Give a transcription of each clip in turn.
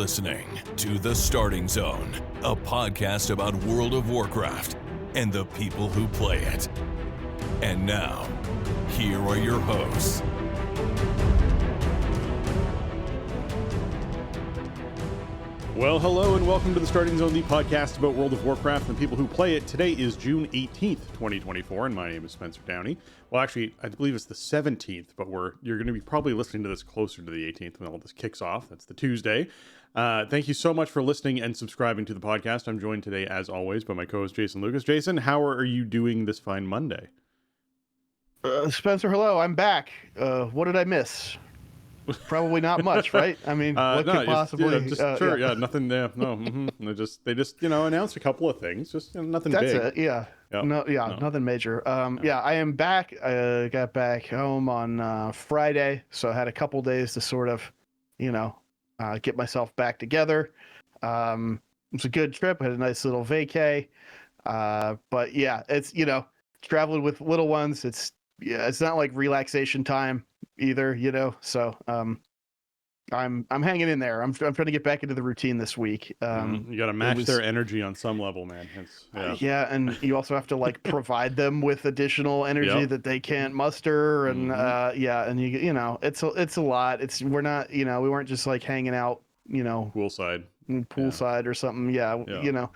listening to The Starting Zone, a podcast about World of Warcraft and the people who play it. And now, here are your hosts. Well, hello and welcome to The Starting Zone, the podcast about World of Warcraft and the people who play it. Today is June 18th, 2024, and my name is Spencer Downey. Well, actually, I believe it's the 17th, but you're going to be probably listening to this closer to the 18th when all this kicks off. That's the Tuesday. Thank you so much for listening and subscribing to the podcast. I'm joined today, as always, by my co-host, Jason Lucas. Jason, how are you doing this fine Monday? Spencer, hello, I'm back. What did I miss? Probably not much, right? I mean, what could possibly? Nothing there. They just announced a couple of things, just nothing big. That's it. Yeah. Nothing major. I am back. I got back home on Friday, so I had a couple days to sort of, get myself back together. It was a good trip. I had a nice little vacay. But yeah, it's traveling with little ones. It's not like relaxation time either, so I'm hanging in there. I'm trying to get back into the routine this week. You got to match their energy on some level, man. And you also have to provide them with additional energy that they can't muster, and and it's a lot. We're not we weren't just hanging out poolside or something.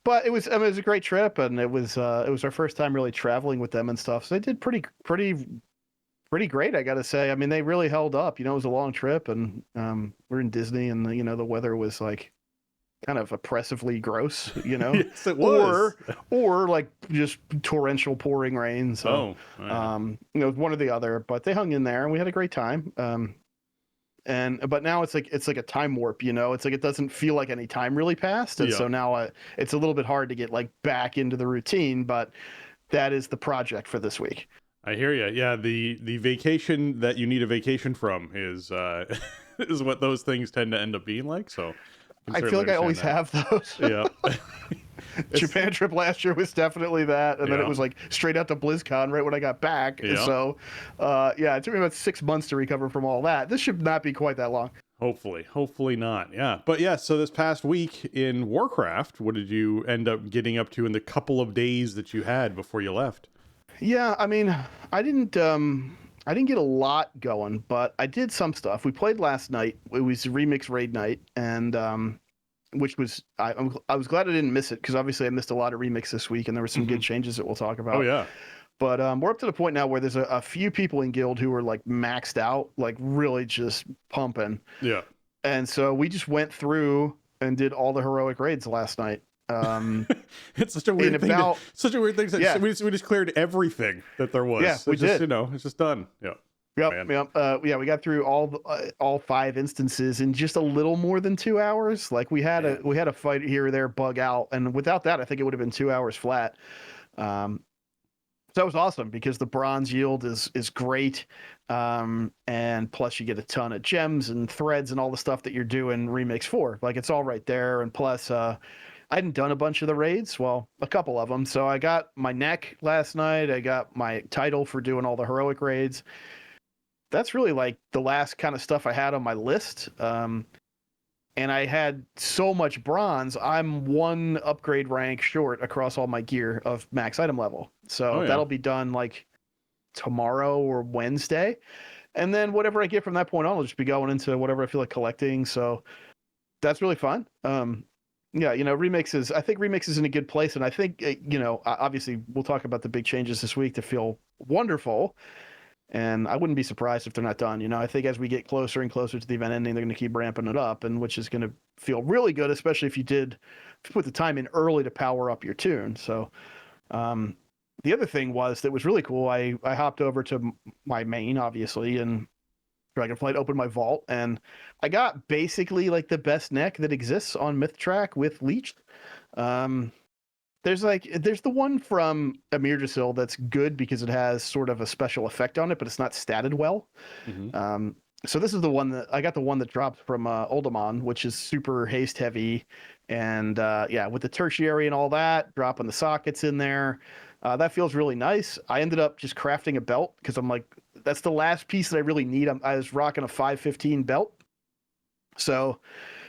But it was a great trip, and it was our first time really traveling with them and stuff. So they did pretty great, I got to say. I mean, they really held up. It was a long trip, and we're in Disney, and the weather was kind of oppressively gross. Yes, it was. or just torrential pouring rain. So one or the other. But they hung in there, and we had a great time. But now it's like a time warp, it's it doesn't feel like any time really passed. And so now it's a little bit hard to get back into the routine, but that is the project for this week. I hear you. Yeah. The vacation that you need a vacation from is is what those things tend to end up being like. So I feel like I always have those. Yeah. Japan trip last year was definitely that, and then it was straight out to BlizzCon right when I got back. Yeah. So it took me about 6 months to recover from all that. This should not be quite that long. Hopefully not. Yeah. But yeah, so this past week in Warcraft, what did you end up getting up to in the couple of days that you had before you left? Yeah, I mean, I didn't get a lot going, but I did some stuff. We played last night. It was Remix Raid night, and which was I was glad I didn't miss it, because obviously I missed a lot of Remix this week, and there were some good changes that we'll talk about. Oh yeah. But we're up to the point now where there's a few people in Guild who are maxed out, really just pumping. Yeah. And so we just went through and did all the heroic raids last night. It's such a weird thing. Such a weird thing. We just cleared everything that there was. Yeah, we did. It's just done. Yeah. Yep. We got through all 5 instances in just a little more than 2 hours. We had a fight here or there bug out, and without that, I think it would have been 2 hours flat. So that was awesome, because the bronze yield is great, and plus you get a ton of gems and threads and all the stuff that you're doing Remix for. It's all right there, and plus I hadn't done a bunch of the raids, well, a couple of them. So I got my neck last night. I got my title for doing all the heroic raids. That's really the last kind of stuff I had on my list. And I had so much bronze, I'm 1 upgrade rank short across all my gear of max item level. So that'll be done tomorrow or Wednesday. And then whatever I get from that point on, I'll just be going into whatever I feel like collecting. So that's really fun. Remix is in a good place. And I think, obviously we'll talk about the big changes this week to feel wonderful. And I wouldn't be surprised if they're not done. I think as we get closer and closer to the event ending, they're going to keep ramping it up, and which is going to feel really good, especially if you put the time in early to power up your tune. So the other thing that was really cool, I hopped over to my main, obviously, and Dragonflight opened my vault, and I got basically the best neck that exists on Mythtrack with Leech. There's the one from Amir Drasil that's good because it has sort of a special effect on it, but it's not statted well. Mm-hmm. So this is the one that I got, the one that dropped from Oldemon, which is super haste heavy, and with the tertiary and all that, dropping the sockets in there, that feels really nice. I ended up just crafting a belt because I'm that's the last piece that I really need. I was rocking a 515 belt, so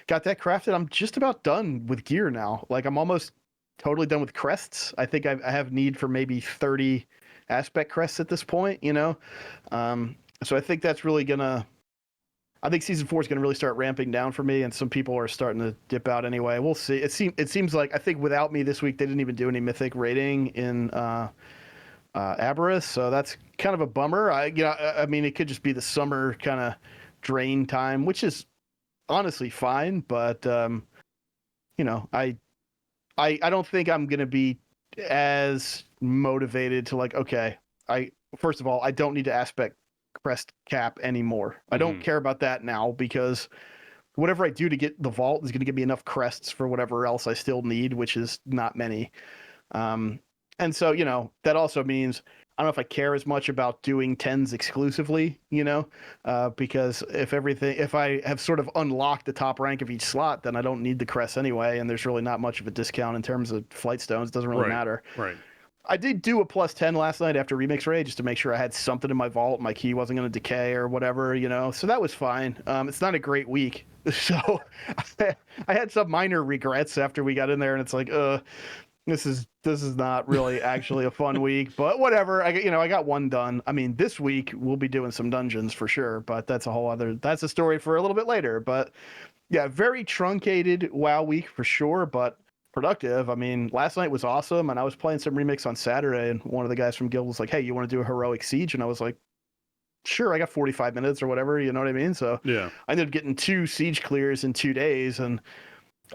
got that crafted. I'm just about done with gear now. Like I'm almost totally done with crests. I think I have need for maybe 30 aspect crests at this point, you know? So I think that's really gonna, I think season 4 is going to really start ramping down for me, and some people are starting to dip out anyway. We'll see. It seems like, I think without me this week, they didn't even do any mythic rating in Aberrus, so that's kind of a bummer. I mean, it could just be the summer kind of drain time, which is honestly fine, but you know, I don't think I'm going to be as motivated to like, okay, first of all, I don't need to aspect crest cap anymore. I don't care about that now, because whatever I do to get the vault is going to give me enough crests for whatever else I still need, which is not many. And so, you know, that also means I don't know if I care as much about doing 10s exclusively, you know, because if I have sort of unlocked the top rank of each slot, then I don't need the crests anyway. And there's really not much of a discount in terms of flight stones. It doesn't really matter. Right. I did do a +10 last night after Remix Raid just to make sure I had something in my vault. My key wasn't going to decay or whatever, you know, so that was fine. It's not a great week. So I had some minor regrets after we got in there, and it's like, this is not really actually a fun week, but whatever. I got one done. I mean, this week we'll be doing some dungeons for sure, but that's a story for a little bit later. But yeah, very truncated WoW week for sure, but productive. I mean, last night was awesome, and I was playing some Remix on Saturday, and one of the guys from Guild was like, "Hey, you want to do a heroic siege?" And I was like, "Sure, I got 45 minutes or whatever." You know what I mean? So Yeah, I ended up getting 2 siege clears in 2 days, and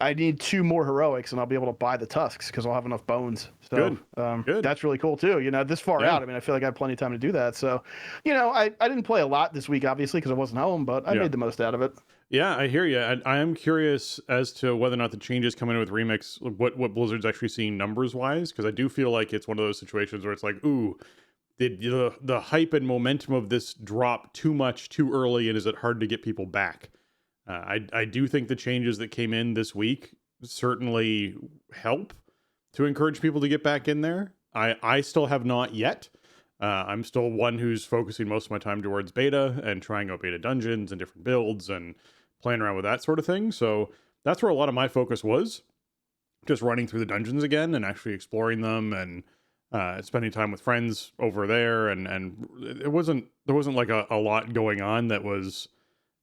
I need 2 more heroics, and I'll be able to buy the tusks because I'll have enough bones. So Good. That's really cool too. You know, this far out, I mean, I feel like I have plenty of time to do that. So, you know, I didn't play a lot this week, obviously, because I wasn't home, but I made the most out of it. Yeah, I hear you. I am curious as to whether or not the changes coming in with Remix, what Blizzard's actually seeing numbers wise, because I do feel like it's one of those situations where it's like, ooh, did the hype and momentum of this drop too much too early, and is it hard to get people back? I do think the changes that came in this week certainly help to encourage people to get back in there. I still have not yet. I'm still one who's focusing most of my time towards beta and trying out beta dungeons and different builds and playing around with that sort of thing. So that's where a lot of my focus was, just running through the dungeons again and actually exploring them and spending time with friends over there. And there wasn't like a lot going on that was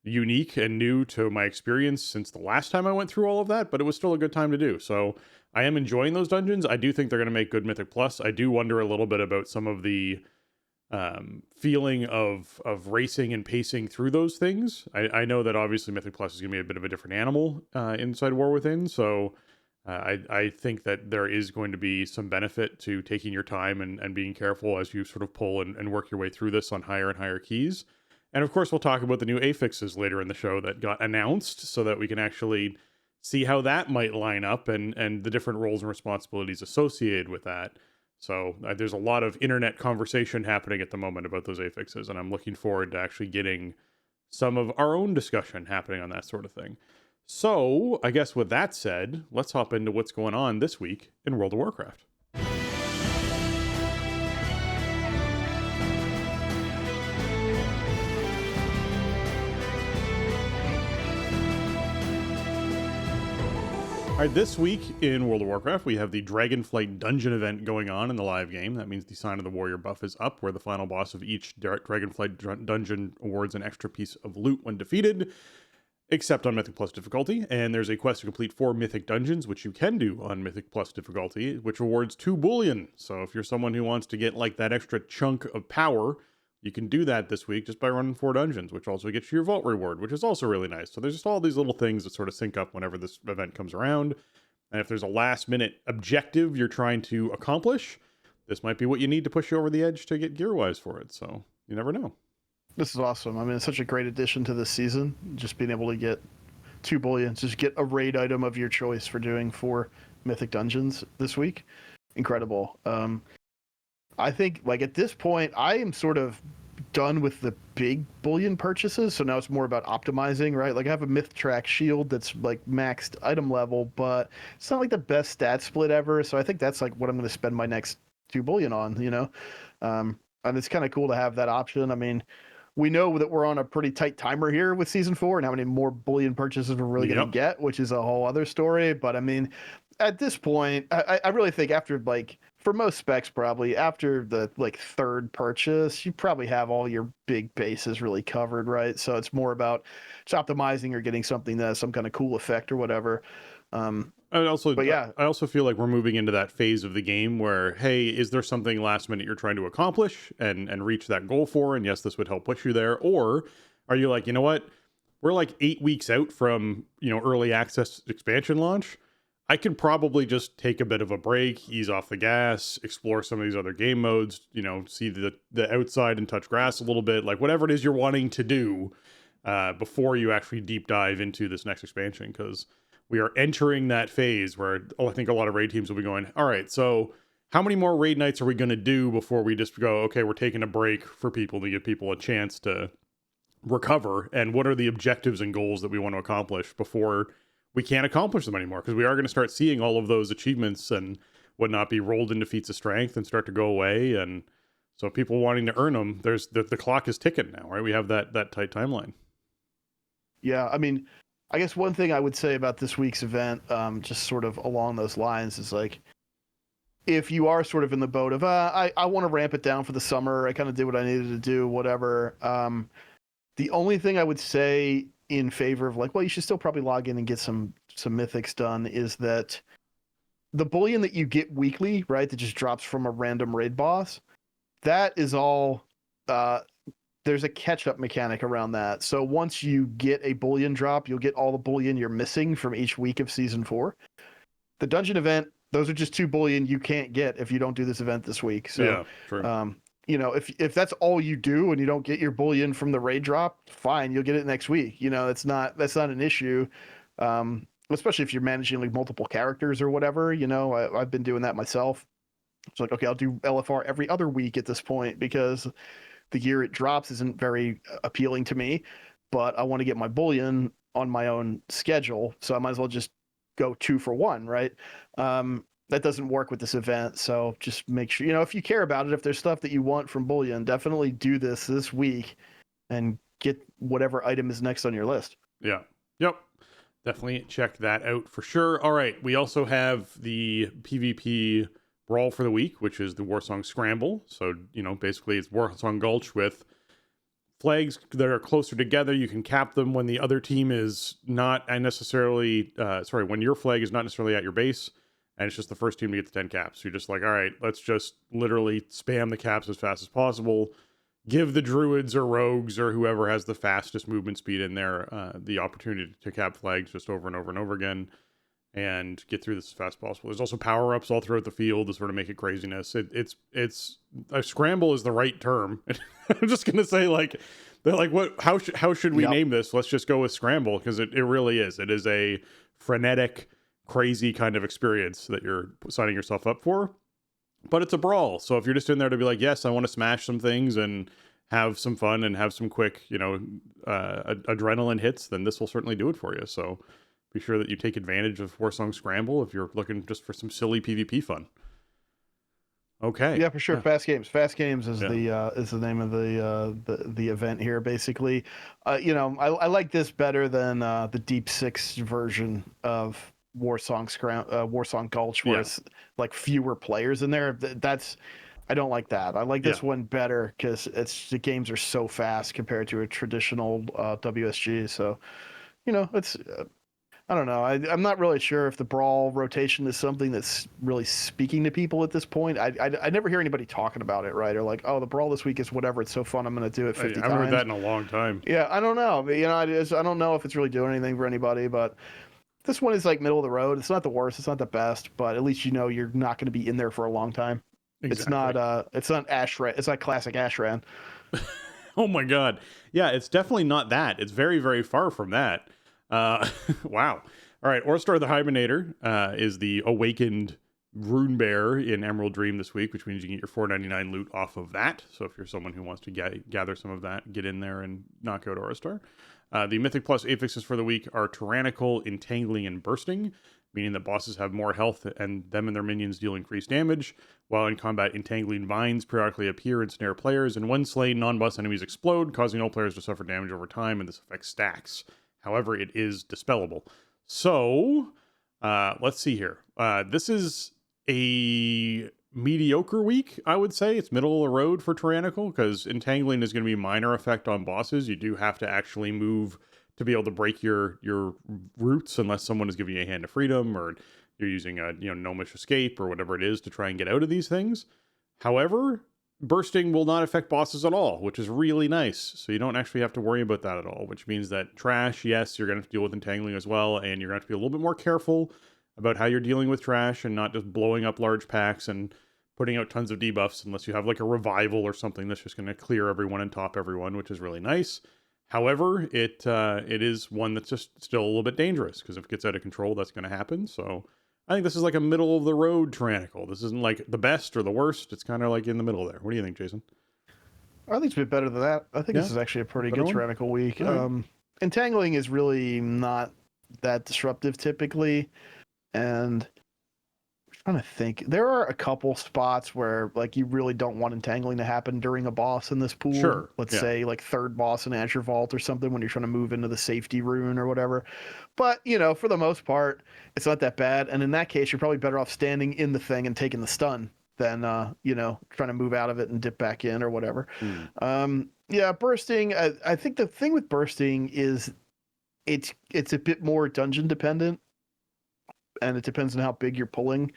unique and new to my experience since the last time I went through all of that, but it was still a good time to do. So I am enjoying those dungeons. I do think they're going to make good Mythic Plus. I do wonder a little bit about some of the feeling of racing and pacing through those things. I know that obviously Mythic Plus is going to be a bit of a different animal inside War Within, so I think that there is going to be some benefit to taking your time and being careful as you sort of pull and work your way through this on higher and higher keys. And of course, we'll talk about the new affixes later in the show that got announced so that we can actually see how that might line up and the different roles and responsibilities associated with that. So there's a lot of internet conversation happening at the moment about those affixes, and I'm looking forward to actually getting some of our own discussion happening on that sort of thing. So I guess with that said, let's hop into what's going on this week in World of Warcraft. All right, this week in World of Warcraft, we have the Dragonflight Dungeon event going on in the live game. That means the Sign of the Warrior buff is up, where the final boss of each Dragonflight dungeon awards an extra piece of loot when defeated, except on Mythic Plus difficulty. And there's a quest to complete 4 Mythic dungeons, which you can do on Mythic Plus difficulty, which awards 2 bullion. So if you're someone who wants to get like that extra chunk of power, you can do that this week just by running 4 dungeons, which also gets you your vault reward, which is also really nice. So there's just all these little things that sort of sync up whenever this event comes around. And if there's a last minute objective you're trying to accomplish, this might be what you need to push you over the edge to get gear wise for it. So you never know. This is awesome. I mean, it's such a great addition to this season. Just being able to get 2 bullion, just get a raid item of your choice for doing 4 mythic dungeons this week. Incredible. I think, like, at this point, I am sort of done with the big bullion purchases. So now it's more about optimizing, right? Like, I have a Myth Track shield that's, like, maxed item level, but it's not, like, the best stat split ever. So I think that's, like, what I'm going to spend my next 2 bullion on, you know? And it's kind of cool to have that option. I mean, we know that we're on a pretty tight timer here with season 4 and how many more bullion purchases we're really going to get, which is a whole other story. But I mean, at this point, I really think after like for most specs, probably after the like third purchase, you probably have all your big bases really covered, right? So it's more about just optimizing or getting something that has some kind of cool effect or whatever. I also feel like we're moving into that phase of the game where, hey, is there something last minute you're trying to accomplish and reach that goal for? And yes, this would help push you there. Or are you like, you know what? We're like 8 weeks out from, early access expansion launch. I could probably just take a bit of a break, ease off the gas, explore some of these other game modes, see the outside and touch grass a little bit, like whatever it is you're wanting to do before you actually deep dive into this next expansion. Because we are entering that phase where I think a lot of raid teams will be going, all right, so how many more raid nights are we going to do before we just go, okay, we're taking a break for people to give people a chance to recover? And what are the objectives and goals that we want to accomplish before we can't accomplish them anymore? Because we are going to start seeing all of those achievements and whatnot be rolled into feats of strength and start to go away. And so people wanting to earn them, there's the clock is ticking now, right? We have that tight timeline. Yeah, I mean, I guess one thing I would say about this week's event, just sort of along those lines, is like, if you are sort of in the boat of, I want to ramp it down for the summer, I kind of did what I needed to do, whatever. The only thing I would say in favor of like, well, you should still probably log in and get some mythics done, is that the bullion that you get weekly, right, that just drops from a random raid boss, that is all, there's a catch-up mechanic around that. So once you get a bullion drop, you'll get all the bullion you're missing from each week of season 4. The dungeon event, those are just 2 bullion you can't get if you don't do this event this week. So, yeah, true. If that's all you do and you don't get your bullion from the raid drop, fine, you'll get it next week. that's not an issue. Especially if you're managing like multiple characters or whatever. I've been doing that myself. It's like, okay, I'll do LFR every other week at this point because the year it drops isn't very appealing to me, but I want to get my bullion on my own schedule, so I might as well just go 2 for 1, right? That doesn't work with this event, so just make sure, if you care about it, if there's stuff that you want from bullion, definitely do this week and get whatever item is next on your list. Yeah. Yep. Definitely check that out for sure. All right. We also have the PvP brawl for the week, which is the Warsong Scramble. So, basically it's Warsong Gulch with flags that are closer together. You can cap them when the other team is not necessarily, when your flag is not necessarily at your base, and it's just the first team to get to 10 caps. So you're just like, all right, let's just literally spam the caps as fast as possible. Give the druids or rogues or whoever has the fastest movement speed in there the opportunity to cap flags just over and over and over again and get through this as fast as possible. There's also power-ups all throughout the field to sort of make it craziness. It's a scramble is the right term. I'm just gonna say, like, they're like, what? How should we name this? Let's just go with scramble, because it really is. It is a frenetic, crazy kind of experience that you're signing yourself up for. But it's a brawl, so if you're just in there to be like, yes, I want to smash some things and have some fun and have some quick, adrenaline hits, then this will certainly do it for you. So be sure that you take advantage of Warsong Scramble if you're looking just for some silly PvP fun. Okay. Yeah, for sure. Yeah. Fast Games. Fast Games is the name of the event here. Basically, I like this better than the Deep Six version of Warsong Gulch, where it's like fewer players in there. I don't like that. I like this one better because the games are so fast compared to a traditional WSG. So, it's I don't know. I'm not really sure if the brawl rotation is something that's really speaking to people at this point. I never hear anybody talking about it, right? Or like, oh, the brawl this week is whatever. It's so fun. I'm going to do it 50 times. I haven't heard that in a long time. Yeah, I don't know. I don't know if it's really doing anything for anybody, but this one is like middle of the road. It's not the worst. It's not the best, but at least you're not going to be in there for a long time. Exactly. It's not Ashran. It's not classic Ashran. Oh my God. Yeah, it's definitely not that. It's very, very far from that. Wow. All right. Orstar the Hymenator is the awakened rune bearer in Emerald Dream this week, which means you can get your $4.99 loot off of that. So if you're someone who wants to gather some of that, get in there and knock out Orstar. The Mythic Plus affixes for the week are Tyrannical, Entangling, and Bursting. meaning that bosses have more health and them and their minions deal increased damage. While in combat, entangling vines periodically appear and snare players, and when slain, non-boss enemies explode, causing all players to suffer damage over time, and this affects stacks. However, it is dispellable. So, let's see here. This is a mediocre week, I would say. It's middle of the road for Tyrannical, because entangling is going to be a minor effect on bosses. You do have to actually move to be able to break your roots, unless someone is giving you a hand of freedom, or you're using a gnomish escape or whatever it is to try and get out of these things. However, bursting will not affect bosses at all, which is really nice. So you don't actually have to worry about that at all, which means that trash, yes, you're going to have to deal with entangling as well, and you're going to have to be a little bit more careful about how you're dealing with trash and not just blowing up large packs and putting out tons of debuffs unless you have like a revival or something that's just going to clear everyone and top everyone, which is really nice. However, it is one that's just still a little bit dangerous, because if it gets out of control, that's going to happen. So I think this is like a middle of the road Tyrannical. This isn't like the best or the worst. It's kind of like in the middle there. What do you think, Jason? I think it's a bit better than that. I think this is actually a pretty good Tyrannical week. Right. Entangling is really not that disruptive typically, and I'm trying to think. There are a couple spots where like you really don't want entangling to happen during a boss in this pool. Sure. Let's say like third boss in Azure Vault or something, when you're trying to move into the safety rune or whatever. But for the most part, it's not that bad. And in that case, you're probably better off standing in the thing and taking the stun than trying to move out of it and dip back in or whatever. Bursting. I think the thing with bursting is it's a bit more dungeon dependent, and it depends on how big you're pulling.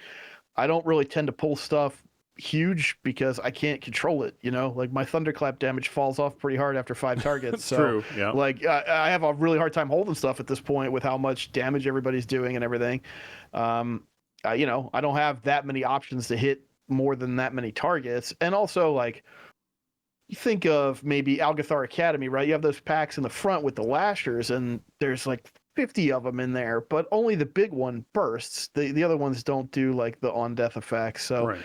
I don't really tend to pull stuff huge because I can't control it. Like my thunderclap damage falls off pretty hard after 5 targets. So true. Yeah. Like I have a really hard time holding stuff at this point with how much damage everybody's doing and everything. I don't have that many options to hit more than that many targets. And also, like, you think of maybe Algathar Academy, right? You have those packs in the front with the lashers, and there's like 50 of them in there, but only the big one bursts. The other ones don't do like the on-death effects. So right.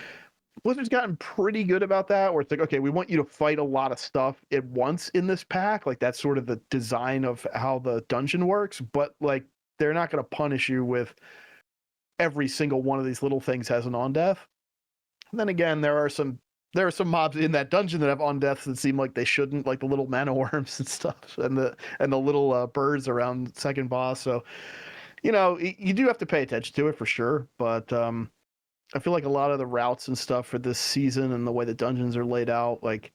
Blizzard's gotten pretty good about that, where it's like, okay, we want you to fight a lot of stuff at once in this pack. Like, that's sort of the design of how the dungeon works, but like they're not going to punish you with every single one of these little things has an on-death. And then again, there are some mobs in that dungeon that have on-deaths that seem like they shouldn't, like the little mana worms and stuff, and the little birds around second boss. So, you do have to pay attention to it for sure. But I feel like a lot of the routes and stuff for this season and the way the dungeons are laid out, like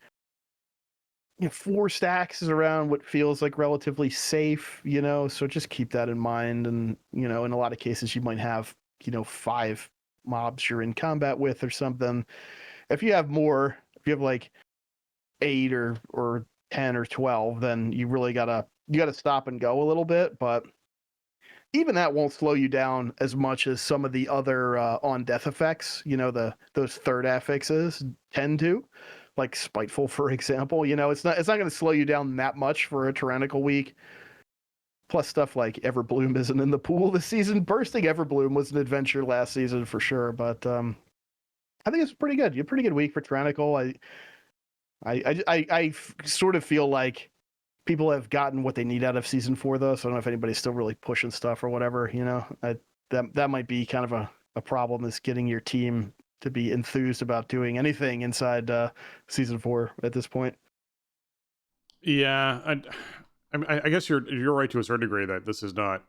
4 stacks is around what feels like relatively safe. So just keep that in mind. And in a lot of cases, you might have 5 mobs you're in combat with or something. If you have like 8 or 10 or 12, then you really gotta stop and go a little bit. But even that won't slow you down as much as some of the other on death effects. Those third affixes tend to, like Spiteful, for example. It's not going to slow you down that much for a Tyrannical week. Plus, stuff like Everbloom isn't in the pool this season. Bursting Everbloom was an adventure last season for sure, but I think it's pretty good. A pretty good week for Tyrannical. I sort of feel like people have gotten what they need out of season 4, though. So I don't know if anybody's still really pushing stuff or whatever. That might be kind of a problem, is getting your team to be enthused about doing anything inside season 4 at this point. Yeah, I guess you're right to a certain degree that this is not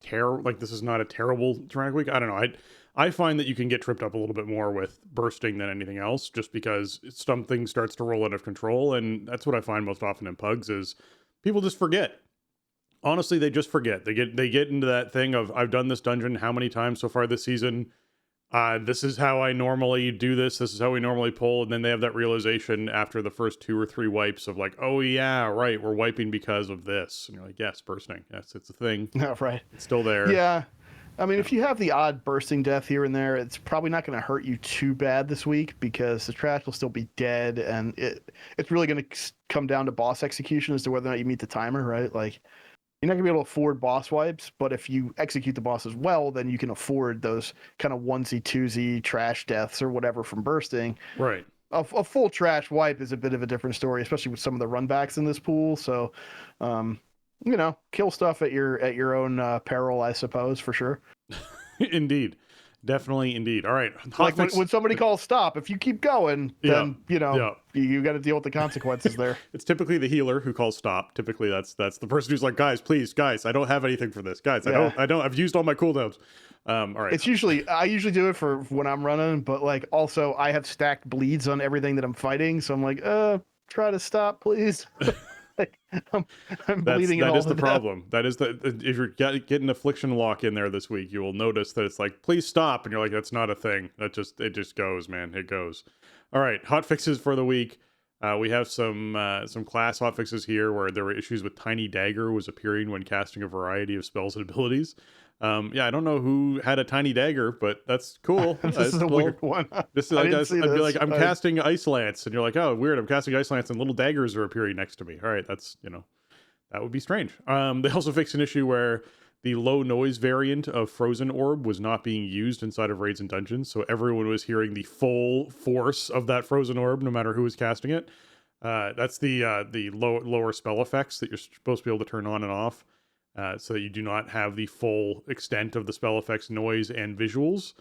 this is not a terrible Tyrannical week. I don't know. I find that you can get tripped up a little bit more with bursting than anything else, just because something starts to roll out of control. And that's what I find most often in pugs, is people just forget. Honestly, they just forget. They get into that thing of, I've done this dungeon how many times so far this season? This is how I normally do this. This is how we normally pull. And then they have that realization after the first 2 or 3 wipes of like, oh yeah, right, we're wiping because of this. And you're like, yes, bursting. Yes, it's a thing. No, right. It's still there. Yeah. I mean, if you have the odd bursting death here and there, it's probably not going to hurt you too bad this week, because the trash will still be dead, and it's really going to come down to boss execution as to whether or not you meet the timer, right? Like, you're not going to be able to afford boss wipes, but if you execute the bosses well, then you can afford those kind of onesie, twosie trash deaths or whatever from bursting. Right. A full trash wipe is a bit of a different story, especially with some of the runbacks in this pool. So, kill stuff at your own peril, I suppose, for sure. Indeed. Definitely, indeed. All right. Like when somebody calls stop, if you keep going, then you got to deal with the consequences there. It's typically the healer who calls stop. Typically, that's the person who's like, guys, please, guys, I don't have anything for this, guys. I've used all my cooldowns. All right. I usually do it for when I'm running, but like also I have stacked bleeds on everything that I'm fighting, so I'm like, try to stop, please. Like, I'm bleeding. That is the problem. That is if you're getting affliction lock in there this week, you will notice that it's like, please stop, and you're like, that's not a thing. It just goes, man. It goes. All right, hot fixes for the week. We have some class hot fixes here where there were issues with Tiny Dagger was appearing when casting a variety of spells and abilities. I don't know who had a Tiny Dagger, but that's cool. This is a weird one. This is I'd be like, I'm casting Ice Lance, and you're like, oh, weird. I'm casting Ice Lance, and little daggers are appearing next to me. All right, that's that would be strange. They also fixed an issue where the low noise variant of Frozen Orb was not being used inside of raids and dungeons, so everyone was hearing the full force of that Frozen Orb, no matter who was casting it. That's the lower spell effects that you're supposed to be able to turn on and off. So that you do not have the full extent of the spell effects, noise, and visuals.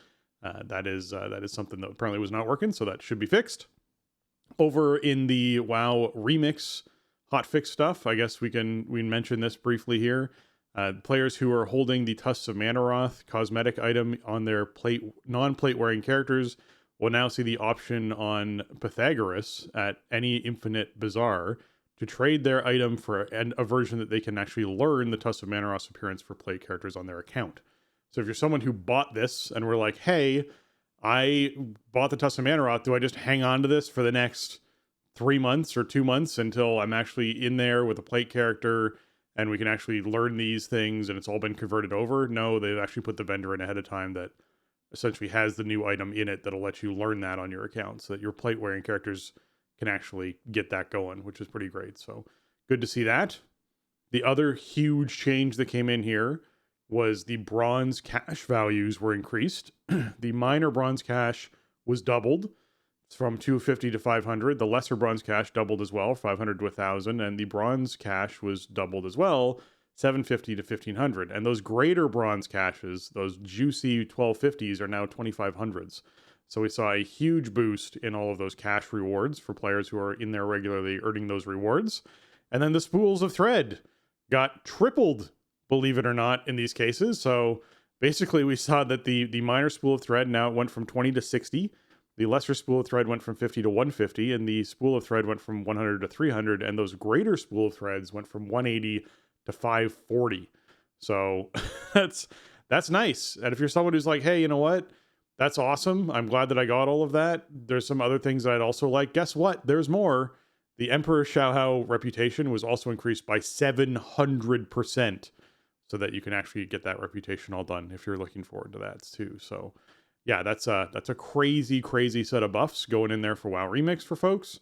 That is something that apparently was not working, so that should be fixed. Over in the WoW remix hotfix stuff, I guess we mention this briefly here. Players who are holding the Tusks of Manaroth cosmetic item on their non-plate wearing characters will now see the option on Pythagoras at any Infinite Bazaar to trade their item for a version that they can actually learn the Tusks of Manaroth's appearance for play characters on their account. So if you're someone who bought this and we're like, hey, I bought the Tusks of Manaroth, do I just hang on to this for the next 3 months or 2 months until I'm actually in there with a plate character and we can actually learn these things and it's all been converted over? No, they've actually put the vendor in ahead of time that essentially has the new item in it that'll let you learn that on your account so that your plate wearing characters can actually get that going, which is pretty great. So good to see that. The other huge change that came in here was the bronze cash values were increased. The minor bronze cash was doubled. It's from 250 to 500. The lesser bronze cash doubled as well, 500 to 1,000. And the bronze cash was doubled as well, 750 to 1,500. And those greater bronze caches, those juicy 1250s, are now 2,500s. So we saw a huge boost in all of those cash rewards for players who are in there regularly earning those rewards. And then the spools of thread got tripled, believe it or not, in these cases. So basically we saw that the minor spool of thread now went from 20 to 60. The lesser spool of thread went from 50 to 150. And the spool of thread went from 100 to 300. And those greater spool of threads went from 180 to 540. So that's nice. And if you're someone who's like, hey, you know what? That's awesome. I'm glad that I got all of that. There's some other things that I'd also like. Guess what? There's more. The Emperor Xiaohao reputation was also increased by 700% so that you can actually get that reputation all done if you're looking forward to that too. So yeah, that's a crazy, crazy set of buffs going in there for WoW Remix for folks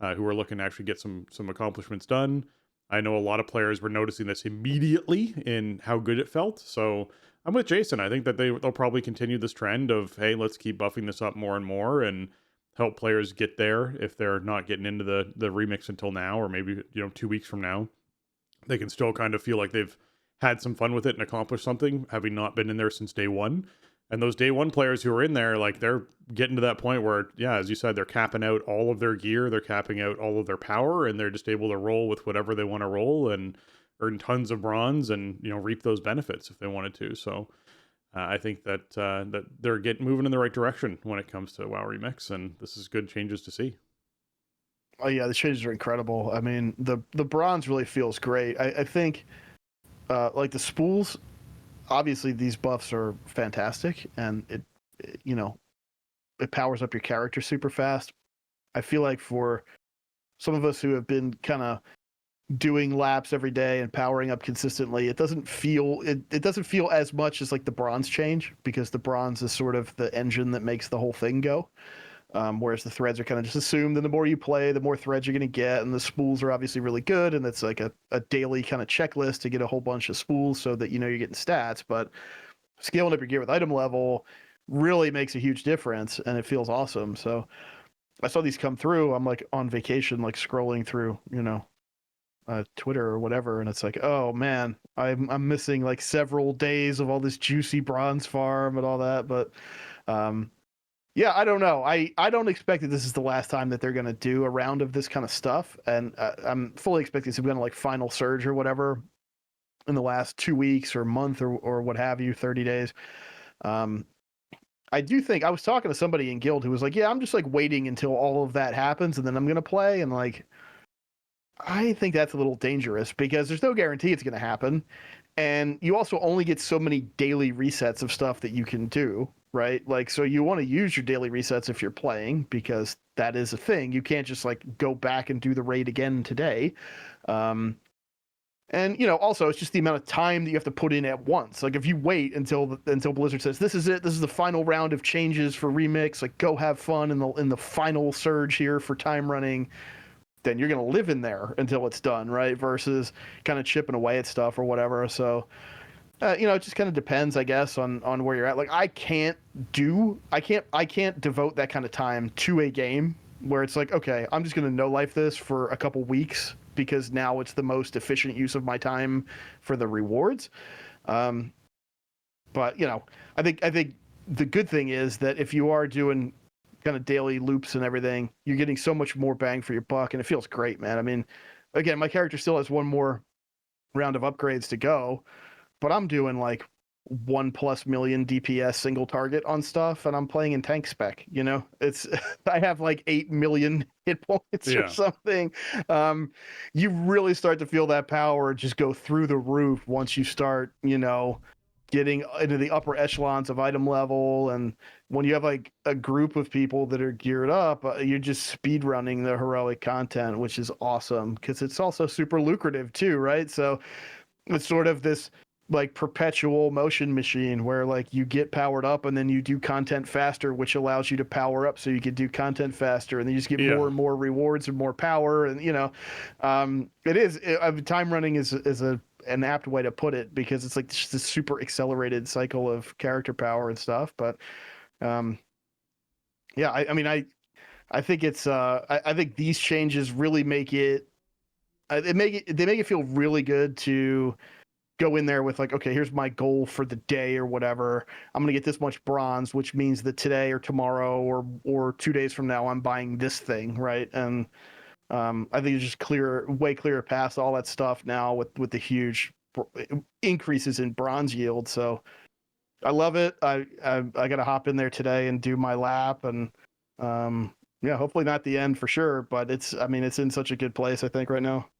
who are looking to actually get some accomplishments done. I know a lot of players were noticing this immediately in how good it felt. So I'm with Jason. I think that they'll probably continue this trend of, hey, let's keep buffing this up more and more and help players get there if they're not getting into the remix until now, or maybe 2 weeks from now. They can still kind of feel like they've had some fun with it and accomplished something, having not been in there since day one. And those day one players who are in there, like, they're getting to that point where, yeah, as you said, they're capping out all of their gear, they're capping out all of their power, and they're just able to roll with whatever they want to roll and earn tons of bronze and reap those benefits if they wanted to. So I think that that they're moving in the right direction when it comes to WoW Remix, and this is good changes to see. Oh yeah, the changes are incredible. I mean, the bronze really feels great. I think like the spools, obviously these buffs are fantastic, and it powers up your character super fast. I feel like for some of us who have been kind of doing laps every day and powering up consistently, it doesn't feel as much as like the bronze change, because the bronze is sort of the engine that makes the whole thing go. Whereas the threads are kind of just assumed, and the more you play, the more threads you're going to get, and the spools are obviously really good, and it's like a daily kind of checklist to get a whole bunch of spools so that you're getting stats. But scaling up your gear with item level really makes a huge difference, and it feels awesome. So I saw these come through. I'm like on vacation, like scrolling through, Twitter or whatever, and it's like, oh man, I'm missing like several days of all this juicy bronze farm and all that. But yeah, I don't know. I don't expect that this is the last time that they're gonna do a round of this kind of stuff, and I'm fully expecting some kind of like final surge or whatever in the last 2 weeks or month or what have you, 30 days. Um, I do think I was talking to somebody in guild who was like, yeah, I'm just like waiting until all of that happens and then I'm gonna play, and like I think that's a little dangerous because there's no guarantee it's gonna happen. And you also only get so many daily resets of stuff that you can do, right? Like, so you want to use your daily resets if you're playing, because that is a thing. You can't just like go back and do the raid again today. And also it's just the amount of time that you have to put in at once. Like if you wait until Blizzard says this is it, this is the final round of changes for Remix, like go have fun in the final surge here for time running, then you're going to live in there until it's done, right? Versus kind of chipping away at stuff or whatever. So, it just kind of depends, I guess, on where you're at. Like I can't devote that kind of time to a game where it's like, okay, I'm just going to no life this for a couple weeks because now it's the most efficient use of my time for the rewards. But I think the good thing is that if you are doing kind of daily loops and everything, you're getting so much more bang for your buck, and it feels great, man. I mean, again, my character still has one more round of upgrades to go, but I'm doing like 1+ million DPS single target on stuff, and I'm playing in tank spec. It's I have like 8 million hit points or something. You really start to feel that power just go through the roof once you start, getting into the upper echelons of item level. And when you have like a group of people that are geared up, you're just speed running the heroic content, which is awesome because it's also super lucrative too, right? So it's sort of this like perpetual motion machine where like you get powered up and then you do content faster, which allows you to power up so you can do content faster, and then you just get more and more rewards and more power. And time running is an apt way to put it because it's like just this super accelerated cycle of character power and stuff. But I think it's I think these changes really make it they make it feel really good to go in there with like, okay, here's my goal for the day or whatever. I'm gonna get this much bronze, which means that today or tomorrow or 2 days from now I'm buying this thing, right? And I think it's just way clearer past all that stuff now with the huge increases in bronze yield. So I love it. I gotta hop in there today and do my lap, and hopefully not the end for sure, but it's in such a good place, I think, right now.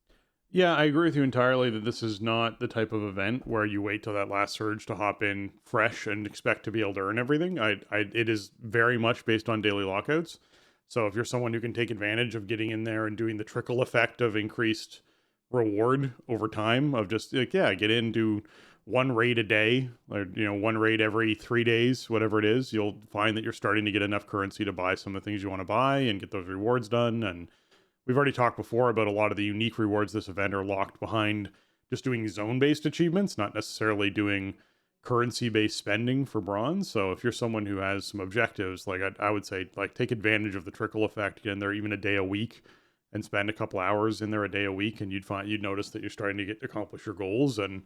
Yeah, I agree with you entirely that this is not the type of event where you wait till that last surge to hop in fresh and expect to be able to earn everything. It is very much based on daily lockouts. So if you're someone who can take advantage of getting in there and doing the trickle effect of increased reward over time of just like, get in, do one raid a day, or one raid every 3 days, whatever it is, you'll find that you're starting to get enough currency to buy some of the things you want to buy and get those rewards done. And we've already talked before about a lot of the unique rewards this event are locked behind just doing zone-based achievements, not necessarily doing currency-based spending for bronze. So if you're someone who has some objectives, like I would say, like take advantage of the trickle effect, get in there even a day a week and spend a couple hours in there a day a week, and you'd notice that you're starting to accomplish your goals. And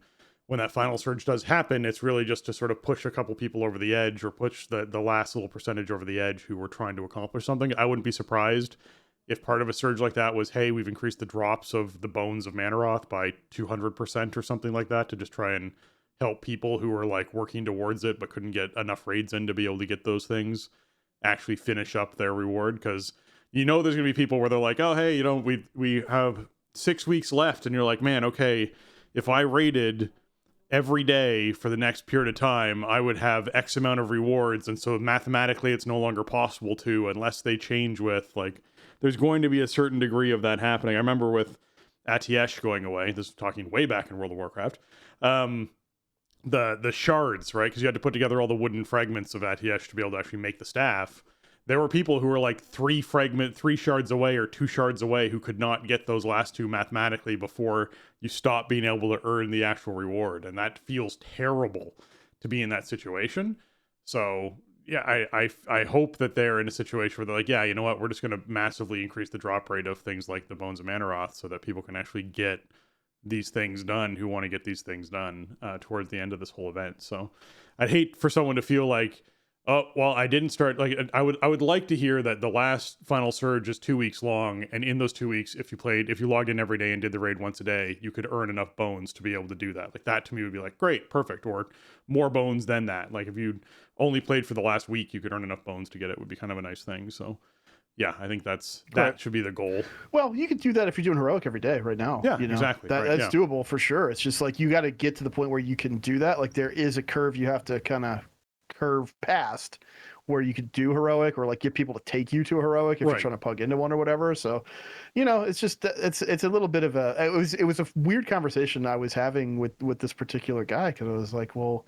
when that final surge does happen, it's really just to sort of push a couple people over the edge, or push the last little percentage over the edge who were trying to accomplish something. I wouldn't be surprised if part of a surge like that was, hey, we've increased the drops of the Bones of Manaroth by 200% or something like that, to just try and help people who were like working towards it but couldn't get enough raids in to be able to get those things actually finish up their reward. Because there's gonna be people where they're like, oh hey, we have 6 weeks left, and you're like, man, okay, if I raided every day for the next period of time, I would have X amount of rewards, and so mathematically it's no longer possible to, unless they change with like, there's going to be a certain degree of that happening. I remember with Atiesh going away, this is talking way back in World of Warcraft, the shards, right? Because you had to put together all the wooden fragments of Atiesh to be able to actually make the staff. There were people who were like 3 shards away or 2 shards away who could not get those last 2 mathematically before you stop being able to earn the actual reward. And that feels terrible to be in that situation. So yeah, I hope that they're in a situation where they're like, yeah, you know what, we're just going to massively increase the drop rate of things like the Bones of Manaroth so that people can actually get these things done who want to get these things done towards the end of this whole event. So I'd hate for someone to feel like, oh, well, I didn't start. Like, I would like to hear that the last Final Surge is 2 weeks long, and in those 2 weeks, if you logged in every day and did the raid once a day, you could earn enough bones to be able to do that. Like, that to me would be like, great, perfect, or more bones than that. Like, if you only played for the last week, you could earn enough bones to get it. Would be kind of a nice thing. So yeah, I think that should be the goal. Well, you could do that if you're doing heroic every day right now. Yeah, you know? exactly. That's doable for sure. It's just like you got to get to the point where you can do that. Like there is a curve you have to kind of curve past where you could do heroic or like get people to take you to a heroic if you're trying to plug into one or whatever. So, it's just it's a little bit of it was a weird conversation I was having with this particular guy because I was like, well,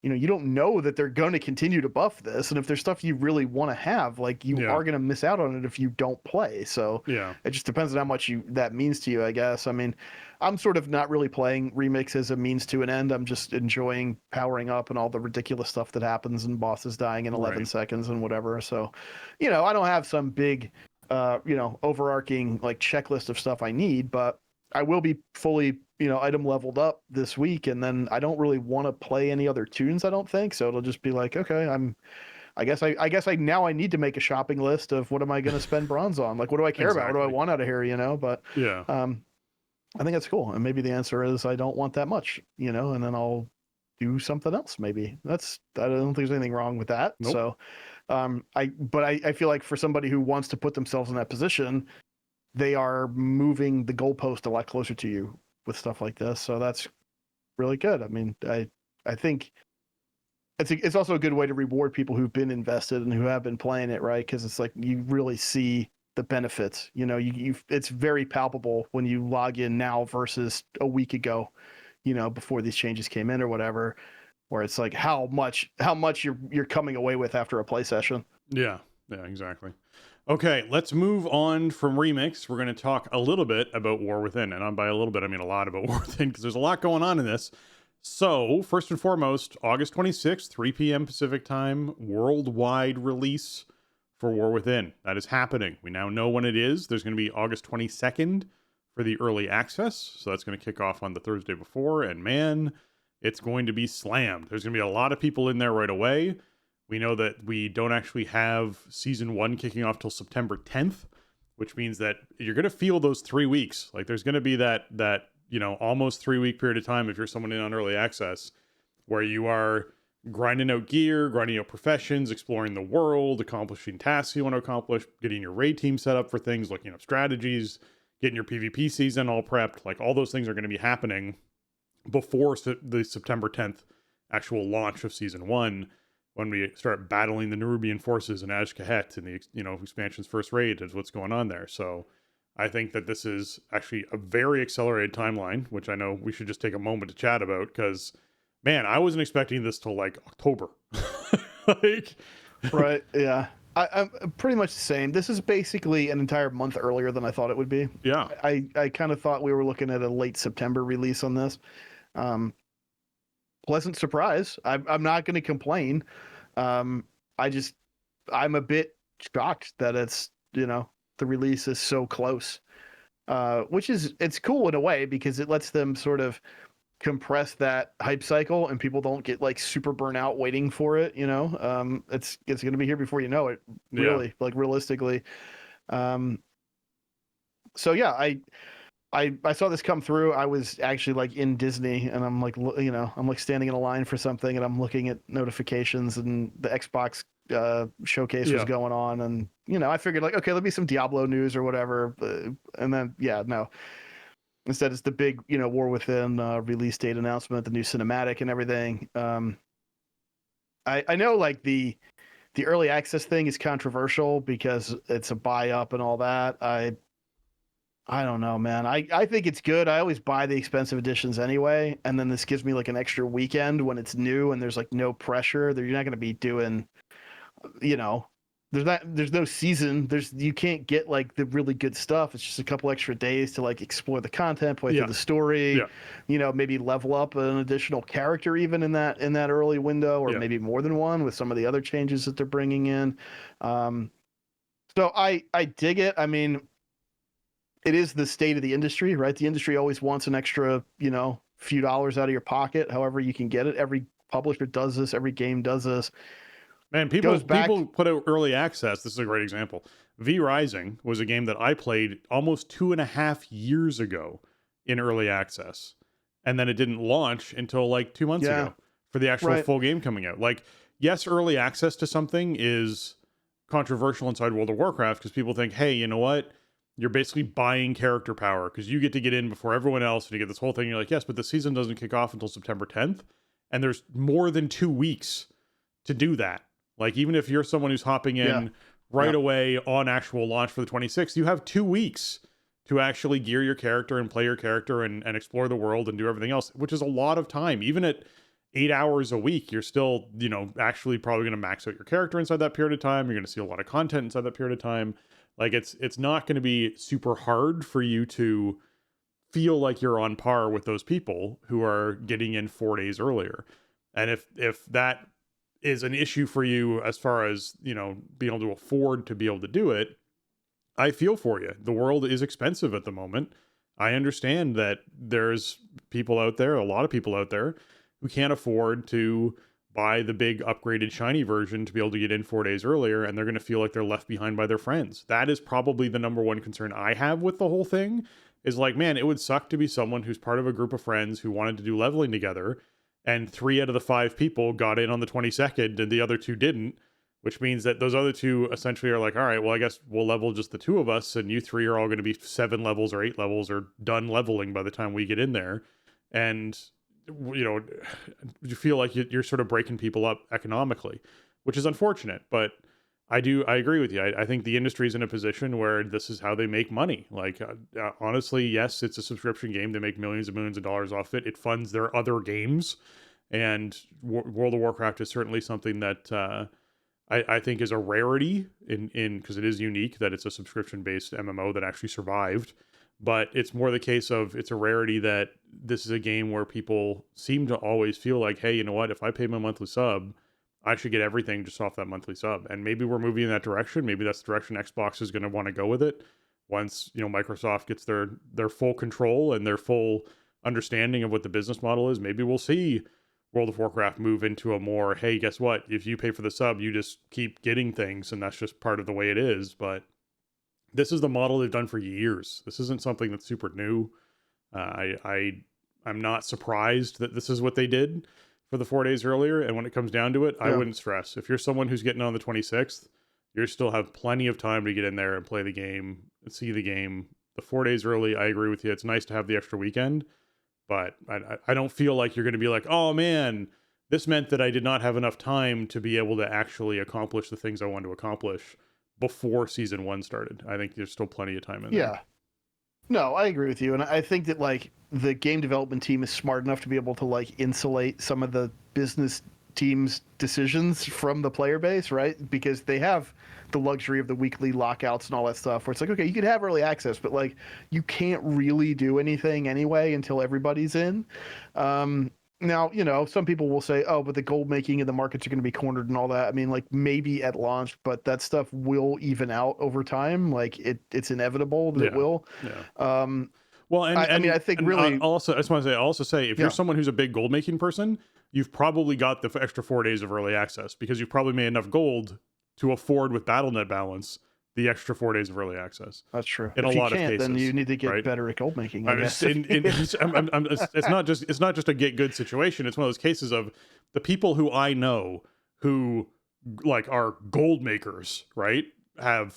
you don't know that they're going to continue to buff this. And if there's stuff you really want to have, like you are going to miss out on it if you don't play. So it just depends on how much that means to you, I guess. I mean, I'm sort of not really playing Remix as a means to an end. I'm just enjoying powering up and all the ridiculous stuff that happens and bosses dying in 11 seconds and whatever. So, I don't have some big, overarching like checklist of stuff I need, but I will be fully, item leveled up this week, and then I don't really want to play any other tunes, I don't think. So it'll just be like, okay, I guess I now I need to make a shopping list of what am I going to spend bronze on? Like, what do I care about? What do I want out of here? But I think that's cool. And maybe the answer is I don't want that much, and then I'll do something else. Maybe I don't think there's anything wrong with that. Nope. So, I feel like for somebody who wants to put themselves in that position, they are moving the goalpost a lot closer to you with stuff like this. So that's really good. I mean, I think it's also a good way to reward people who've been invested and who have been playing it, right? Because it's like you really see the benefits. It's very palpable when you log in now versus a week ago, before these changes came in or whatever, where it's like how much you're coming away with after a play session. Yeah, exactly. Okay, let's move on from Remix. We're going to talk a little bit about War Within. And by a little bit, I mean a lot about War Within, because there's a lot going on in this. So, first and foremost, August 26th, 3 p.m. Pacific time, worldwide release for War Within. That is happening. We now know when it is. There's going to be August 22nd for the early access. So that's going to kick off on the Thursday before. And man, it's going to be slammed. There's going to be a lot of people in there right away. We know that we don't actually have season 1 kicking off till September 10th, which means that you're going to feel those 3 weeks. Like there's going to be that almost 3 week period of time if you're someone in on early access where you are grinding out gear, grinding out professions, exploring the world, accomplishing tasks you want to accomplish, getting your raid team set up for things, looking up strategies, getting your PvP season all prepped. Like all those things are going to be happening before the September 10th actual launch of season 1. When we start battling the Nerubian forces in Azj-Kahet in the expansion's first raid is what's going on there. So I think that this is actually a very accelerated timeline, which I know we should just take a moment to chat about because, man, I wasn't expecting this till like October. Right, yeah. I'm pretty much the same. This is basically an entire month earlier than I thought it would be. Yeah. I kind of thought we were looking at a late September release on this. Pleasant surprise. I'm not going to complain. I'm a bit shocked that it's, the release is so close, which it's cool in a way because it lets them sort of compress that hype cycle and people don't get like super burnt out waiting for it. It's going to be here before you know it, really, like realistically. So yeah, I saw this come through. I was actually like in Disney and I'm like, I'm like standing in a line for something and I'm looking at notifications and the Xbox showcase was going on. And, I figured like, okay, there'll be some Diablo news or whatever. And then, no. Instead, it's the big, War Within release date announcement, the new cinematic and everything. I know like the early access thing is controversial because it's a buy up and all that. I don't know, man. I think it's good. I always buy the expensive editions anyway. And then this gives me like an extra weekend when it's new and there's like no pressure. You're not going to be doing, there's no season. You can't get like the really good stuff. It's just a couple extra days to like explore the content, play through the story, maybe level up an additional character even in that early window, or maybe more than one with some of the other changes that they're bringing in. So I dig it. I mean, it is the state of the industry, right? The industry always wants an extra, few dollars out of your pocket, however you can get it. Every publisher does this. Every game does this. Man, people put out early access. This is a great example. V Rising was a game that I played almost 2.5 years ago in early access. And then it didn't launch until like 2 months ago for the actual full game coming out. Like, yes, early access to something is controversial inside World of Warcraft because people think, hey, you know what? You're basically buying character power because you get to get in before everyone else and you get this whole thing. And you're like, yes, but the season doesn't kick off until September 10th. And there's more than 2 weeks to do that. Like, even if you're someone who's hopping in right away on actual launch for the 26th, you have 2 weeks to actually gear your character and play your character and explore the world and do everything else, which is a lot of time. Even at 8 hours a week, you're still, actually probably going to max out your character inside that period of time. You're going to see a lot of content inside that period of time. Like, it's not going to be super hard for you to feel like you're on par with those people who are getting in 4 days earlier. And if that is an issue for you as far as, being able to afford to be able to do it, I feel for you. The world is expensive at the moment. I understand that there's people out there, a lot of people out there, who can't afford to buy the big upgraded shiny version to be able to get in 4 days earlier, and they're going to feel like they're left behind by their friends. That is probably the number one concern I have with the whole thing, is like, man, it would suck to be someone who's part of a group of friends who wanted to do leveling together, and 3 out of the 5 people got in on the 22nd and the other 2 didn't, which means that those other 2 essentially are like, all right, well, I guess we'll level just the 2 of us, and you 3 are all going to be 7 levels or 8 levels or done leveling by the time we get in there. And you feel like you're sort of breaking people up economically, which is unfortunate. But I agree with you. I think the industry is in a position where this is how they make money. Like, honestly, yes, it's a subscription game. They make millions and millions of dollars off it. It funds their other games. And World of Warcraft is certainly something that I think is a rarity in because it is unique that it's a subscription-based MMO that actually survived. But it's more the case of it's a rarity that this is a game where people seem to always feel like, hey, you know what? If I pay my monthly sub, I should get everything just off that monthly sub. And maybe we're moving in that direction. Maybe that's the direction Xbox is going to want to go with it. Once, Microsoft gets their full control and their full understanding of what the business model is, maybe we'll see World of Warcraft move into a more, hey, guess what? If you pay for the sub, you just keep getting things, and that's just part of the way it is. But this is the model they've done for years. This isn't something that's super new. I'm not surprised that this is what they did for the 4 days earlier. And when it comes down to it, I wouldn't stress. If you're someone who's getting on the 26th, you still have plenty of time to get in there and play the game and see the game. The 4 days early, I agree with you. It's nice to have the extra weekend, but I don't feel like you're going to be like, oh man, this meant that I did not have enough time to be able to actually accomplish the things I wanted to accomplish before season 1 started. I think there's still plenty of time in there. Yeah. No, I agree with you. And I think that like the game development team is smart enough to be able to like insulate some of the business team's decisions from the player base, right? Because they have the luxury of the weekly lockouts and all that stuff where it's like, okay, you could have early access, but like you can't really do anything anyway until everybody's in. Now, some people will say, oh, but the gold making and the markets are going to be cornered and all that. I mean, like maybe at launch, but that stuff will even out over time. Like it's inevitable that it will. Yeah. Well, I think really. I just want to say, if you're someone who's a big gold making person, you've probably got the extra 4 days of early access because you've probably made enough gold to afford with BattleNet balance the extra 4 days of early access. That's true. In a lot of cases, then you need to get better at gold making. It's not just a get good situation. It's one of those cases of the people who I know who like are gold makers, right, have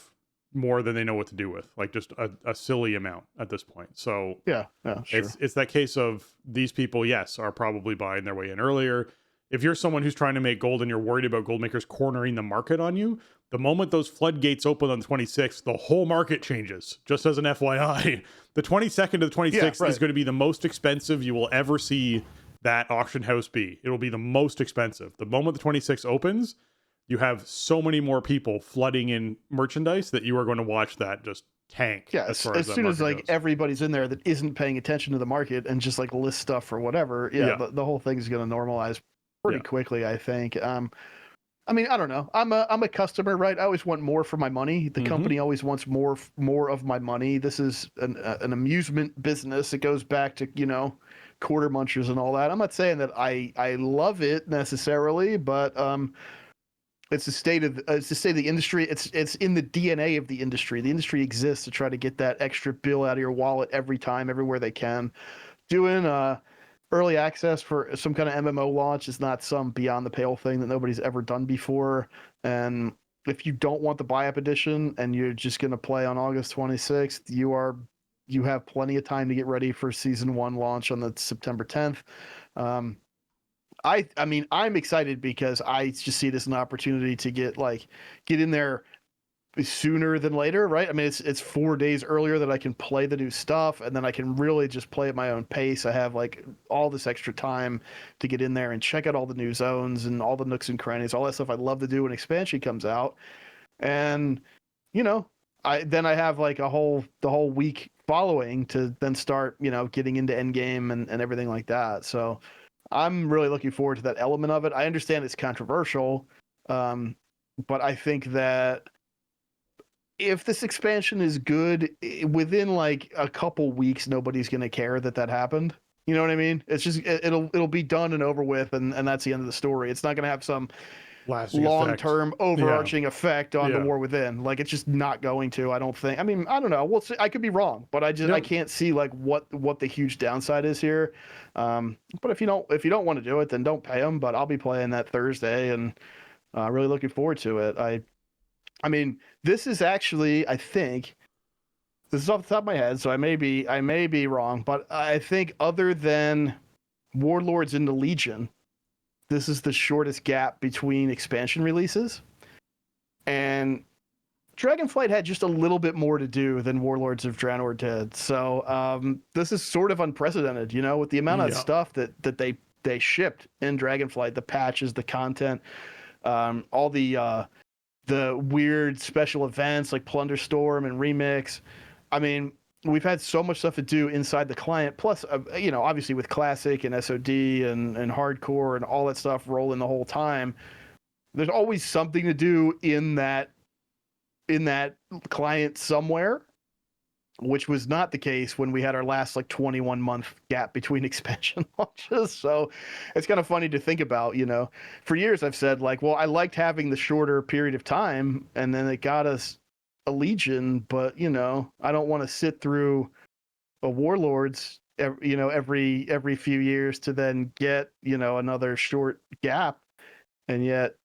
more than they know what to do with, like just a silly amount at this point. So yeah, sure. It's that case of these people, yes, are probably buying their way in earlier. If you're someone who's trying to make gold and you're worried about gold makers cornering the market on you, the moment those floodgates open on the 26th, the whole market changes, just as an FYI. The 22nd to the 26th is going to be the most expensive you will ever see that auction house be. It will be the most expensive. The moment the 26th opens, you have so many more people flooding in merchandise that you are going to watch that just tank. Yeah, as far as that soon as market like goes. everybody's in there that isn't paying attention to the market and just like list stuff or whatever, Yeah. the whole thing is going to normalize pretty Yeah. quickly, I think. I mean, I don't know. I'm a customer, right? I always want more for my money. The company always wants more of my money. This is an amusement business. It goes back to, quarter munchers and all that. I'm not saying that I love it necessarily, but it's the state of the industry. It's in the DNA of the industry. The industry exists to try to get that extra bill out of your wallet every time, everywhere they can. Doing early access for some kind of MMO launch is not some beyond the pale thing that nobody's ever done before. And if you don't want the buy up edition and you're just going to play on August 26th, you have plenty of time to get ready for season 1 launch on the September 10th. I mean, I'm excited because I just see it as an opportunity to get in there sooner than later, right? I mean, it's 4 days earlier that I can play the new stuff, and then I can really just play at my own pace. I have like all this extra time to get in there and check out all the new zones and all the nooks and crannies, all that stuff I love to do when expansion comes out. And I have like the whole week following to then start, getting into endgame and everything like that. So I'm really looking forward to that element of it. I understand it's controversial, but I think that if this expansion is good, within like a couple weeks, nobody's going to care that happened. You know what I mean? It's just it'll be done and over with, and that's the end of the story. It's not going to have some Lasting long-term overarching effect on the Yeah. war within. Like, it's just not going to. I don't think. I mean, I don't know. We'll see. I could be wrong, but I can't see like what the huge downside is here. But if you don't want to do it, then don't pay them. But I'll be playing that Thursday, and really looking forward to it. I mean, this is actually, I think, this is off the top of my head, so I may be wrong, but I think other than Warlords into Legion, this is the shortest gap between expansion releases. And Dragonflight had just a little bit more to do than Warlords of Draenor did. So this is sort of unprecedented, with the amount of stuff that they shipped in Dragonflight, the patches, the content, all the weird special events like Plunderstorm and Remix. I mean, we've had so much stuff to do inside the client. Plus, obviously with Classic and SOD and Hardcore and all that stuff rolling the whole time, there's always something to do in that client somewhere, which was not the case when we had our last 21-month gap between expansion launches. So it's kind of funny to think about, for years I've said well, I liked having the shorter period of time, and then it got us a Legion, but I don't want to sit through a Warlords every few years to then get another short gap. And yet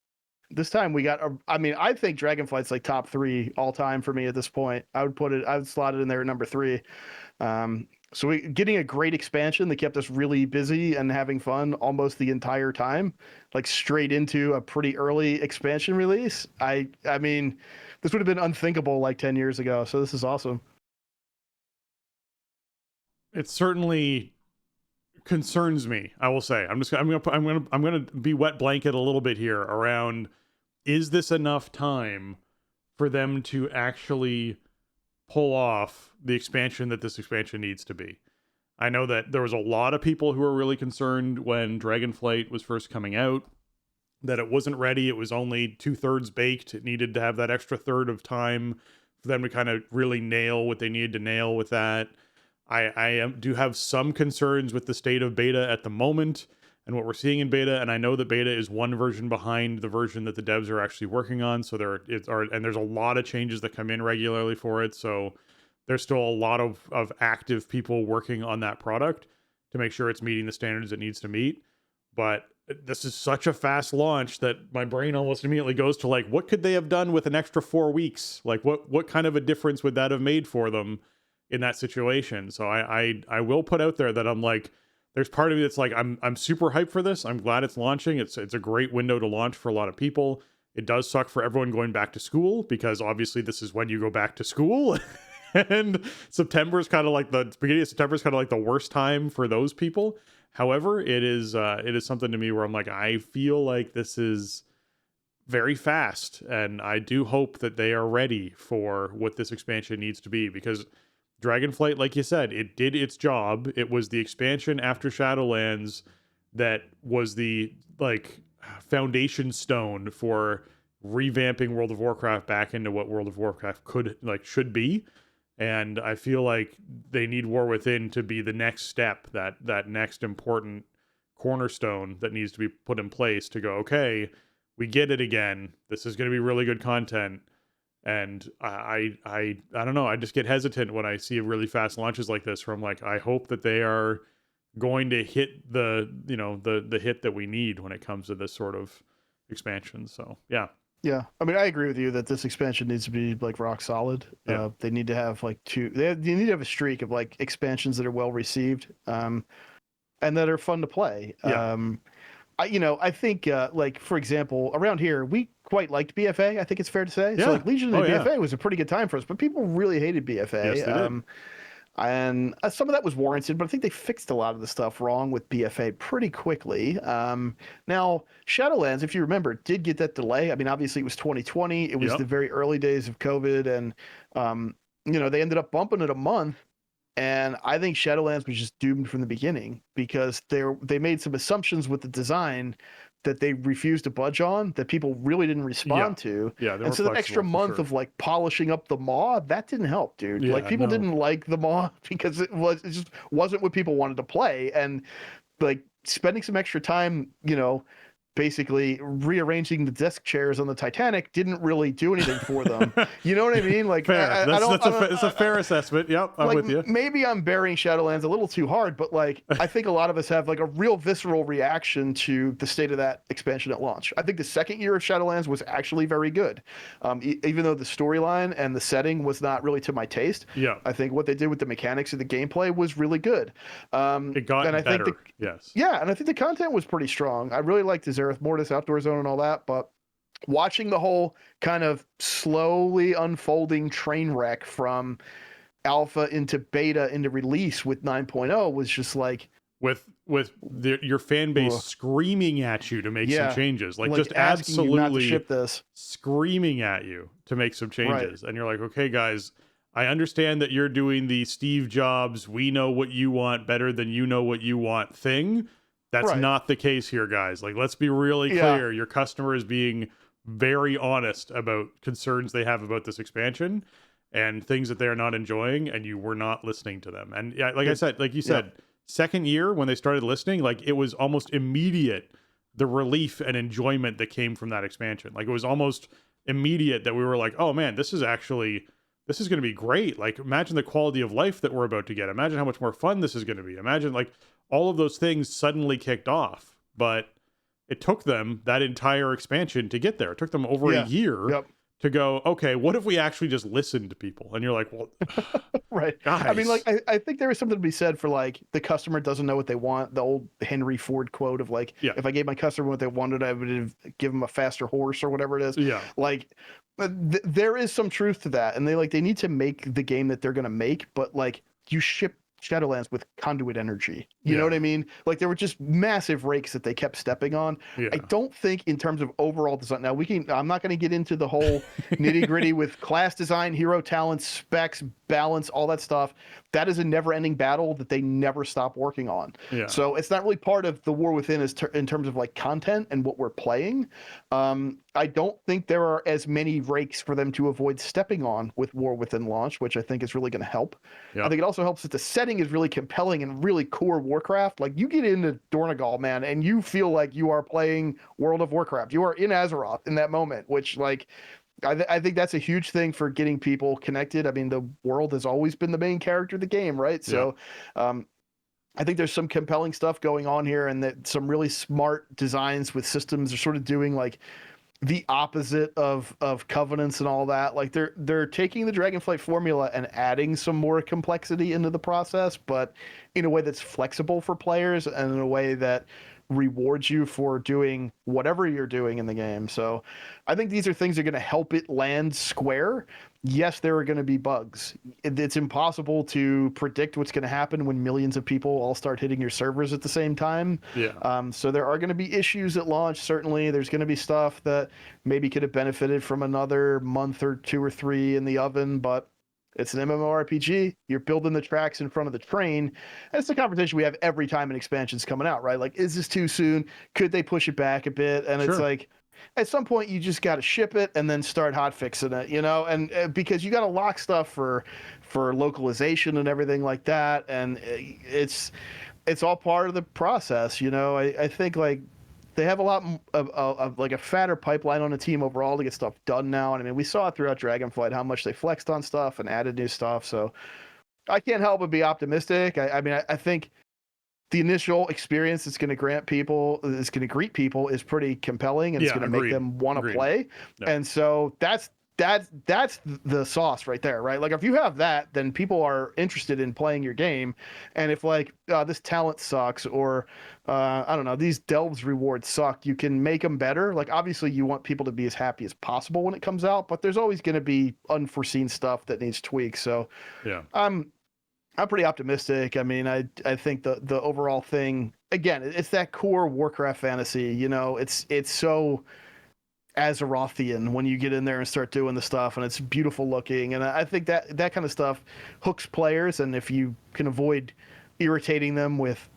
this time we got I think Dragonflight's top 3 all time for me at this point. I would slot it in there at number 3. So we getting a great expansion that kept us really busy and having fun almost the entire time, straight into a pretty early expansion release. I mean, this would have been unthinkable 10 years ago. So this is awesome. It certainly concerns me. I will say, I'm gonna be wet blanket a little bit here around, is this enough time for them to actually pull off the expansion that this expansion needs to be? I know that there was a lot of people who were really concerned when Dragonflight was first coming out, that it wasn't ready. It was only 2/3 baked. It needed to have that extra third of time for them to kind of really nail what they needed to nail with that. I do have some concerns with the state of beta at the moment and what we're seeing in beta. And I know that beta is one version behind the version that the devs are actually working on. So there's a lot of changes that come in regularly for it. So there's still a lot of active people working on that product to make sure it's meeting the standards it needs to meet. But this is such a fast launch that my brain almost immediately goes to what could they have done with an extra 4 weeks? What kind of a difference would that have made for them in that situation? So I will put out there that I'm there's part of me that's I'm super hyped for this. I'm glad it's launching. It's a great window to launch for a lot of people. It does suck for everyone going back to school, because obviously this is when you go back to school. And September is kind of the beginning of September is kind of the worst time for those people. However, it is something to me where I'm I feel like this is very fast, and I do hope that they are ready for what this expansion needs to be, because Dragonflight, like you said, it did its job. It was the expansion after Shadowlands that was the like foundation stone for revamping World of Warcraft back into what World of Warcraft should be. And I feel like they need War Within to be the next step, that next important cornerstone that needs to be put in place to go, okay, we get it again. This is going to be really good content. And I don't know. I just get hesitant when I see really fast launches like this, where I'm like, I hope that they are going to hit the hit that we need when it comes to this sort of expansion. So yeah. Yeah, I mean, I agree with you that this expansion needs to be like rock solid. Yeah. They need to have like they need to have a streak of like expansions that are well received, and that are fun to play. Yeah. I think like, for example, around here we quite liked BFA. I think it's fair to say. Yeah. So like Legion and Oh, yeah. BFA was a pretty good time for us, but people really hated BFA. Yes, they did. And some of that was warranted, but I think they fixed a lot of the stuff wrong with BFA pretty quickly. Now, Shadowlands, if you remember, did get that delay. I mean, obviously it was 2020. It was Yep. the very early days of COVID, and they ended up bumping it a month. And I think Shadowlands was just doomed from the beginning, because they made some assumptions with the design that they refused to budge on, that people really didn't respond to. Yeah, they and were so that extra flexible, for month sure. of like polishing up the maw, that didn't help, dude. Yeah, Like people no. didn't like the maw because it just wasn't what people wanted to play. And like spending some extra time, basically rearranging the desk chairs on the Titanic didn't really do anything for them. You know what I mean? Like, Fair. It's a fair I- assessment. Yep, I'm like, with you. maybe I'm burying Shadowlands a little too hard, but like I think a lot of us have like a real visceral reaction to the state of that expansion at launch. I think the second year of Shadowlands was actually very good, even though the storyline and the setting was not really to my taste. Yeah. I think what they did with the mechanics of the gameplay was really good. It got and I better. think Yes. yeah, and I think the content was pretty strong. I really liked the Zereth Mortis Outdoor Zone and all that, but watching the whole kind of slowly unfolding train wreck from alpha into beta into release with 9.0 was just like, With your fan base Ugh. screaming at you to make Yeah, some changes, like just asking you not to absolutely ship this. screaming at you to make some changes. And you're like, okay, guys, I understand that you're doing the Steve Jobs, we know what you want better than you know what you want thing. That's Right. not the case here, guys. Like, let's be really Yeah. clear. Your customer is being very honest about concerns they have about this expansion and things that they're not enjoying, and you were not listening to them. And yeah, like I said, like you said, second year when they started listening, like it was almost immediate, the relief and enjoyment that came from that expansion. Like it was almost immediate that we were like, oh man, this is going to be great. Like imagine the quality of life that we're about to get. Imagine how much more fun this is going to be. Imagine like all of those things suddenly kicked off, but it took them that entire expansion to get there. It took them over a year Yep. to go, okay, what if we actually just listened to people? And you're like, well, Right. guys. I mean, like, I think there is something to be said for like the customer doesn't know what they want. The old Henry Ford quote of like, Yeah. if I gave my customer what they wanted, I would give them a faster horse or whatever it is. Yeah. Like, there is some truth to that. And they need to make the game that they're going to make, but like you ship Shadowlands with conduit energy. You know what I mean? Like there were just massive rakes that they kept stepping on. Yeah. I don't think in terms of overall design. Now I'm not going to get into the whole nitty gritty with class design, hero talents, specs, balance, all that stuff. That is a never ending battle that they never stop working on. Yeah. So it's not really part of the War Within in terms of like content and what we're playing. I don't think there are as many rakes for them to avoid stepping on with War Within launch, which I think is really going to help. Yeah. I think it also helps that the setting is really compelling and really core Warcraft. Like you get into Dornogal, man, and you feel like you are playing World of Warcraft. You are in Azeroth in that moment, which like I think that's a huge thing for getting people connected. I mean, the world has always been the main character of the game, right? So I think there's some compelling stuff going on here, and that some really smart designs with systems are sort of doing like the opposite of covenants and all that. Like they're taking the Dragonflight formula and adding some more complexity into the process, but in a way that's flexible for players and in a way that rewards you for doing whatever you're doing in the game. So I think these are things that are going to help it land square. Yes, there are going to be bugs. It's impossible to predict what's going to happen when millions of people all start hitting your servers at the same time. Yeah. So there are going to be issues at launch. Certainly, there's going to be stuff that maybe could have benefited from another month or 2 or 3 in the oven, but it's an MMORPG. You're building the tracks in front of the train. And it's the conversation we have every time an expansion's coming out, right? Like, is this too soon? Could they push it back a bit? And it's like, at some point, you just got to ship it and then start hot fixing it, you know? And because you got to lock stuff for localization and everything like that. And it's all part of the process, you know? I think, like, they have a lot of like a fatter pipeline on the team overall to get stuff done now. And I mean, we saw it throughout Dragonflight how much they flexed on stuff and added new stuff. So I can't help but be optimistic. I mean, I think the initial experience it's going to greet people is pretty compelling, and it's going to make them want to play. Yeah. And so that's the sauce right there, right? Like, if you have that, then people are interested in playing your game. And if, like, this talent sucks, or I don't know, these delves rewards suck, you can make them better. Like, obviously you want people to be as happy as possible when it comes out, but there's always going to be unforeseen stuff that needs tweaks. So yeah, I'm pretty optimistic. I mean, I think the overall thing, again, it's that core Warcraft fantasy, you know, it's so Azerothian when you get in there and start doing the stuff, and it's beautiful looking. And I think that kind of stuff hooks players. And if you can avoid irritating them with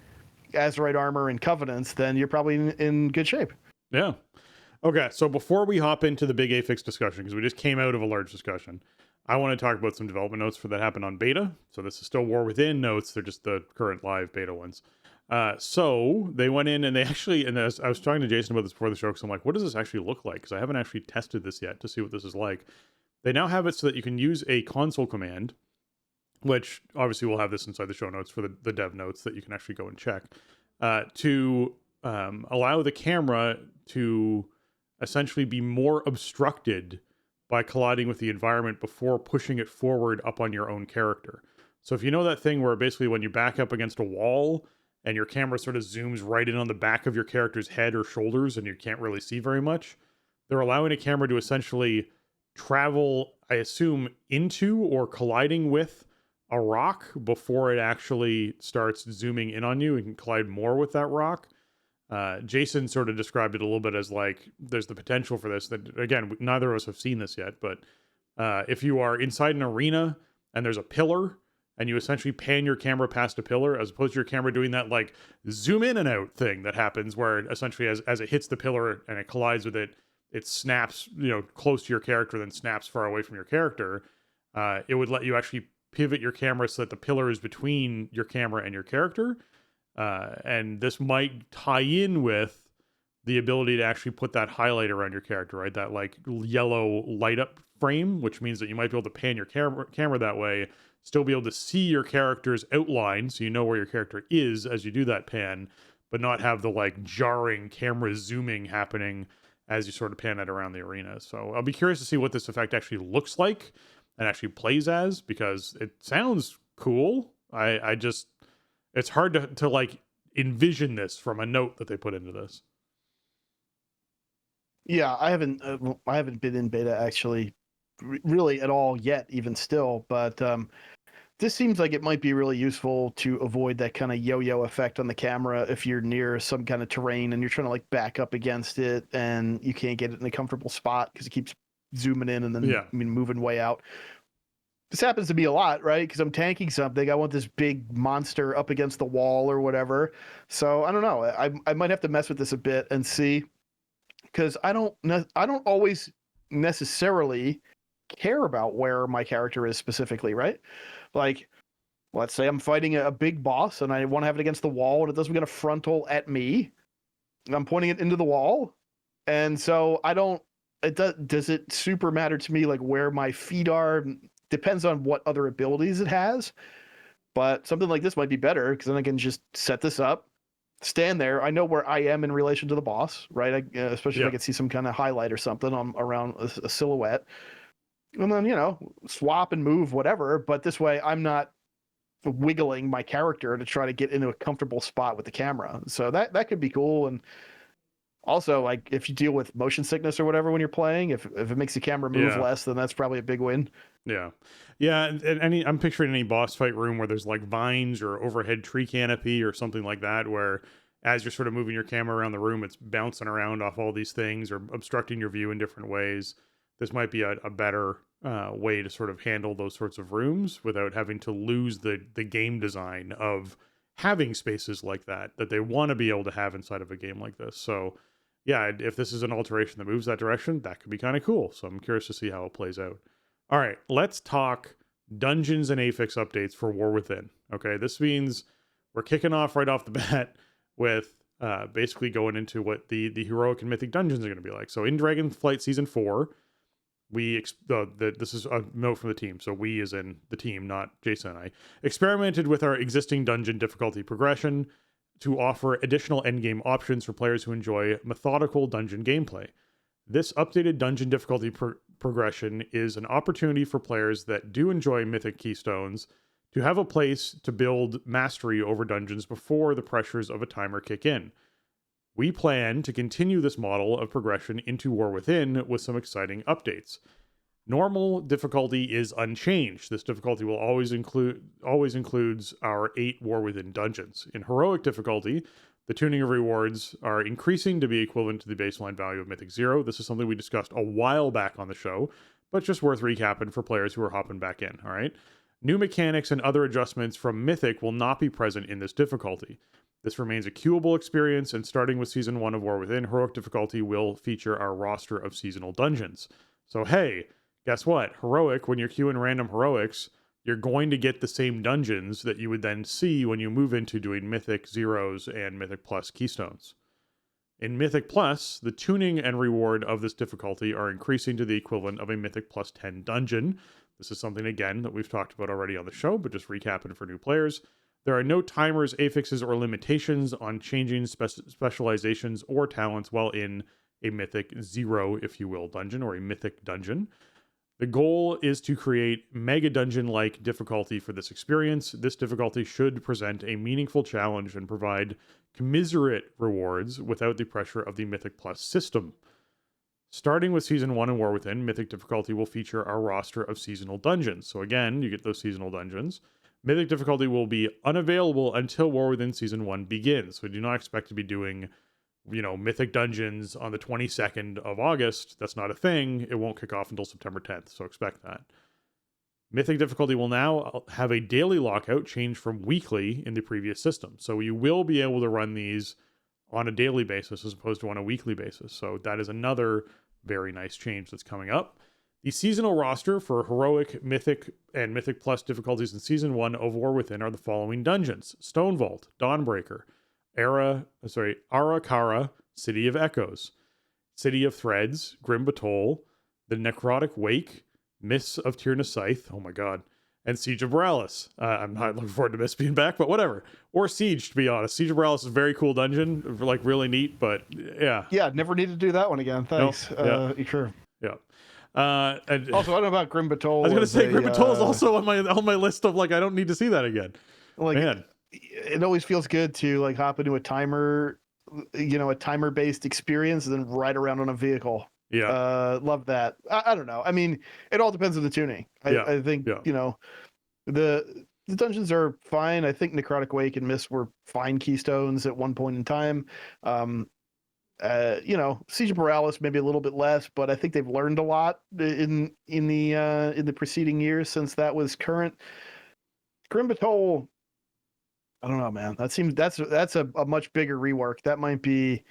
Azerite armor and covenants, then you're probably in good shape. Yeah. Okay. So before we hop into the big affix discussion, because we just came out of a large discussion, I want to talk about some development notes for that happened on beta. So this is still War Within notes. They're just the current live beta ones. So they went in and they actually, and I was talking to Jason about this before the show, because I'm like, what does this actually look like? Because I haven't actually tested this yet to see what this is like. They now have it so that you can use a console command, which obviously we'll have this inside the show notes for the dev notes that you can actually go and check, to allow the camera to essentially be more obstructed by colliding with the environment before pushing it forward up on your own character. So if you know that thing where basically when you back up against a wall and your camera sort of zooms right in on the back of your character's head or shoulders and you can't really see very much, they're allowing a camera to essentially travel, I assume, into or colliding with a rock before it actually starts zooming in on you and can collide more with that rock. Jason sort of described it a little bit as like, there's the potential for this, that again, neither of us have seen this yet, but if you are inside an arena and there's a pillar and you essentially pan your camera past a pillar, as opposed to your camera doing that like zoom in and out thing that happens where essentially as it hits the pillar and it collides with it, it snaps, you know, close to your character, then snaps far away from your character. It would let you actually pivot your camera so that the pillar is between your camera and your character. And this might tie in with the ability to actually put that highlight around your character, right? That like yellow light up frame, which means that you might be able to pan your camera that way, still be able to see your character's outline, so you know where your character is as you do that pan, but not have the like jarring camera zooming happening as you sort of pan it around the arena. So I'll be curious to see what this effect actually looks like and actually plays as, because it sounds cool. I just, it's hard to like envision this from a note that they put into this. Yeah, I haven't been in beta actually really at all yet, even still, but this seems like it might be really useful to avoid that kind of yo-yo effect on the camera if you're near some kind of terrain and you're trying to like back up against it and you can't get it in a comfortable spot because it keeps zooming in and then moving way out. This happens to me a lot, right? Because I'm tanking something. I want this big monster up against the wall or whatever. So I don't know. I might have to mess with this a bit and see, because I don't always necessarily care about where my character is specifically, right? Like, let's say I'm fighting a big boss and I want to have it against the wall and it doesn't get a frontal at me. I'm pointing it into the wall. And so does it super matter to me like where my feet are? Depends on what other abilities it has. But something like this might be better because then I can just set this up, stand there. I know where I am in relation to the boss, right? Especially if I can see some kind of highlight or something around a silhouette. And then, swap and move, whatever. But this way, I'm not wiggling my character to try to get into a comfortable spot with the camera. So that could be cool. And also, like, if you deal with motion sickness or whatever when you're playing, if it makes the camera move less, then that's probably a big win. Yeah. Yeah. And I'm picturing any boss fight room where there's like vines or overhead tree canopy or something like that, where as you're sort of moving your camera around the room, it's bouncing around off all these things or obstructing your view in different ways. This might be a better way to sort of handle those sorts of rooms without having to lose the game design of having spaces like that they want to be able to have inside of a game like this. So yeah, if this is an alteration that moves that direction, that could be kind of cool. So I'm curious to see how it plays out. All right, let's talk dungeons and affix updates for War Within. Okay, this means we're kicking off right off the bat with basically going into what the heroic and mythic dungeons are going to be like. So in Dragonflight Season 4, this is a note from the team. So we as in the team, not Jason and I, experimented with our existing dungeon difficulty progression to offer additional endgame options for players who enjoy methodical dungeon gameplay. This updated dungeon difficulty progression is an opportunity for players that do enjoy mythic keystones to have a place to build mastery over dungeons before the pressures of a timer kick in. We plan to continue this model of progression into War Within with some exciting updates. Normal difficulty is unchanged. This difficulty will always includes our 8 War Within dungeons. In heroic difficulty, the tuning of rewards are increasing to be equivalent to the baseline value of Mythic 0. This is something we discussed a while back on the show, but just worth recapping for players who are hopping back in, all right? New mechanics and other adjustments from Mythic will not be present in this difficulty. This remains a queuable experience, and starting with Season 1 of War Within, heroic difficulty will feature our roster of seasonal dungeons. So hey, guess what? Heroic, when you're queuing random heroics, you're going to get the same dungeons that you would then see when you move into doing Mythic Zeros and Mythic Plus keystones. In Mythic Plus, the tuning and reward of this difficulty are increasing to the equivalent of a Mythic Plus 10 dungeon. This is something, again, that we've talked about already on the show, but just recapping for new players. There are no timers, affixes, or limitations on changing specializations or talents while in a Mythic 0, if you will, dungeon, or a Mythic dungeon. The goal is to create mega dungeon-like difficulty for this experience. This difficulty should present a meaningful challenge and provide commiserate rewards without the pressure of the Mythic Plus system. Starting with Season 1 in War Within, Mythic difficulty will feature our roster of seasonal dungeons. So again, you get those seasonal dungeons. Mythic difficulty will be unavailable until War Within Season 1 begins. So do not expect to be doing, Mythic dungeons on the 22nd of August. That's not a thing. It won't kick off until September 10th, so expect that. Mythic difficulty will now have a daily lockout, change from weekly in the previous system. So you will be able to run these on a daily basis as opposed to on a weekly basis. So that is another very nice change that's coming up. The seasonal roster for Heroic, Mythic, and Mythic Plus difficulties in Season 1 of War Within are the following dungeons: Stone Vault, Dawnbreaker, Arakara, City of Echoes, City of Threads, Grim Batol, the Necrotic Wake, Mists of Tirna Scythe, oh my god, and Siege of Borealis. I'm not looking forward to Mist being back, but whatever. Or Siege, to be honest. Siege of Borealis is a very cool dungeon, like really neat, but yeah. Yeah, never need to do that one again. Thanks. Nope. Yeah. Sure. Yeah. And also, I don't know about Grim Batol. I was going to say Grim Batol is also on my list of I don't need to see that again. Man, it always feels good to hop into a timer, a timer based experience and then ride around on a vehicle. Yeah. Love that. I don't know. I mean, it all depends on the tuning. I think, the dungeons are fine. I think Necrotic Wake and Mist were fine keystones at one point in time. Siege of Borealis maybe a little bit less, but I think they've learned a lot in the preceding years since that was current. Grim Batol, I don't know, man. That's a much bigger rework. That might be.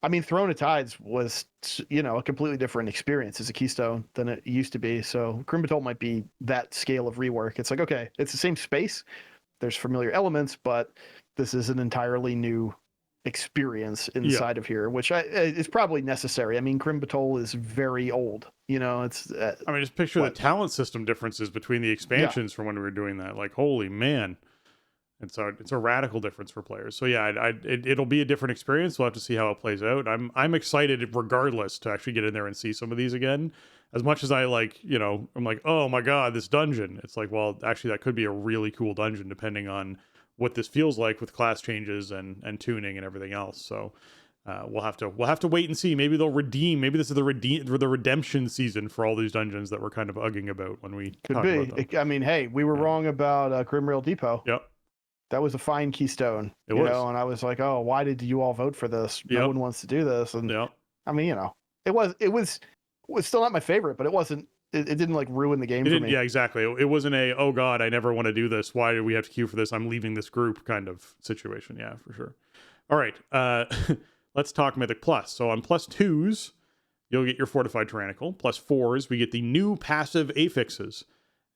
I mean, Throne of Tides was, a completely different experience as a keystone than it used to be. So Grim Batol might be that scale of rework. It's okay, it's the same space. There's familiar elements, but this is an entirely new experience inside of here, which is probably necessary. I mean, Grim Batol is very old. It's. Just picture the talent system differences between the expansions from when we were doing that. Holy man. It's a radical difference for players. So yeah, it'll be a different experience. We'll have to see how it plays out. I'm excited regardless to actually get in there and see some of these again. as much as I like, I'm like, oh my God, this dungeon. It's like, well, actually that could be a really cool dungeon depending on what this feels like with class changes and tuning and everything else. So we'll have to wait and see. Maybe they'll redeem. Maybe this is the redemption season for all these dungeons that we're kind of ugging about when we Could talk be. about them. I mean, hey, we were wrong about Grim Rail Depot. Yep. That was a fine keystone. It was. And I was like, oh, why did you all vote for this? No one wants to do this. And I mean, it was still not my favorite, but it didn't like ruin the game for me. Yeah, exactly. It wasn't a, oh God, I never want to do this. Why do we have to queue for this? I'm leaving this group kind of situation. Yeah, for sure. All right. Let's talk Mythic Plus. So on +2s, you'll get your Fortified Tyrannical. +4s, we get the new passive affixes.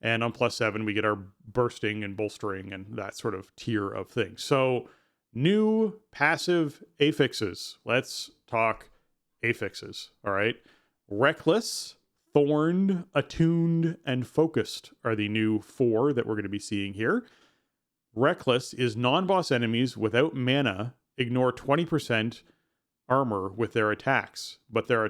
And on +7, we get our bursting and bolstering and that sort of tier of things. So new passive affixes. Let's talk affixes. All right. Reckless, Thorned, Attuned, and Focused are the new 4 that we're going to be seeing here. Reckless is non-boss enemies without mana ignore 20% armor with their attacks, but their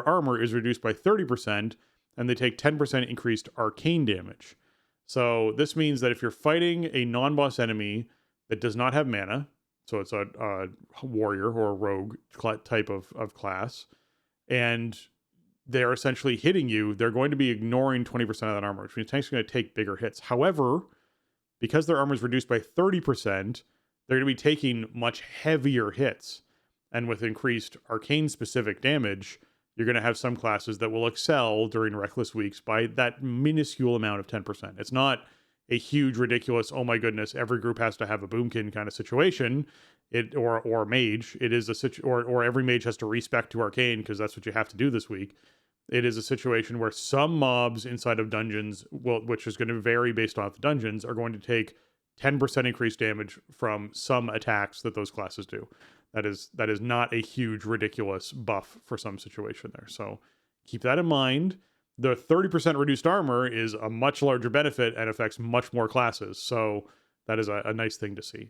armor is reduced by 30%, and they take 10% increased arcane damage. So this means that if you're fighting a non-boss enemy that does not have mana, so it's a warrior or a rogue type of class, and they're essentially hitting you, they're going to be ignoring 20% of that armor, which means tanks are going to take bigger hits. However, because their armor is reduced by 30%, they're going to be taking much heavier hits. And with increased arcane-specific damage, you're going to have some classes that will excel during Reckless weeks by that minuscule amount of 10%. It's not a huge, ridiculous, oh my goodness, every group has to have a boomkin kind of situation. Or mage. It is or every mage has to respec to arcane because that's what you have to do this week. It is a situation where some mobs inside of dungeons, which is going to vary based off the dungeons, are going to take 10% increased damage from some attacks that those classes do. That is not a huge, ridiculous buff for some situation there. So keep that in mind. The 30% reduced armor is a much larger benefit and affects much more classes. So that is a nice thing to see.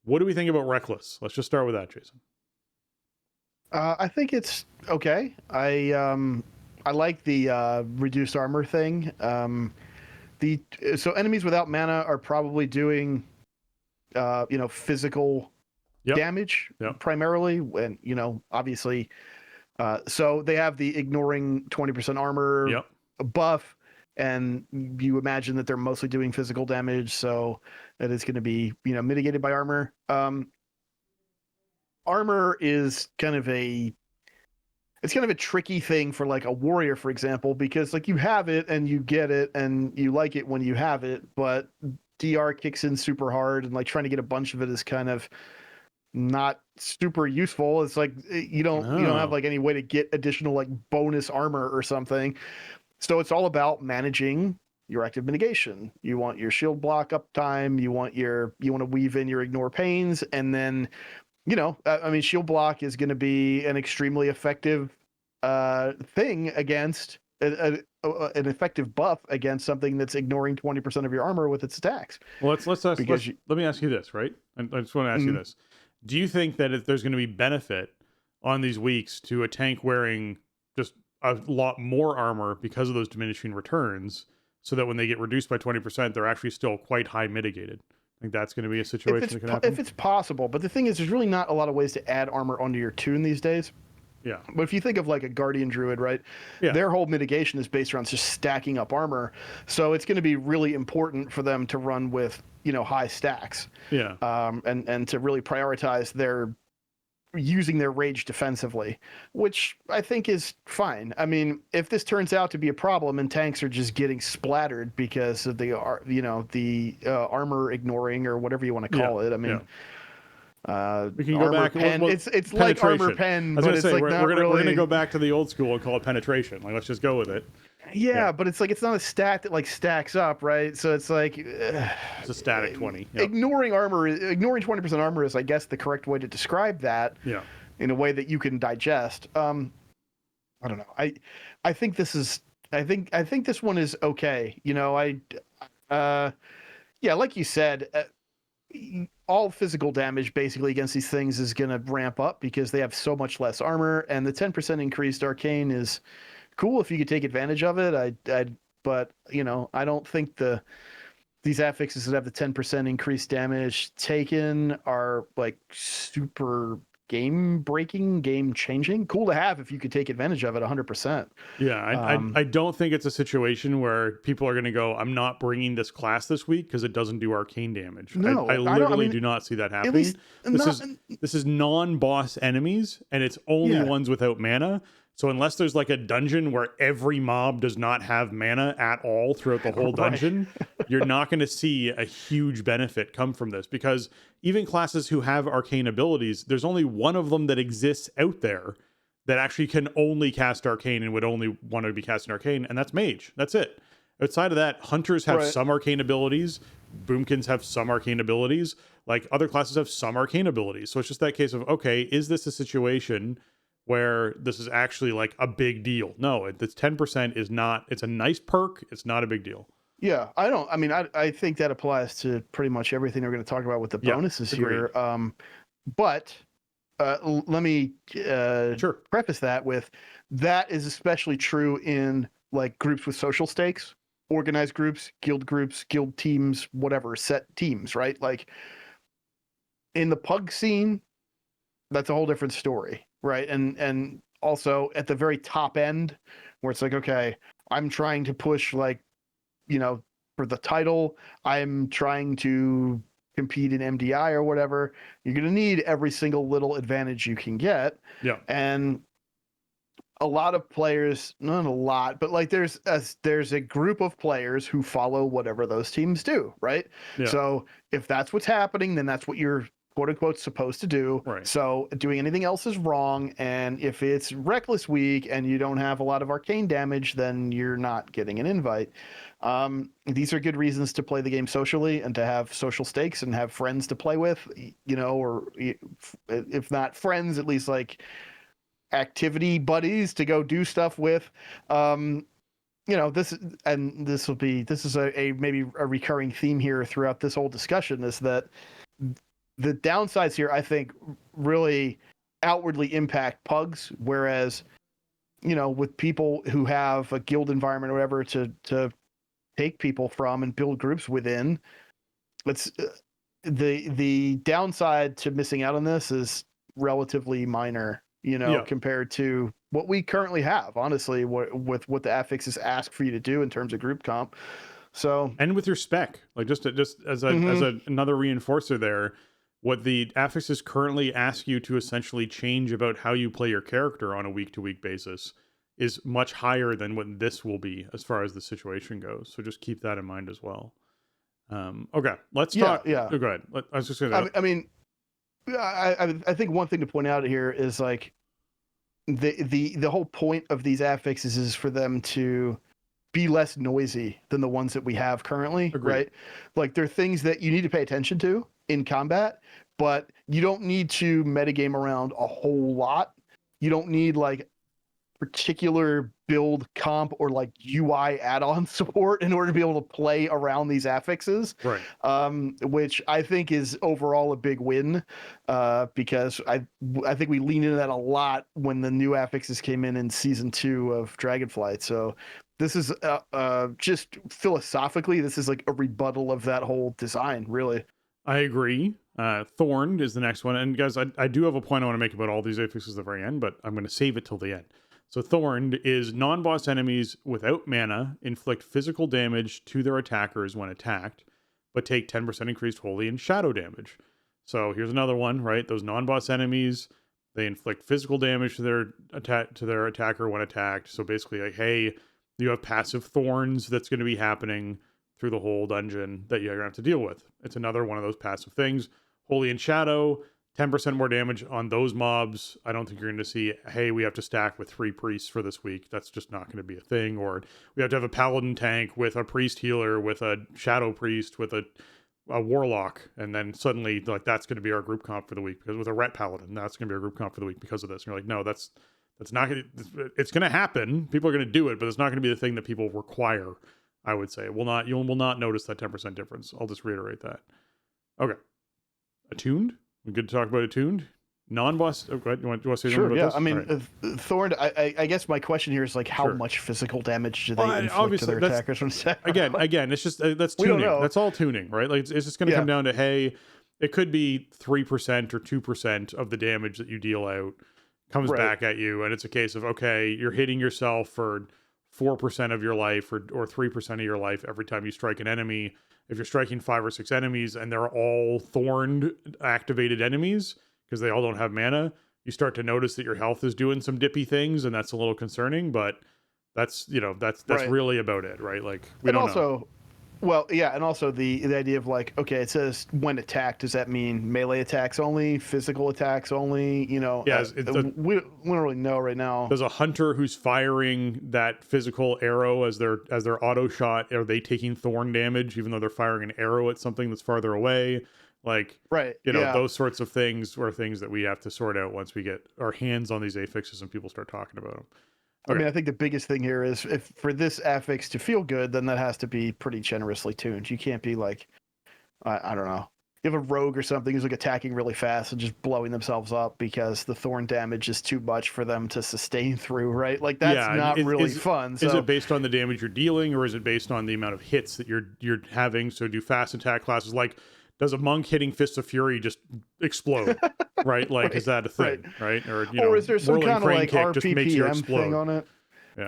What do we think about Reckless? Let's just start with that, Jason. I think it's okay. I like the reduced armor thing. So enemies without mana are probably doing physical damage primarily, and obviously so they have the ignoring 20% armor buff, and you imagine that they're mostly doing physical damage, so it is going to be mitigated by armor. Armor is kind of a tricky thing for like a warrior, for example, because like you have it and you get it and you like it when you have it, but DR kicks in super hard, and like trying to get a bunch of it is kind of not super useful. It's like you don't have like any way to get additional like bonus armor or something. So it's all about managing your active mitigation. You want your shield block uptime, you want to weave in your ignore pains, and then shield block is going to be an extremely effective thing against an effective buff against something that's ignoring 20% of your armor with its attacks. Well, let me ask you this, right? I just want to ask you this. Do you think that if there's going to be benefit on these weeks to a tank wearing just a lot more armor because of those diminishing returns, so that when they get reduced by 20%, they're actually still quite high mitigated? I think that's going to be a situation that can happen. If it's possible, but the thing is, there's really not a lot of ways to add armor onto your tune these days. Yeah. But if you think of like a Guardian Druid, right? Yeah. Their whole mitigation is based around just stacking up armor. So it's going to be really important for them to run with, high stacks. Yeah. And to really prioritize using their rage defensively, which I think is fine. I mean, if this turns out to be a problem and tanks are just getting splattered because of the armor ignoring or whatever you want to call it. I mean, we can go back. It's like armor pen, but it's like we're gonna go back to the old school and call it penetration. Like, let's just go with it. Yeah, but it's like it's not a stat that like stacks up, right? So it's like it's a static 20. Yep. Ignoring 20% armor is, I guess, the correct way to describe that. Yeah. In a way that you can digest. I don't know. I think this one is okay. Like you said, all physical damage basically against these things is going to ramp up because they have so much less armor, and the 10% increased arcane is cool if you could take advantage of it. But you know, I don't think these affixes that have the 10% increased damage taken are like super game breaking, game changing. Cool to have if you could take advantage of it 100%. Yeah, I don't think it's a situation where people are going to go, I'm not bringing this class this week because it doesn't do arcane damage. No, I literally do not see that at happening. least This not. this is non-boss enemies, and it's only Yeah. ones without mana. So unless there's like a dungeon where every mob does not have mana at all throughout the whole Right. dungeon, you're not going to see a huge benefit come from this, because even classes who have arcane abilities, there's only one of them that exists out there that actually can only cast arcane and would only want to be casting arcane, and that's mage. That's it. Outside of that, hunters have Right. some arcane abilities, boomkins have some arcane abilities, like other classes have some arcane abilities. So it's just that case of, okay, is this a situation where this is actually like a big deal? No, this 10% is not. It's a nice perk. It's not a big deal. Yeah, I think that applies to pretty much everything we're going to talk about with the Yeah, bonuses agreed. here. But let me Sure. preface that with, that is especially true in like groups with social stakes, organized groups, guild teams, whatever, set teams, right? Like in the pug scene, that's a whole different story, right? And also at the very top end, where it's like, okay, I'm trying to push, like, you know, for the title, I'm trying to compete in MDI or whatever, you're going to need every single little advantage you can get. Yeah. And a lot of players, not a lot, but like there's a group of players who follow whatever those teams do, right? Yeah. So if that's what's happening, then that's what you're quote unquote supposed to do. Right. So doing anything else is wrong. And if it's reckless week and you don't have a lot of arcane damage, then you're not getting an invite. These are good reasons to play the game socially and to have social stakes and have friends to play with, you know, or if not friends, at least like activity buddies to go do stuff with. You know, this is a maybe a recurring theme here throughout this whole discussion, is that the downsides here, I think, really outwardly impact pugs, whereas, you know, with people who have a guild environment or whatever to take people from and build groups within, it's the downside to missing out on this is relatively minor, you know, Yeah. compared to what we currently have, honestly, with what the affixes ask for you to do in terms of group comp. So, And with your spec, like just as another reinforcer there, what the affixes currently ask you to essentially change about how you play your character on a week-to-week basis is much higher than what this will be as far as the situation goes. So just keep that in mind as well. Okay, let's talk. Yeah. Oh, go ahead. I was just gonna. I mean, I think one thing to point out here is like the whole point of these affixes is for them to be less noisy than the ones that we have currently. Agreed. Right? Like they're things that you need to pay attention to in combat, but you don't need to metagame around a whole lot. You don't need like particular build comp or like UI add-on support in order to be able to play around these affixes, Right. which I think is overall a big win, because I think we leaned into that a lot when the new affixes came in season 2 of Dragonflight. So this is just philosophically, this is like a rebuttal of that whole design, really. I agree. Thorned is the next one. And guys, I do have a point I want to make about all these affixes at the very end, but I'm going to save it till the end. So Thorned is non-boss enemies without mana inflict physical damage to their attackers when attacked, but take 10% increased holy and shadow damage. So here's another one, right? Those non-boss enemies, they inflict physical damage to their attacker when attacked. So basically, like, hey, you have passive thorns that's going to be happening through the whole dungeon that you're going to have to deal with. It's another one of those passive things. Holy and shadow, 10% more damage on those mobs. I don't think you're going to see, hey, we have to stack with 3 priests for this week. That's just not going to be a thing. Or we have to have a paladin tank with a priest healer, with a shadow priest, with a warlock. And then suddenly, like, that's going to be our group comp for the week. Because with a ret paladin, that's going to be our group comp for the week because of this. And you're like, no, that's not going to, it's going to happen. People are going to do it, but it's not going to be the thing that people require, I would say. You will not notice that 10% difference. I'll just reiterate that. Okay. Attuned? We good to talk about Attuned? Non-boss. Oh, go ahead. You want to say something Sure, about yeah. this? I mean, All right. Thorn. I guess my question here is like, how Sure. much physical damage do they Well, inflict to obviously, their that's attackers from attack? again. It's just that's We don't tuning. know. That's all tuning, right? Like it's just going to Yeah. come down to, hey, it could be 3% or 2% of the damage that you deal out comes Right. back at you, and it's a case of, okay, you're hitting yourself for 4% of your life or 3% of your life every time you strike an enemy. If you're striking 5 or 6 enemies and they're all thorned activated enemies because they all don't have mana, you start to notice that your health is doing some dippy things, and that's a little concerning, but that's that's Right. really about it, right? Like we And don't also, know. well, yeah, and also the idea of like, okay, it says when attacked. Does that mean melee attacks only, physical attacks only? Yeah, we don't really know right now. does a hunter who's firing that physical arrow as their auto shot, are they taking thorn damage even though they're firing an arrow at something that's farther away? Like, Right. those sorts of things are things that we have to sort out once we get our hands on these affixes and people start talking about them. I mean, I think the biggest thing here is if for this affix to feel good, then that has to be pretty generously tuned. You can't be like, I don't know. You have a rogue or something who's like attacking really fast and just blowing themselves up because the thorn damage is too much for them to sustain through, right? Like that's not really fun. So is it based on the damage you're dealing, or is it based on the amount of hits that you're having? So do fast attack classes, like, does a monk hitting Fists of Fury just explode? Right? Like, is that a thing? Right? Or or is there some kind of like just makes you RPPM explode thing on it?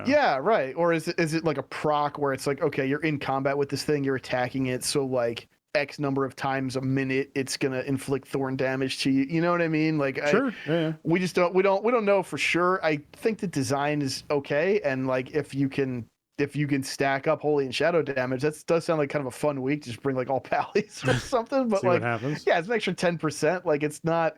Yeah, right. Or is it like a proc where it's like, okay, you're in combat with this thing, you're attacking it, so like X number of times a minute, it's gonna inflict thorn damage to you. You know what I mean? Like, sure. We just don't know for sure. I think the design is okay, and like if you can stack up holy and shadow damage, that does sound like kind of a fun week. Just bring like all pallies or something. But see like, what happens. Yeah, it's an extra 10%. Like it's not,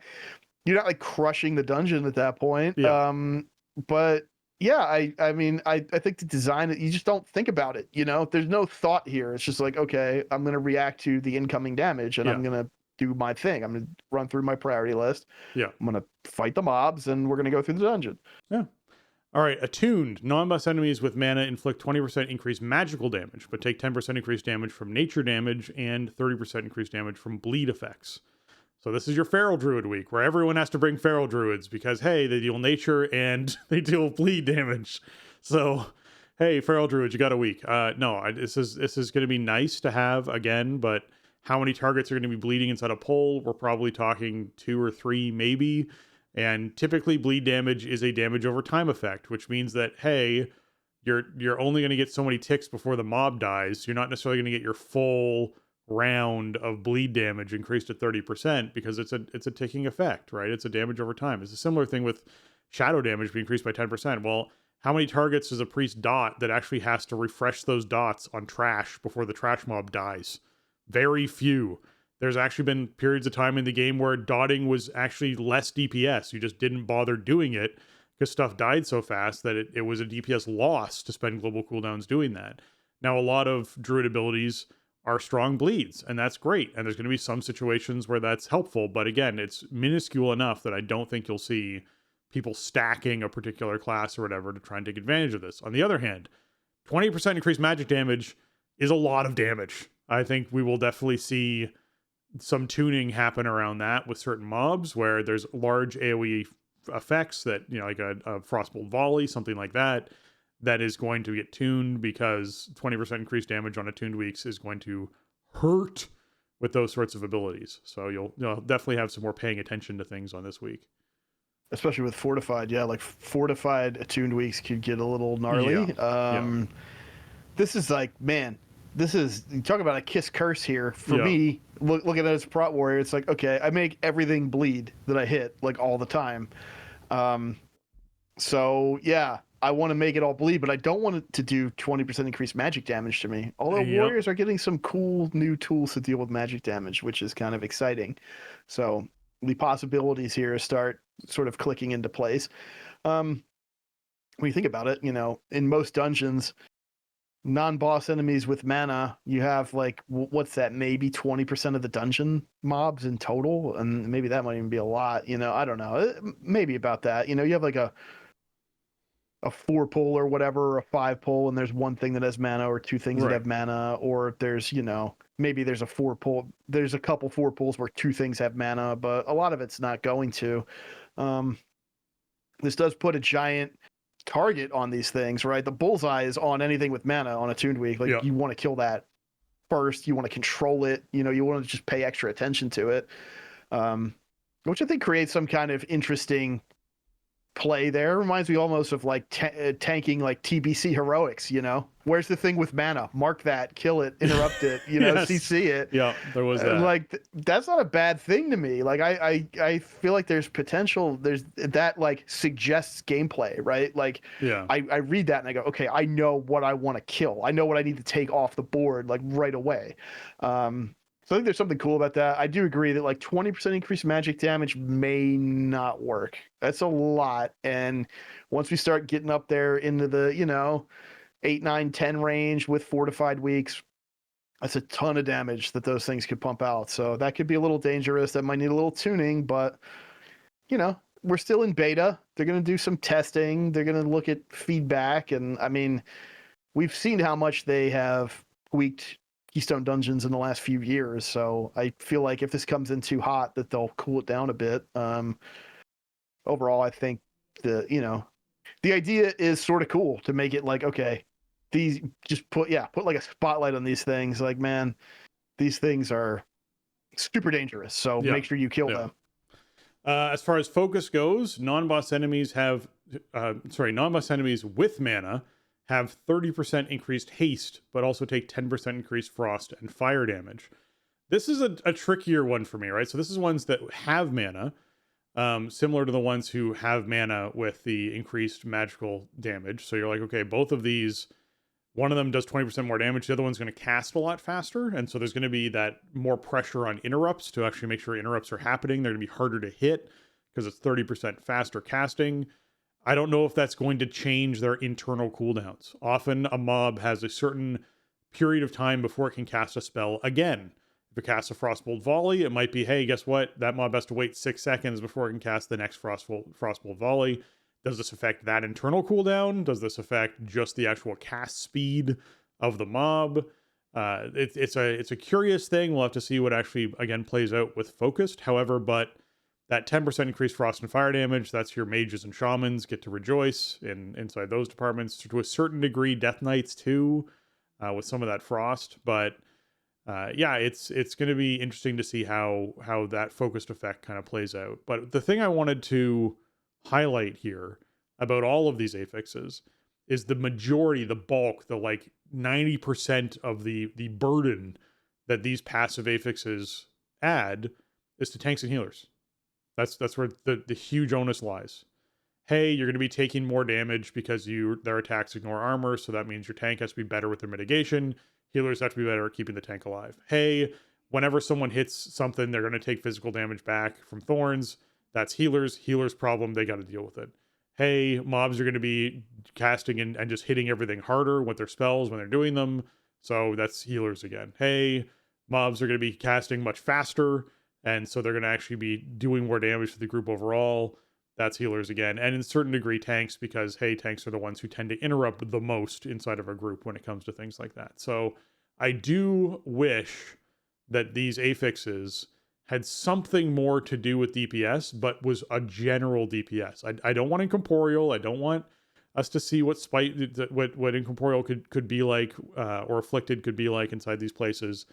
you're not like crushing the dungeon at that point. Yeah. But yeah, I mean, I think the design, you just don't think about it. There's no thought here. It's just like, okay, I'm gonna react to the incoming damage, and I'm gonna do my thing. I'm gonna run through my priority list. Yeah. I'm gonna fight the mobs, and we're gonna go through the dungeon. Yeah. All right, attuned. Non-boss enemies with mana inflict 20% increased magical damage, but take 10% increased damage from nature damage and 30% increased damage from bleed effects. So this is your Feral Druid week, where everyone has to bring Feral Druids because, hey, they deal nature and they deal bleed damage. So, hey, Feral Druids, you got a week. This is going to be nice to have again, but how many targets are going to be bleeding inside a pole? We're probably talking 2 or 3, maybe. And typically bleed damage is a damage over time effect, which means that, hey, you're only going to get so many ticks before the mob dies. You're not necessarily going to get your full round of bleed damage increased to 30% because it's a ticking effect, right? It's a damage over time. It's a similar thing with shadow damage being increased by 10%. Well, how many targets does a priest dot that actually has to refresh those dots on trash before the trash mob dies? Very few. There's actually been periods of time in the game where dotting was actually less DPS. You just didn't bother doing it because stuff died so fast that it was a DPS loss to spend global cooldowns doing that. Now, a lot of druid abilities are strong bleeds, and that's great. And there's going to be some situations where that's helpful. But again, it's minuscule enough that I don't think you'll see people stacking a particular class or whatever to try and take advantage of this. On the other hand, 20% increased magic damage is a lot of damage. I think we will definitely see some tuning happen around that with certain mobs where there's large AoE effects that, like a Frostbolt Volley, something like that, that is going to get tuned because 20% increased damage on attuned weeks is going to hurt with those sorts of abilities. So you'll definitely have some more paying attention to things on this week. Especially with fortified. Yeah, like fortified attuned weeks could get a little gnarly. This is like, man, you talk about a kiss curse here. For me, looking at it as a prot warrior, it's like, okay, I make everything bleed that I hit, like all the time. So yeah, I want to make it all bleed, but I don't want it to do 20% increased magic damage to me. Although warriors are getting some cool new tools to deal with magic damage, which is kind of exciting. So the possibilities here start sort of clicking into place. When you think about it, in most dungeons, non-boss enemies with mana, you have like, what's that, maybe 20% of the dungeon mobs in total, and maybe that might even be a lot. I don't know, maybe about that. You have like a 4 pull or whatever, or a 5 pull, and there's one thing that has mana, or two things that Right. have mana, or there's, maybe there's a 4 pull. There's a couple 4 pulls where two things have mana, but a lot of it's not going to. Um, this does put a giant target on these things, right? The bullseye is on anything with mana on a tuned week. Like, Yeah. you want to kill that first. You want to control it. You want to just pay extra attention to it, which I think creates some kind of interesting play there. Reminds me almost of like tanking like TBC heroics. Where's the thing with mana? Mark that, kill it, interrupt it, Yes. CC it. Yeah, there was that. Like, that's not a bad thing to me. Like, I feel like there's potential. There's that, like, suggests gameplay, right? Like, Yeah. I read that and I go, okay, I know what I want to kill. I know what I need to take off the board, like, right away. So I think there's something cool about that. I do agree that like 20% increased magic damage may not work. That's a lot. And once we start getting up there into the, 8, 9, 10 range with fortified weeks, that's a ton of damage that those things could pump out. So that could be a little dangerous. That might need a little tuning, but we're still in beta. They're going to do some testing. They're going to look at feedback. And I mean, we've seen how much they have tweaked Keystone Dungeons in the last few years. So I feel like if this comes in too hot, that they'll cool it down a bit. Overall, I think the idea is sort of cool to make it like, okay, these just put like a spotlight on these things. Like, man, these things are super dangerous. So make sure you kill them. As far as focus goes, non-boss enemies with mana have 30% increased haste, but also take 10% increased frost and fire damage. This is a trickier one for me, right? So this is ones that have mana, similar to the ones who have mana with the increased magical damage. So you're like, okay, both of these, one of them does 20% more damage. The other one's going to cast a lot faster. And so there's going to be that more pressure on interrupts to actually make sure interrupts are happening. They're going to be harder to hit because it's 30% faster casting. I don't know if that's going to change their internal cooldowns. Often a mob has a certain period of time before it can cast a spell again. If it casts a Frostbolt Volley, it might be, hey, guess what? That mob has to wait 6 seconds before it can cast the next Frostbolt Volley. Does this affect that internal cooldown? Does this affect just the actual cast speed of the mob? It's a curious thing. We'll have to see what actually, again, plays out with Focused. However, but that 10% increased frost and fire damage, that's your mages and shamans get to rejoice inside those departments. To a certain degree, Death Knights too, with some of that frost. But it's going to be interesting to see how that focused effect kind of plays out. But the thing I wanted to highlight here about all of these affixes is the majority, the bulk, the like 90% of the burden that these passive affixes add is to tanks and healers. That's where the huge onus lies. Hey, you're going to be taking more damage because their attacks ignore armor, so that means your tank has to be better with their mitigation. Healers have to be better at keeping the tank alive. Hey, whenever someone hits something, they're going to take physical damage back from thorns. That's healers. Healers' problem, they got to deal with it. Hey, mobs are going to be casting and just hitting everything harder with their spells when they're doing them. So that's healers again. Hey, mobs are going to be casting much faster, and so they're going to actually be doing more damage to the group overall. That's healers again. And in a certain degree, tanks, because, hey, tanks are the ones who tend to interrupt the most inside of a group when it comes to things like that. So I do wish that these affixes had something more to do with DPS, but was a general DPS. I don't want Incorporeal. I don't want us to see what what Incorporeal could be like, or Afflicted could be like inside these places.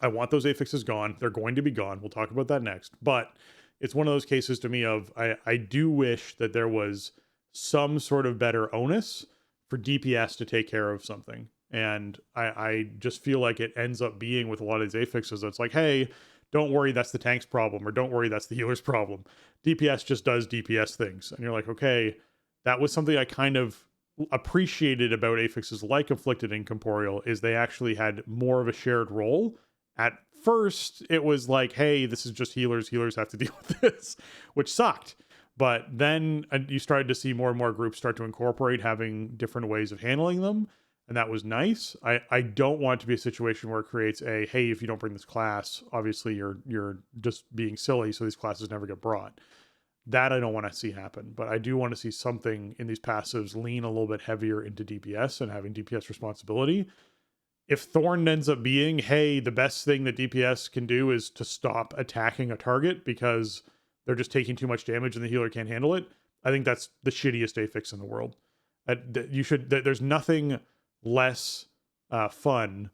I want those affixes gone. They're going to be gone. We'll talk about that next. But it's one of those cases to me of I do wish that there was some sort of better onus for DPS to take care of something. And I just feel like it ends up being with a lot of these affixes. It's like, hey, don't worry, that's the tank's problem, or don't worry, that's the healer's problem. DPS just does DPS things. And you're like, okay, that was something I kind of appreciated about affixes like Afflicted and Incorporeal, is they actually had more of a shared role. At first, it was like, hey, this is just healers. Healers have to deal with this, which sucked. But then you started to see more and more groups start to incorporate having different ways of handling them. And that was nice. I don't want it to be a situation where it creates a, hey, if you don't bring this class, obviously you're just being silly, so these classes never get brought. That I don't want to see happen, but I do want to see something in these passives lean a little bit heavier into DPS and having DPS responsibility. If Thorn ends up being, hey, the best thing that DPS can do is to stop attacking a target because they're just taking too much damage and the healer can't handle it, I think that's the shittiest affix in the world. There's nothing less fun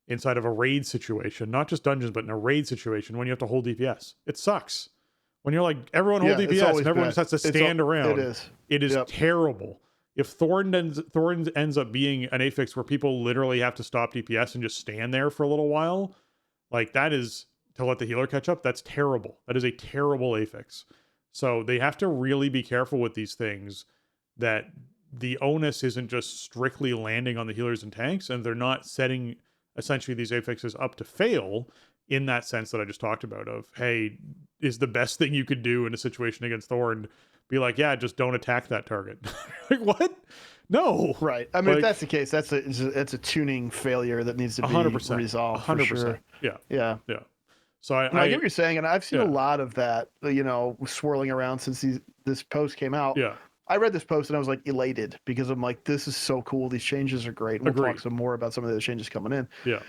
inside of a raid situation, not just dungeons, but in a raid situation when you have to hold DPS. It sucks. When you're like, everyone hold DPS and everyone just has to stand around. It is terrible. If Thorn ends up being an affix where people literally have to stop DPS and just stand there for a little while, like that is to let the healer catch up. That's terrible. That is a terrible affix. So they have to really be careful with these things, that the onus isn't just strictly landing on the healers and tanks, and they're not setting essentially these affixes up to fail in that sense that I just talked about of, hey, is the best thing you could do in a situation against Thorn be like, yeah, just don't attack that target. Like, what? No. Right. I mean, if that's the case, that's a tuning failure that needs to be 100%, resolved. 100%. For sure. Yeah. Yeah. Yeah. So I get what you're saying, and I've seen a lot of that, swirling around since this post came out. Yeah. I read this post and I was like elated because I'm like, this is so cool. These changes are great. And we'll talk some more about some of the changes coming in. Yeah.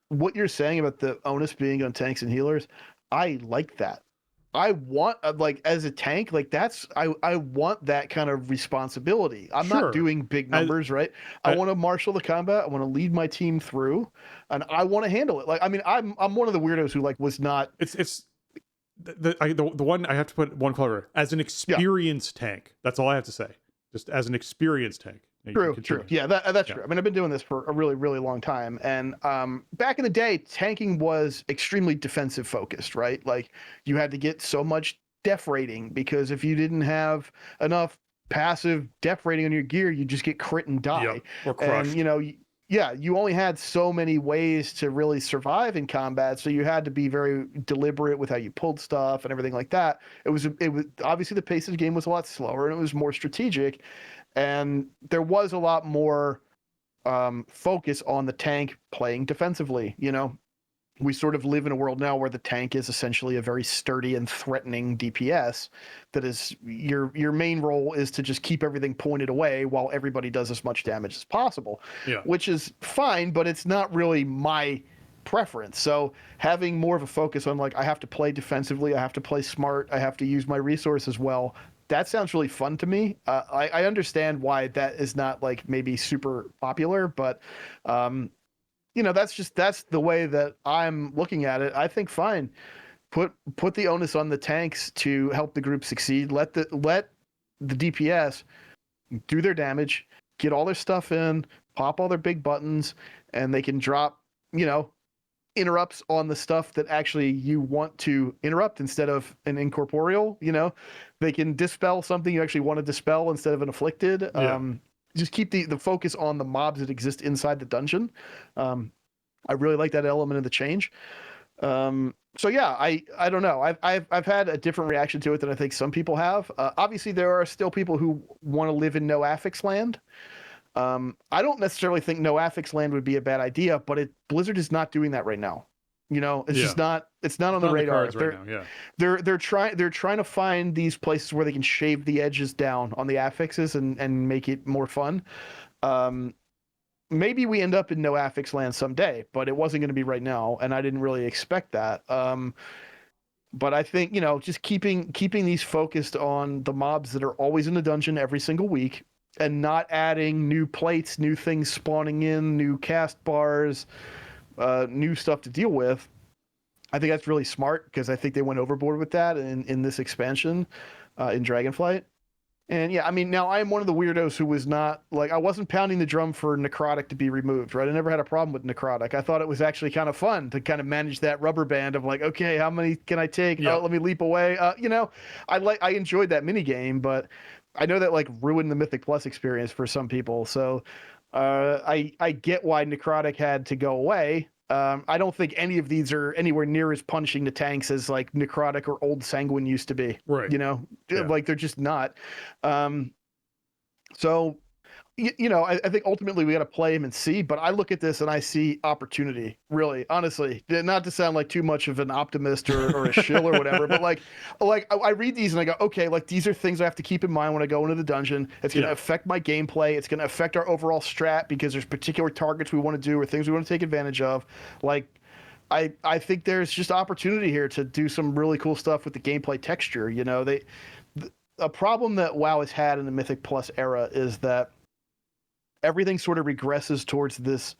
What you're saying about the onus being on tanks and healers, I like that. I want, as a tank, I want that kind of responsibility. I'm not doing big numbers, right? I want to marshal the combat. I want to lead my team through, and I want to handle it. I'm one of the weirdos who was not. It's the one I have to put one color as an experienced tank. That's all I have to say. Just as an experienced tank. True. Yeah, that's true. I mean, I've been doing this for a really, really long time. And back in the day, tanking was extremely defensive focused, right? Like, you had to get so much def rating, because if you didn't have enough passive def rating on your gear, you just get crit and die. Yep. Or crushed. And, you only had so many ways to really survive in combat, so you had to be very deliberate with how you pulled stuff and everything like that. It was obviously the pace of the game was a lot slower and it was more strategic. And there was a lot more focus on the tank playing defensively. We sort of live in a world now where the tank is essentially a very sturdy and threatening DPS. That is, your main role is to just keep everything pointed away while everybody does as much damage as possible. Yeah. Which is fine, but it's not really my preference. So having more of a focus on I have to play defensively, I have to play smart, I have to use my resources well. That sounds really fun to me. I understand why that is not maybe super popular, but that's the way that I'm looking at it. I think fine. Put the onus on the tanks to help the group succeed. Let the DPS do their damage, get all their stuff in, pop all their big buttons, and they can drop, interrupts on the stuff that actually you want to interrupt instead of an incorporeal. They can dispel something you actually want to dispel instead of an afflicted. Just keep the focus on the mobs that exist inside the dungeon. I really like that element of the change. So yeah, I don't know. I've had a different reaction to it than I think some people have. Obviously, there are still people who want to live in no affix land. I don't necessarily think no affix land would be a bad idea, but Blizzard is not doing that right now. It's just not. It's not on the radar. They're trying to find these places where they can shave the edges down on the affixes and make it more fun. Maybe we end up in no affix land someday, but it wasn't going to be right now, and I didn't really expect that. But I think just keeping these focused on the mobs that are always in the dungeon every single week, and not adding new plates, new things spawning in, new cast bars, new stuff to deal with. I think that's really smart, because I think they went overboard with that in this expansion in Dragonflight. And yeah, I mean, now I am one of the weirdos who was not I wasn't pounding the drum for necrotic to be removed, right? I never had a problem with necrotic. I thought it was actually kind of fun to kind of manage that rubber band of okay, how many can I take? Yeah. Oh, let me leap away. I enjoyed that mini game, but I know that ruined the Mythic Plus experience for some people. So I get why necrotic had to go away. I don't think any of these are anywhere near as punishing to tanks as necrotic or old sanguine used to be. Right. They're just not. So I think ultimately we got to play him and see, but I look at this and I see opportunity, really, honestly. Not to sound like too much of an optimist or a shill or whatever, but I read these and I go, okay, like these are things I have to keep in mind when I go into the dungeon. It's going to affect my gameplay. It's going to affect our overall strat because there's particular targets we want to do or things we want to take advantage of. Like, I think there's just opportunity here to do some really cool stuff with the gameplay texture. A problem that WoW has had in the Mythic Plus era is that everything sort of regresses towards this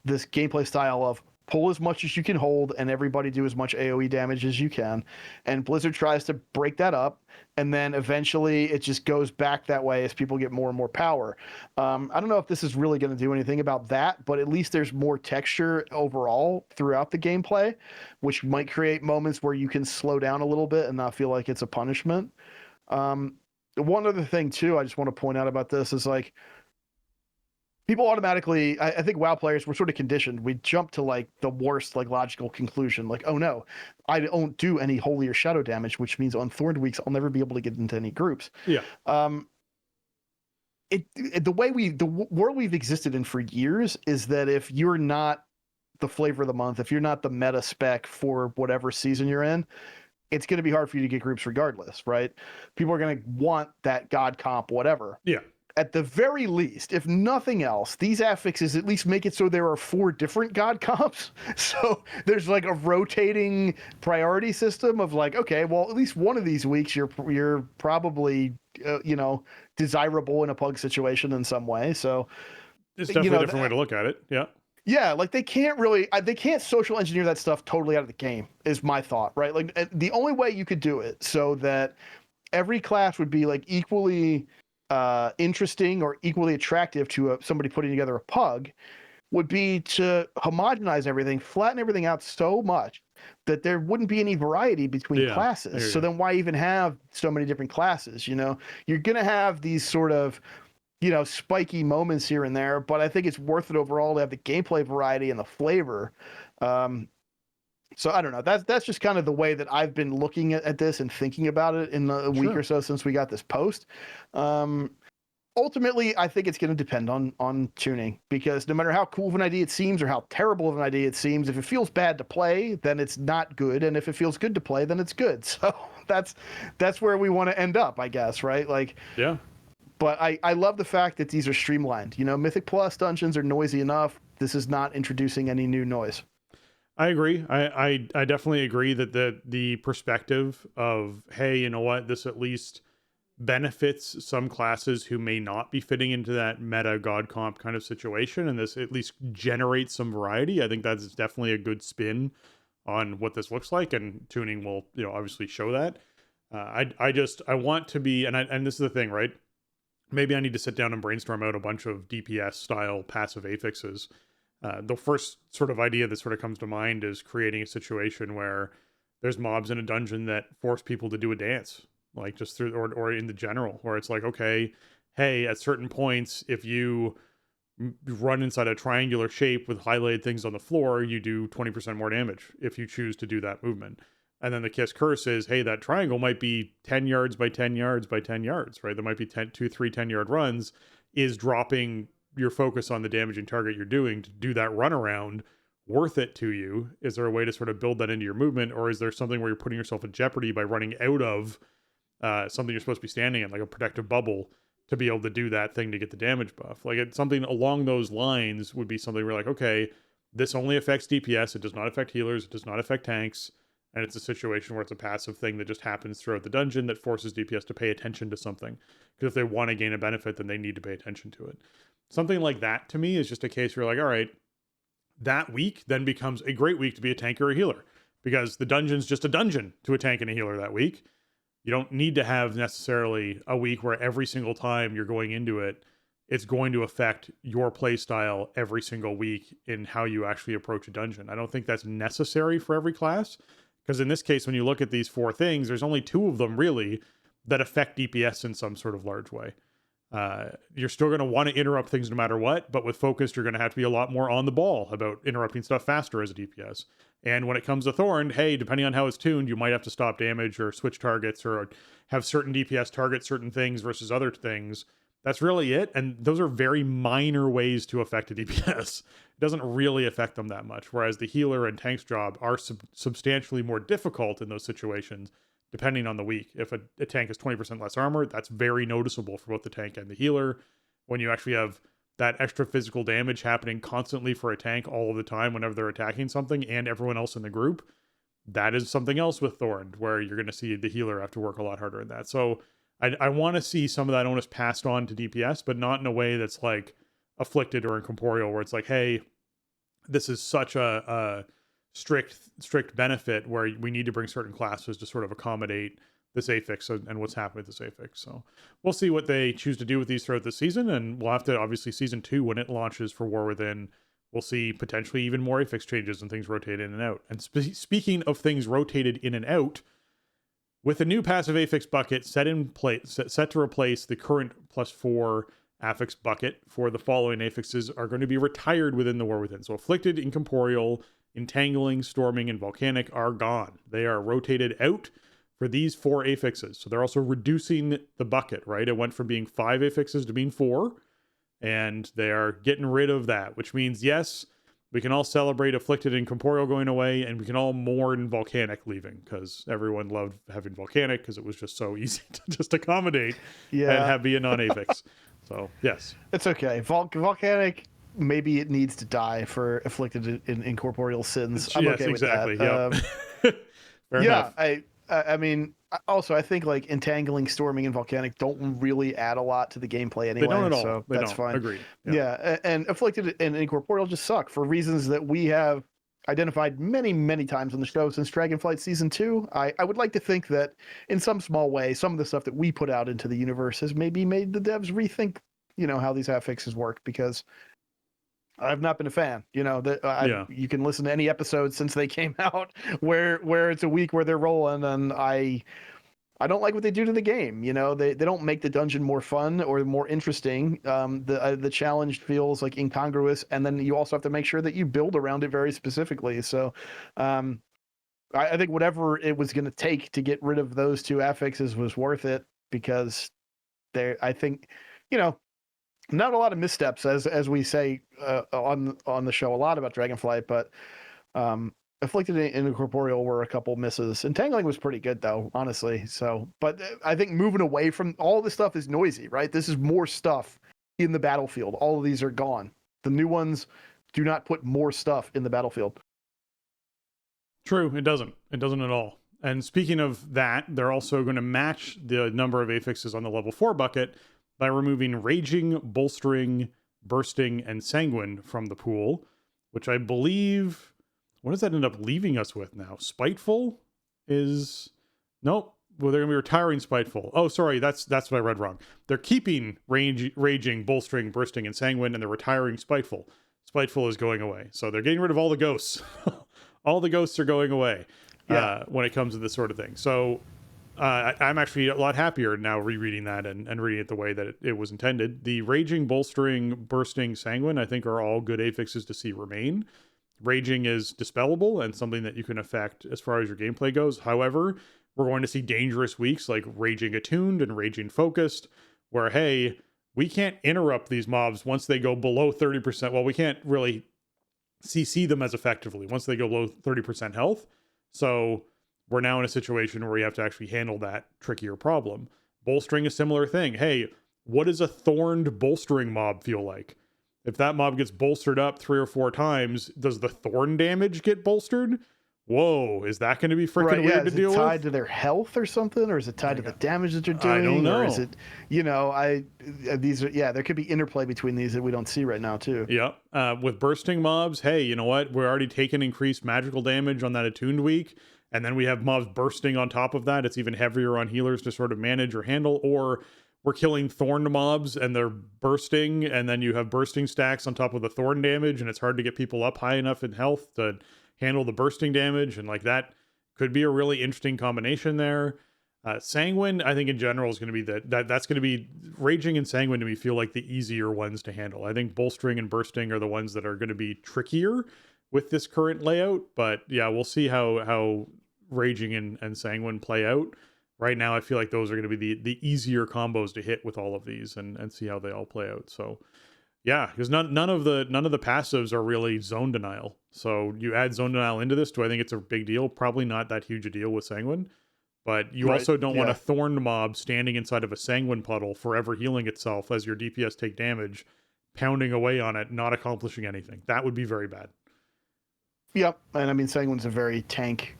gameplay style of pull as much as you can hold and everybody do as much AoE damage as you can. And Blizzard tries to break that up, and then eventually it just goes back that way as people get more and more power. I don't know if this is really going to do anything about that, but at least there's more texture overall throughout the gameplay, which might create moments where you can slow down a little bit and not feel like it's a punishment. One other thing too, I just want to point out about this is like, people automatically, I think WoW players were sort of conditioned. We jump to like the worst, like logical conclusion. Like, oh no, I don't do any holy or shadow damage, which means on Thorned weeks, I'll never be able to get into any groups. Yeah. The world we've existed in for years is that if you're not the flavor of the month, if you're not the meta spec for whatever season you're in, it's going to be hard for you to get groups regardless, right? People are going to want that god comp, whatever. Yeah. At the very least, if nothing else, these affixes at least make it so there are 4 different god comps. So there's like a rotating priority system of like, okay, well, at least one of these weeks you're probably desirable in a pug situation in some way. So it's definitely a different way to look at it. Yeah. Yeah, like they can't social engineer that stuff totally out of the game, is my thought, right? Like the only way you could do it so that every class would be like equally interesting or equally attractive to somebody putting together a pug would be to homogenize everything, flatten everything out so much that there wouldn't be any variety between classes. So then why even have so many different classes? You're going to have these sort of spiky moments here and there, but I think it's worth it overall to have the gameplay variety and the flavor. So I don't know. That's just kind of the way that I've been looking at this and thinking about it in the week or so since we got this post. Ultimately, I think it's going to depend on tuning, because no matter how cool of an idea it seems or how terrible of an idea it seems, if it feels bad to play, then it's not good, and if it feels good to play, then it's good. So that's where we want to end up, I guess, right? Like, yeah. But I love the fact that these are streamlined. Mythic Plus dungeons are noisy enough. This is not introducing any new noise. I agree. I definitely agree that the perspective of, hey, you know what, this at least benefits some classes who may not be fitting into that meta god comp kind of situation, and this at least generates some variety. I think that's definitely a good spin on what this looks like, and tuning will obviously show that. I want to be, and this is the thing, right? Maybe I need to sit down and brainstorm out a bunch of DPS style passive affixes. The first sort of idea that sort of comes to mind is creating a situation where there's mobs in a dungeon that force people to do a dance, like just through, or in the general, where it's like, okay, hey, at certain points, if you run inside a triangular shape with highlighted things on the floor, you do 20% more damage if you choose to do that movement. And then the Kiss curse is, hey, that triangle might be 10 yards by 10 yards by 10 yards, right? There might be 3 10-yard runs, is dropping your focus on the damaging target you're doing to do that run around worth it to you? Is there a way to sort of build that into your movement, or is there something where you're putting yourself in jeopardy by running out of something you're supposed to be standing in, like a protective bubble, to be able to do that thing to get the damage buff? Like, it's something along those lines would be something where like, okay, this only affects DPS, it does not affect healers, it does not affect tanks, and it's a situation where it's a passive thing that just happens throughout the dungeon that forces DPS to pay attention to something. Because if they want to gain a benefit, then they need to pay attention to it. Something like that, to me, is just a case where you're like, all right, that week then becomes a great week to be a tank or a healer, because the dungeon's just a dungeon to a tank and a healer that week. You don't need to have necessarily a week where every single time you're going into it, it's going to affect your play style every single week in how you actually approach a dungeon. I don't think that's necessary for every class, because in this case, when you look at these 4 things, there's only 2 of them really that affect DPS in some sort of large way. You're still going to want to interrupt things no matter what, but with focus, you're going to have to be a lot more on the ball about interrupting stuff faster as a DPS. And when it comes to Thorn, hey, depending on how it's tuned, you might have to stop damage or switch targets or have certain DPS target certain things versus other things That's really it. And those are very minor ways to affect a DPS. It doesn't really affect them that much. Whereas the healer and tank's job are substantially more difficult in those situations, depending on the week. If a tank is 20% less armor, that's very noticeable for both the tank and the healer. When you actually have that extra physical damage happening constantly for a tank all of the time whenever they're attacking something and everyone else in the group, that is something else with Thorned, where you're going to see the healer have to work a lot harder in that. So I want to see some of that onus passed on to DPS, but not in a way that's like Afflicted or Incorporeal, where it's like, hey, this is such a strict benefit where we need to bring certain classes to sort of accommodate this affix and what's happening with this affix. So we'll see what they choose to do with these throughout the season, and we'll have to, obviously, season 2, when it launches for War Within, we'll see potentially even more affix changes and things rotate in and out. And speaking of things rotated in and out, with a new passive affix bucket set to replace the current +4 affix bucket, for the following affixes are going to be retired within the War Within. So Afflicted, Incorporeal, Entangling, Storming, and Volcanic are gone. They are rotated out for these 4 affixes. So they're also reducing the bucket, right? It went from being 5 affixes to being 4, and they are getting rid of that, which means, yes, we can all celebrate Afflicted and Incorporeal going away, and we can all mourn Volcanic leaving, because everyone loved having Volcanic because it was just so easy to just accommodate and have be a non-affix. So, yes. It's okay. Volcanic, maybe it needs to die for Afflicted in Incorporeal sins. I'm yes, okay with exactly. that. Yep. Fair enough. I mean, also, I think like Entangling, Storming, and Volcanic don't really add a lot to the gameplay anyway. They don't at all. So they that's don't. fine. Agreed. Yeah, and Afflicted and Incorporeal just suck for reasons that we have identified many, many times on the show since Dragonflight Season 2. I would like to think that in some small way, some of the stuff that we put out into the universe has maybe made the devs rethink, how these affixes work, because I've not been a fan. You can listen to any episode since they came out where it's a week where they're rolling, and I don't like what they do to the game. They don't make the dungeon more fun or more interesting. The challenge feels like incongruous, and then you also have to make sure that you build around it very specifically. So I think whatever it was going to take to get rid of those 2 affixes was worth it, because I think, not a lot of missteps, as we say on the show a lot about Dragonflight, but Afflicted and Incorporeal were a couple misses. Entangling was pretty good, though, honestly. So, but I think moving away from all this stuff is noisy, right? This is more stuff in the battlefield. All of these are gone. The new ones do not put more stuff in the battlefield. True, it doesn't. It doesn't at all. And speaking of that, they're also going to match the number of affixes on the level 4 bucket by removing Raging, Bolstering, Bursting, and Sanguine from the pool, which I believe... What does that end up leaving us with now? Spiteful is... Nope. Well, they're going to be retiring Spiteful. Oh, sorry. That's what I read wrong. They're keeping Raging, Bolstering, Bursting, and Sanguine, and they're retiring Spiteful. Spiteful is going away. So they're getting rid of all the ghosts. All the ghosts are going away when it comes to this sort of thing. So I'm actually a lot happier now rereading that and reading it the way that it was intended. The Raging, Bolstering, Bursting, Sanguine, I think, are all good affixes to see remain. Raging is dispellable and something that you can affect as far as your gameplay goes. However, we're going to see dangerous weeks like Raging Attuned and Raging Focused, where, hey, we can't interrupt these mobs once they go below 30%. Well, we can't really CC them as effectively once they go below 30% health. So we're now in a situation where we have to actually handle that trickier problem. Bolstering a similar thing. Hey, what does a thorned bolstering mob feel like? If that mob gets bolstered up 3 or 4 times, does the thorn damage get bolstered? Whoa, is that going to be freaking weird to deal with? Is it tied to their health or something, or is it tied to the damage that they're doing? I don't know. Or is it, there could be interplay between these that we don't see right now too. Yeah. With bursting mobs, hey, you know what? We're already taking increased magical damage on that attuned week, and then we have mobs bursting on top of that. It's even heavier on healers to sort of manage or handle, or we're killing thorned mobs and they're bursting, and then you have bursting stacks on top of the thorn damage, and it's hard to get people up high enough in health to handle the bursting damage, and like that could be a really interesting combination there. Sanguine, I think in general is going to be that's going to be Raging and Sanguine to me feel like the easier ones to handle. I think Bolstering and Bursting are the ones that are going to be trickier with this current layout, but yeah, we'll see how Raging and Sanguine play out. right now I feel like those are going to be the easier combos to hit with all of these and see how they all play out. So yeah, because none of the passives are really zone denial. So you add zone denial into this, do I think it's a big deal? Probably not that huge a deal with Sanguine. But you Right. also don't want Yeah. a Thorn mob standing inside of a Sanguine puddle, forever healing itself as your DPS take damage, pounding away on it, not accomplishing anything. That would be very bad. Yep. And I mean, Sanguine's a very tank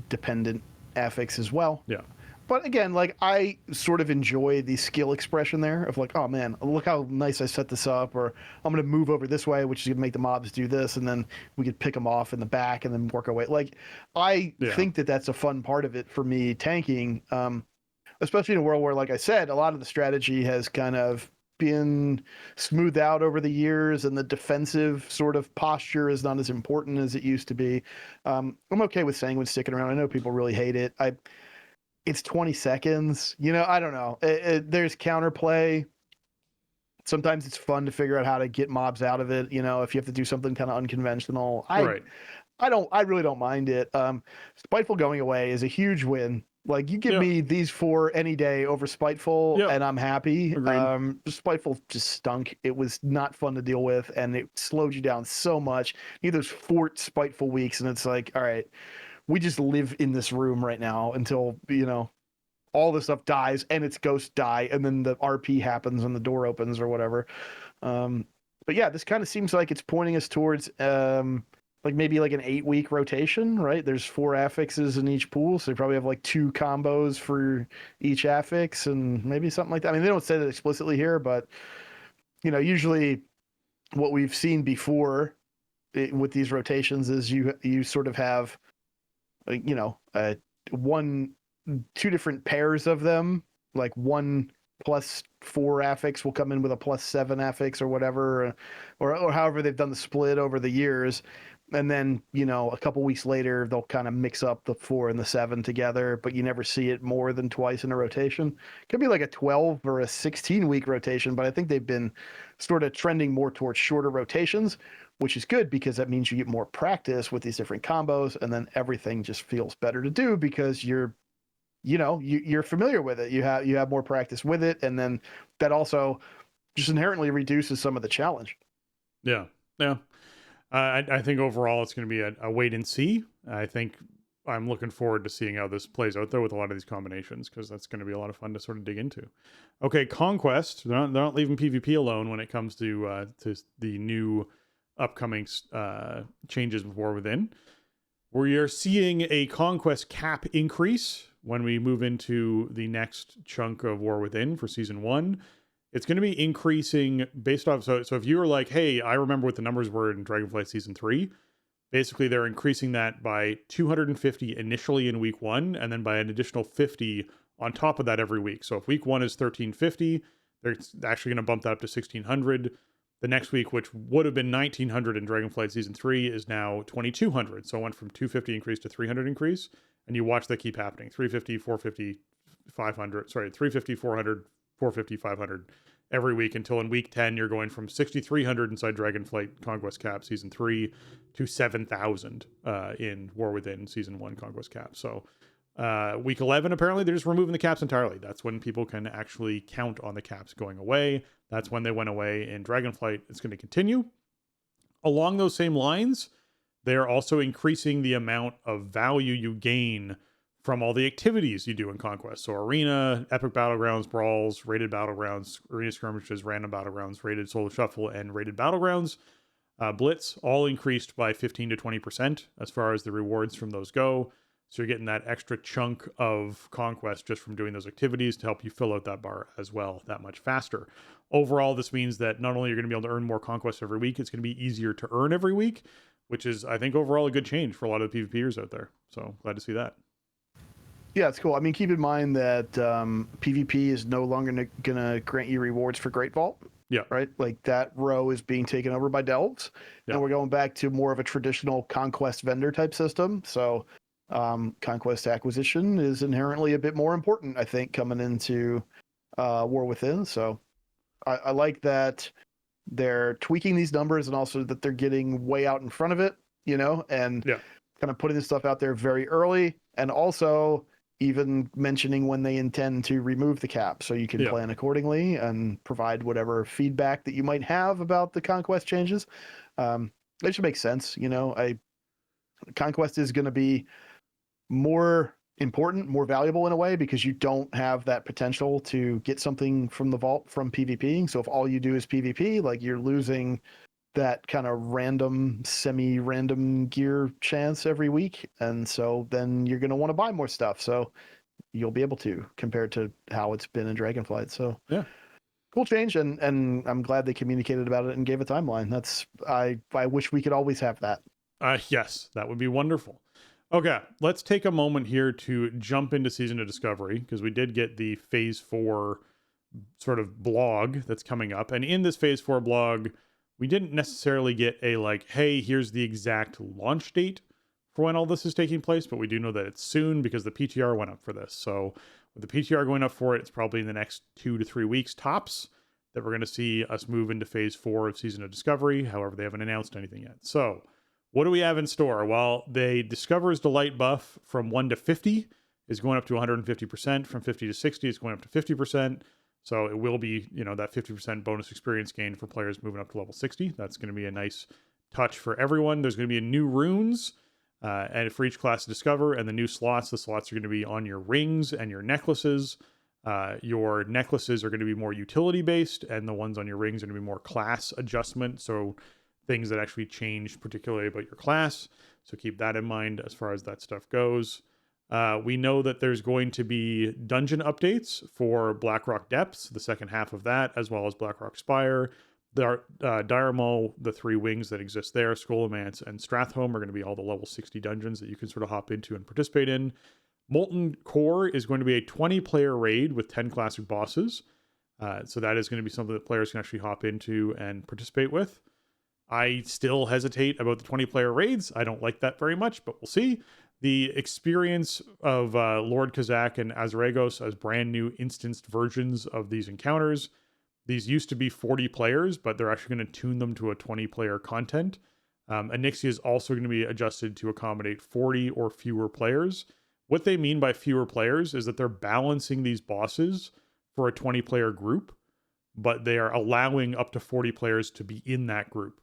dependent affix as well. Yeah. But again, like I sort of enjoy the skill expression there of like, oh man, look how nice I set this up, or I'm going to move over this way, which is going to make the mobs do this, and then we could pick them off in the back and then work our way. Like, I think that that's a fun part of it for me tanking, especially in a world where, like I said, a lot of the strategy has kind of been smoothed out over the years, and the defensive sort of posture is not as important as it used to be. I'm okay with Sanguine sticking around. I know people really hate it. It's 20 seconds. I don't know. There's counterplay. Sometimes it's fun to figure out how to get mobs out of it. If you have to do something kind of unconventional. Right. I really don't mind it. Spiteful going away is a huge win. Like, you give me these 4 any day over Spiteful, and I'm happy. Spiteful just stunk. It was not fun to deal with, and it slowed you down so much. You have those 4 Spiteful weeks, and it's like, all right, we just live in this room right now until, all this stuff dies and its ghosts die, and then the RP happens and the door opens or whatever. But yeah, this kind of seems like it's pointing us towards like maybe like an 8-week rotation, right? There's 4 affixes in each pool, so you probably have like 2 combos for each affix and maybe something like that. I mean, they don't say that explicitly here, but usually what we've seen before with these rotations is you sort of have two different pairs of them, like 1 +4 affix will come in with a +7 affix or whatever, or however they've done the split over the years. And then, a couple weeks later, they'll kind of mix up the 4 and the 7 together, but you never see it more than twice in a rotation. Could be like a 12 or a 16-week rotation, but I think they've been sort of trending more towards shorter rotations, which is good because that means you get more practice with these different combos, and then everything just feels better to do because you're familiar with it. You have more practice with it, and then that also just inherently reduces some of the challenge. Yeah. I think overall it's going to be a wait and see. I think I'm looking forward to seeing how this plays out there with a lot of these combinations, because that's going to be a lot of fun to sort of dig into. Okay, Conquest. They're not leaving PvP alone when it comes to the new upcoming changes with War Within. We are seeing a Conquest cap increase when we move into the next chunk of War Within for Season 1. It's going to be increasing based off. So if you were like, hey, I remember what the numbers were in Dragonflight Season 3, basically they're increasing that by 250 initially in week 1, and then by an additional 50 on top of that every week. So if week 1 is 1350, they're actually going to bump that up to 1600. The next week, which would have been 1900 in Dragonflight Season 3, is now 2200. So it went from 250 increase to 300 increase. And you watch that keep happening. 350, 450, 500. Sorry, 350, 400, 450, 500 every week until in week 10, you're going from 6,300 inside Dragonflight Conquest Cap Season 3 to 7,000 in War Within Season 1 Conquest Cap. So week 11, apparently, they're just removing the caps entirely. That's when people can actually count on the caps going away. That's when they went away in Dragonflight. It's going to continue. Along those same lines, they're also increasing the amount of value you gain from all the activities you do in Conquest. So Arena, Epic Battlegrounds, Brawls, Rated Battlegrounds, Arena Skirmishes, Random Battlegrounds, Rated Solo Shuffle, and Rated Battlegrounds, Blitz, all increased by 15 to 20% as far as the rewards from those go. So you're getting that extra chunk of Conquest just from doing those activities to help you fill out that bar as well that much faster. Overall, this means that not only you're going to be able to earn more Conquest every week, it's going to be easier to earn every week, which is, I think, overall a good change for a lot of the PvPers out there. So glad to see that. Yeah, it's cool. I mean, keep in mind that PvP is no longer going to grant you rewards for Great Vault. Yeah. Right? Like, that row is being taken over by Delves. Yeah. And we're going back to more of a traditional Conquest vendor type system. So Conquest acquisition is inherently a bit more important, I think, coming into War Within. So I like that they're tweaking these numbers, and also that they're getting way out in front of it, and kind of putting this stuff out there very early. And also, even mentioning when they intend to remove the cap, so you can Yeah. plan accordingly and provide whatever feedback that you might have about the conquest changes. It should make sense. Conquest is going to be more important, more valuable in a way, because you don't have that potential to get something from the vault from PvP. So if all you do is PvP, like, you're losing that kind of random, semi-random gear chance every week, and so then you're going to want to buy more stuff. So you'll be able to, compared to how it's been in Dragonflight. So Yeah. cool change, and I'm glad they communicated about it and gave a timeline. I wish we could always have that. Yes, that would be wonderful. Okay, let's take a moment here to jump into Season of Discovery, because we did get the Phase 4 sort of blog that's coming up. And in this Phase 4 blog, we didn't necessarily get a like, hey, here's the exact launch date for when all this is taking place, but we do know that it's soon because the PTR went up for this. So with the PTR going up for it, it's probably in the next 2 to 3 weeks tops that we're going to see us move into Phase 4 of Season of Discovery. However, they haven't announced anything yet. So what do we have in store? Well, the Discoverer's Delight buff from 1 to 50 is going up to 150%. From 50 to 60, it's going up to 50%. So it will be, that 50% bonus experience gain for players moving up to level 60. That's going to be a nice touch for everyone. There's going to be new runes and for each class to discover, and the new slots. The slots are going to be on your rings and your necklaces. Your necklaces are going to be more utility based, and the ones on your rings are going to be more class adjustment. So things that actually change particularly about your class. So keep that in mind as far as that stuff goes. We know that there's going to be dungeon updates for Blackrock Depths, the second half of that, as well as Blackrock Spire. Dire Maul, the 3 wings that exist there, Scholomance and Stratholme, are going to be all the level 60 dungeons that you can sort of hop into and participate in. Molten Core is going to be a 20-player raid with 10 classic bosses. So that is going to be something that players can actually hop into and participate with. I still hesitate about the 20-player raids. I don't like that very much, but we'll see. The experience of Lord Kazak and Azaragos as brand new instanced versions of these encounters. These used to be 40 players, but they're actually going to tune them to a 20-player content. Anixia is also going to be adjusted to accommodate 40 or fewer players. What they mean by fewer players is that they're balancing these bosses for a 20-player group, but they are allowing up to 40 players to be in that group.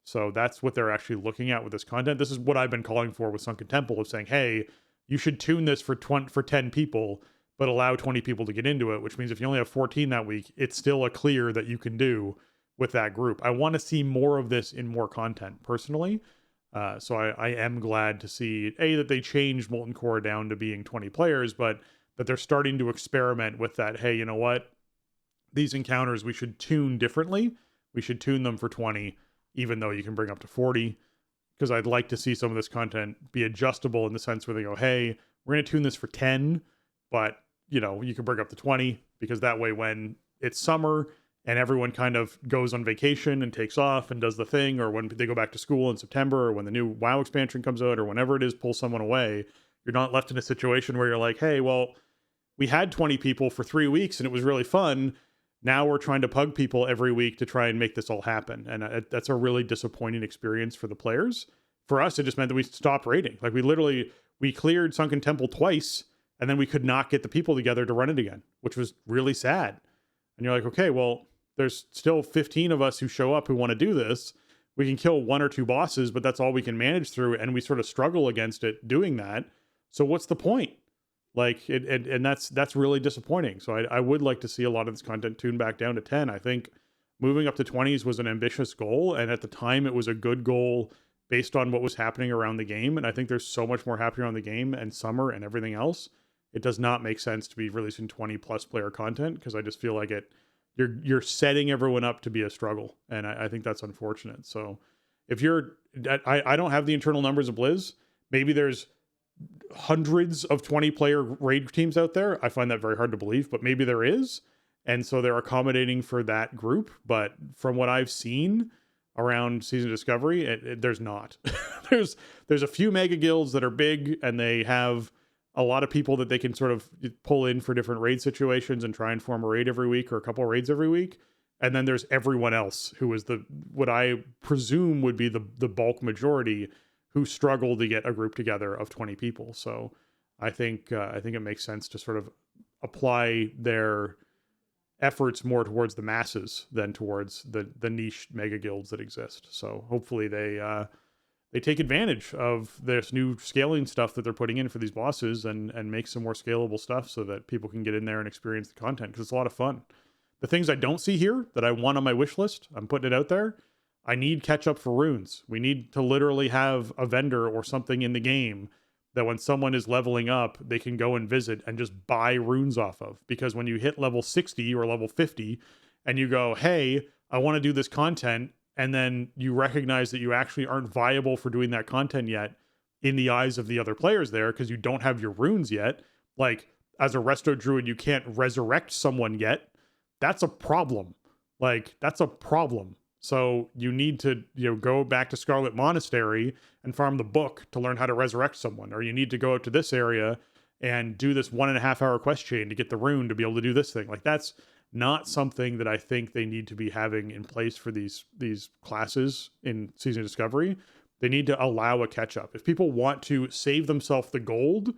So that's what they're actually looking at with this content. This is what I've been calling for with Sunken Temple, of saying, hey, you should tune this for 10 people, but allow 20 people to get into it, which means if you only have 14 that week, it's still a clear that you can do with that group. I want to see more of this in more content personally. So I am glad to see, that they changed Molten Core down to being 20 players, but that they're starting to experiment with that. Hey, you know what? These encounters, we should tune differently. We should tune them for 20, even though you can bring up to 40, because I'd like to see some of this content be adjustable in the sense where they go, hey, we're going to tune this for 10, but you can bring up to 20, because that way when it's summer and everyone kind of goes on vacation and takes off and does the thing, or when they go back to school in September, or when the new WoW expansion comes out, or whenever it is, pull someone away, you're not left in a situation where you're like, hey, well, we had 20 people for 3 weeks and it was really fun. Now we're trying to pug people every week to try and make this all happen. And that's a really disappointing experience for the players. For us, it just meant that we stopped raiding. Like we cleared Sunken Temple twice, and then we could not get the people together to run it again, which was really sad. And you're like, okay, well, there's still 15 of us who show up who want to do this. We can kill 1 or 2 bosses, but that's all we can manage through. And we sort of struggle against it doing that. So what's the point? Like, and that's really disappointing. So I would like to see a lot of this content tuned back down to 10. I think moving up to 20s was an ambitious goal. And at the time, it was a good goal based on what was happening around the game. And I think there's so much more happening around the game and summer and everything else. It does not make sense to be releasing 20 plus player content, because I just feel like you're setting everyone up to be a struggle. And I think that's unfortunate. So if I don't have the internal numbers of Blizz. Maybe there's hundreds of 20-player raid teams out there. I find that very hard to believe, but maybe there is. And so they're accommodating for that group. But from what I've seen around Season of Discovery, there's not. there's a few mega guilds that are big, and they have a lot of people that they can sort of pull in for different raid situations and try and form a raid every week or a couple of raids every week. And then there's everyone else who is what I presume would be the bulk majority, who struggle to get a group together of 20 people. So I think it makes sense to sort of apply their efforts more towards the masses than towards the niche mega guilds that exist. So hopefully they take advantage of this new scaling stuff that they're putting in for these bosses and make some more scalable stuff so that people can get in there and experience the content, because it's a lot of fun. The things I don't see here that I want on my wish list, I'm putting it out there. I need catch up for runes. We need to literally have a vendor or something in the game that when someone is leveling up, they can go and visit and just buy runes off of. Because when you hit level 60 or level 50 and you go, hey, I want to do this content, and then you recognize that you actually aren't viable for doing that content yet in the eyes of the other players there because you don't have your runes yet. Like, as a resto druid, you can't resurrect someone yet. That's a problem. Like, that's a problem. So you need to, go back to Scarlet Monastery and farm the book to learn how to resurrect someone. Or you need to go out to this area and do this 1.5 hour quest chain to get the rune to be able to do this thing. Like, that's not something that I think they need to be having in place for these classes in Season of Discovery. They need to allow a catch up. If people want to save themselves the gold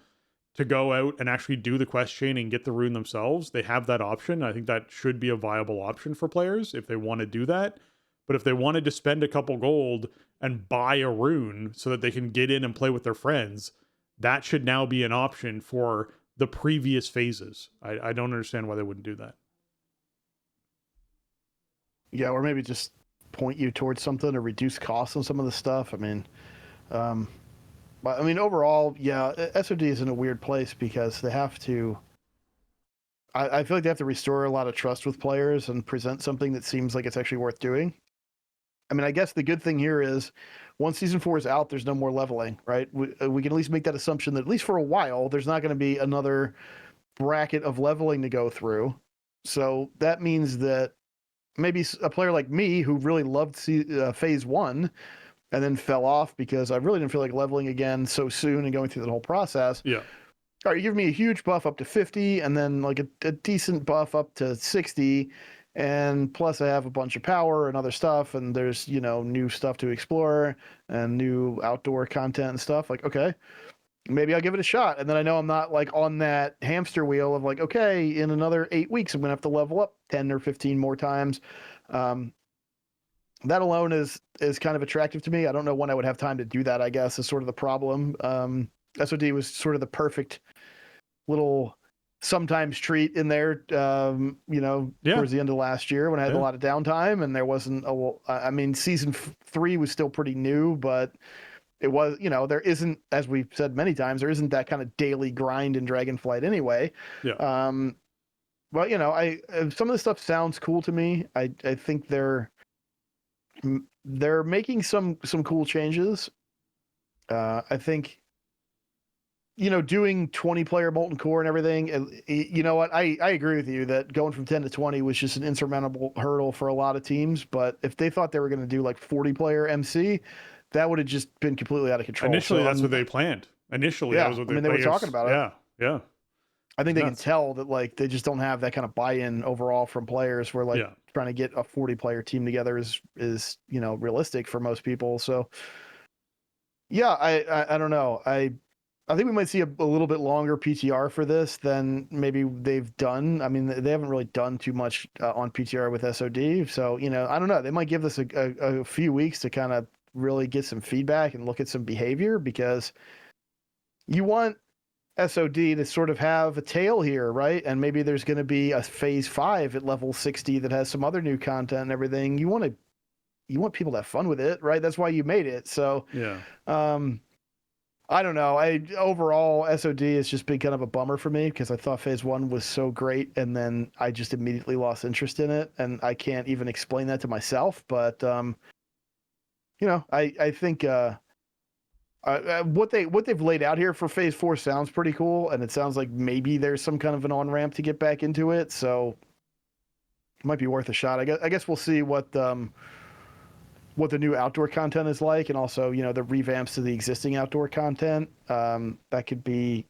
to go out and actually do the quest chain and get the rune themselves, they have that option. I think that should be a viable option for players if they want to do that. But if they wanted to spend a couple gold and buy a rune so that they can get in and play with their friends, that should now be an option for the previous phases. I don't understand why they wouldn't do that. Yeah, or maybe just point you towards something or reduce costs on some of the stuff. I mean, overall, yeah, SOD is in a weird place because they have to. I feel like they have to restore a lot of trust with players and present something that seems like it's actually worth doing. I mean, I guess the good thing here is once Season 4 is out, there's no more leveling, right? We can at least make that assumption that at least for a while, there's not going to be another bracket of leveling to go through. So that means that maybe a player like me who really loved Phase 1 and then fell off because I really didn't feel like leveling again so soon and going through the whole process. Yeah. All right, you give me a huge buff up to 50 and then like a decent buff up to 60. And plus I have a bunch of power and other stuff. And there's, new stuff to explore and new outdoor content and stuff. Like, okay, maybe I'll give it a shot. And then I know I'm not like on that hamster wheel of like, okay, in another 8 weeks, I'm going to have to level up 10 or 15 more times. That alone is kind of attractive to me. I don't know when I would have time to do that, I guess, is sort of the problem. SOD was sort of the perfect little sometimes treat in there, towards the end of last year when I had a lot of downtime and there wasn't Season 3 was still pretty new, but it was, there isn't, as we've said many times, there isn't that kind of daily grind in Dragonflight anyway. Yeah. But some of the stuff sounds cool to me. I think they're making some cool changes. I think, doing 20-player Molten Core and everything, you know what? I agree with you that going from 10 to 20 was just an insurmountable hurdle for a lot of teams. But if they thought they were going to do like 40-player MC, that would have just been completely out of control. Initially, that's what they planned. Initially, that was what they were talking about it. Yeah. I think they can tell that like they just don't have that kind of buy-in overall from players where like trying to get a 40-player team together is realistic for most people. So yeah, I don't know. I think we might see a little bit longer PTR for this than maybe they've done. I mean, they haven't really done too much on PTR with SOD. So, I don't know. They might give this a few weeks to kind of really get some feedback and look at some behavior, because you want SOD to sort of have a tail here, right? And maybe there's going to be a Phase 5 at level 60 that has some other new content and everything. You want people to have fun with it, right? That's why you made it. So, I don't know. Overall, SOD has just been kind of a bummer for me because I thought Phase 1 was so great, and then I just immediately lost interest in it, and I can't even explain that to myself. But I think what they've laid out here for Phase 4 sounds pretty cool, and it sounds like maybe there's some kind of an on-ramp to get back into it, so it might be worth a shot. I guess we'll see what the new outdoor content is like, and also the revamps to the existing outdoor content. That could be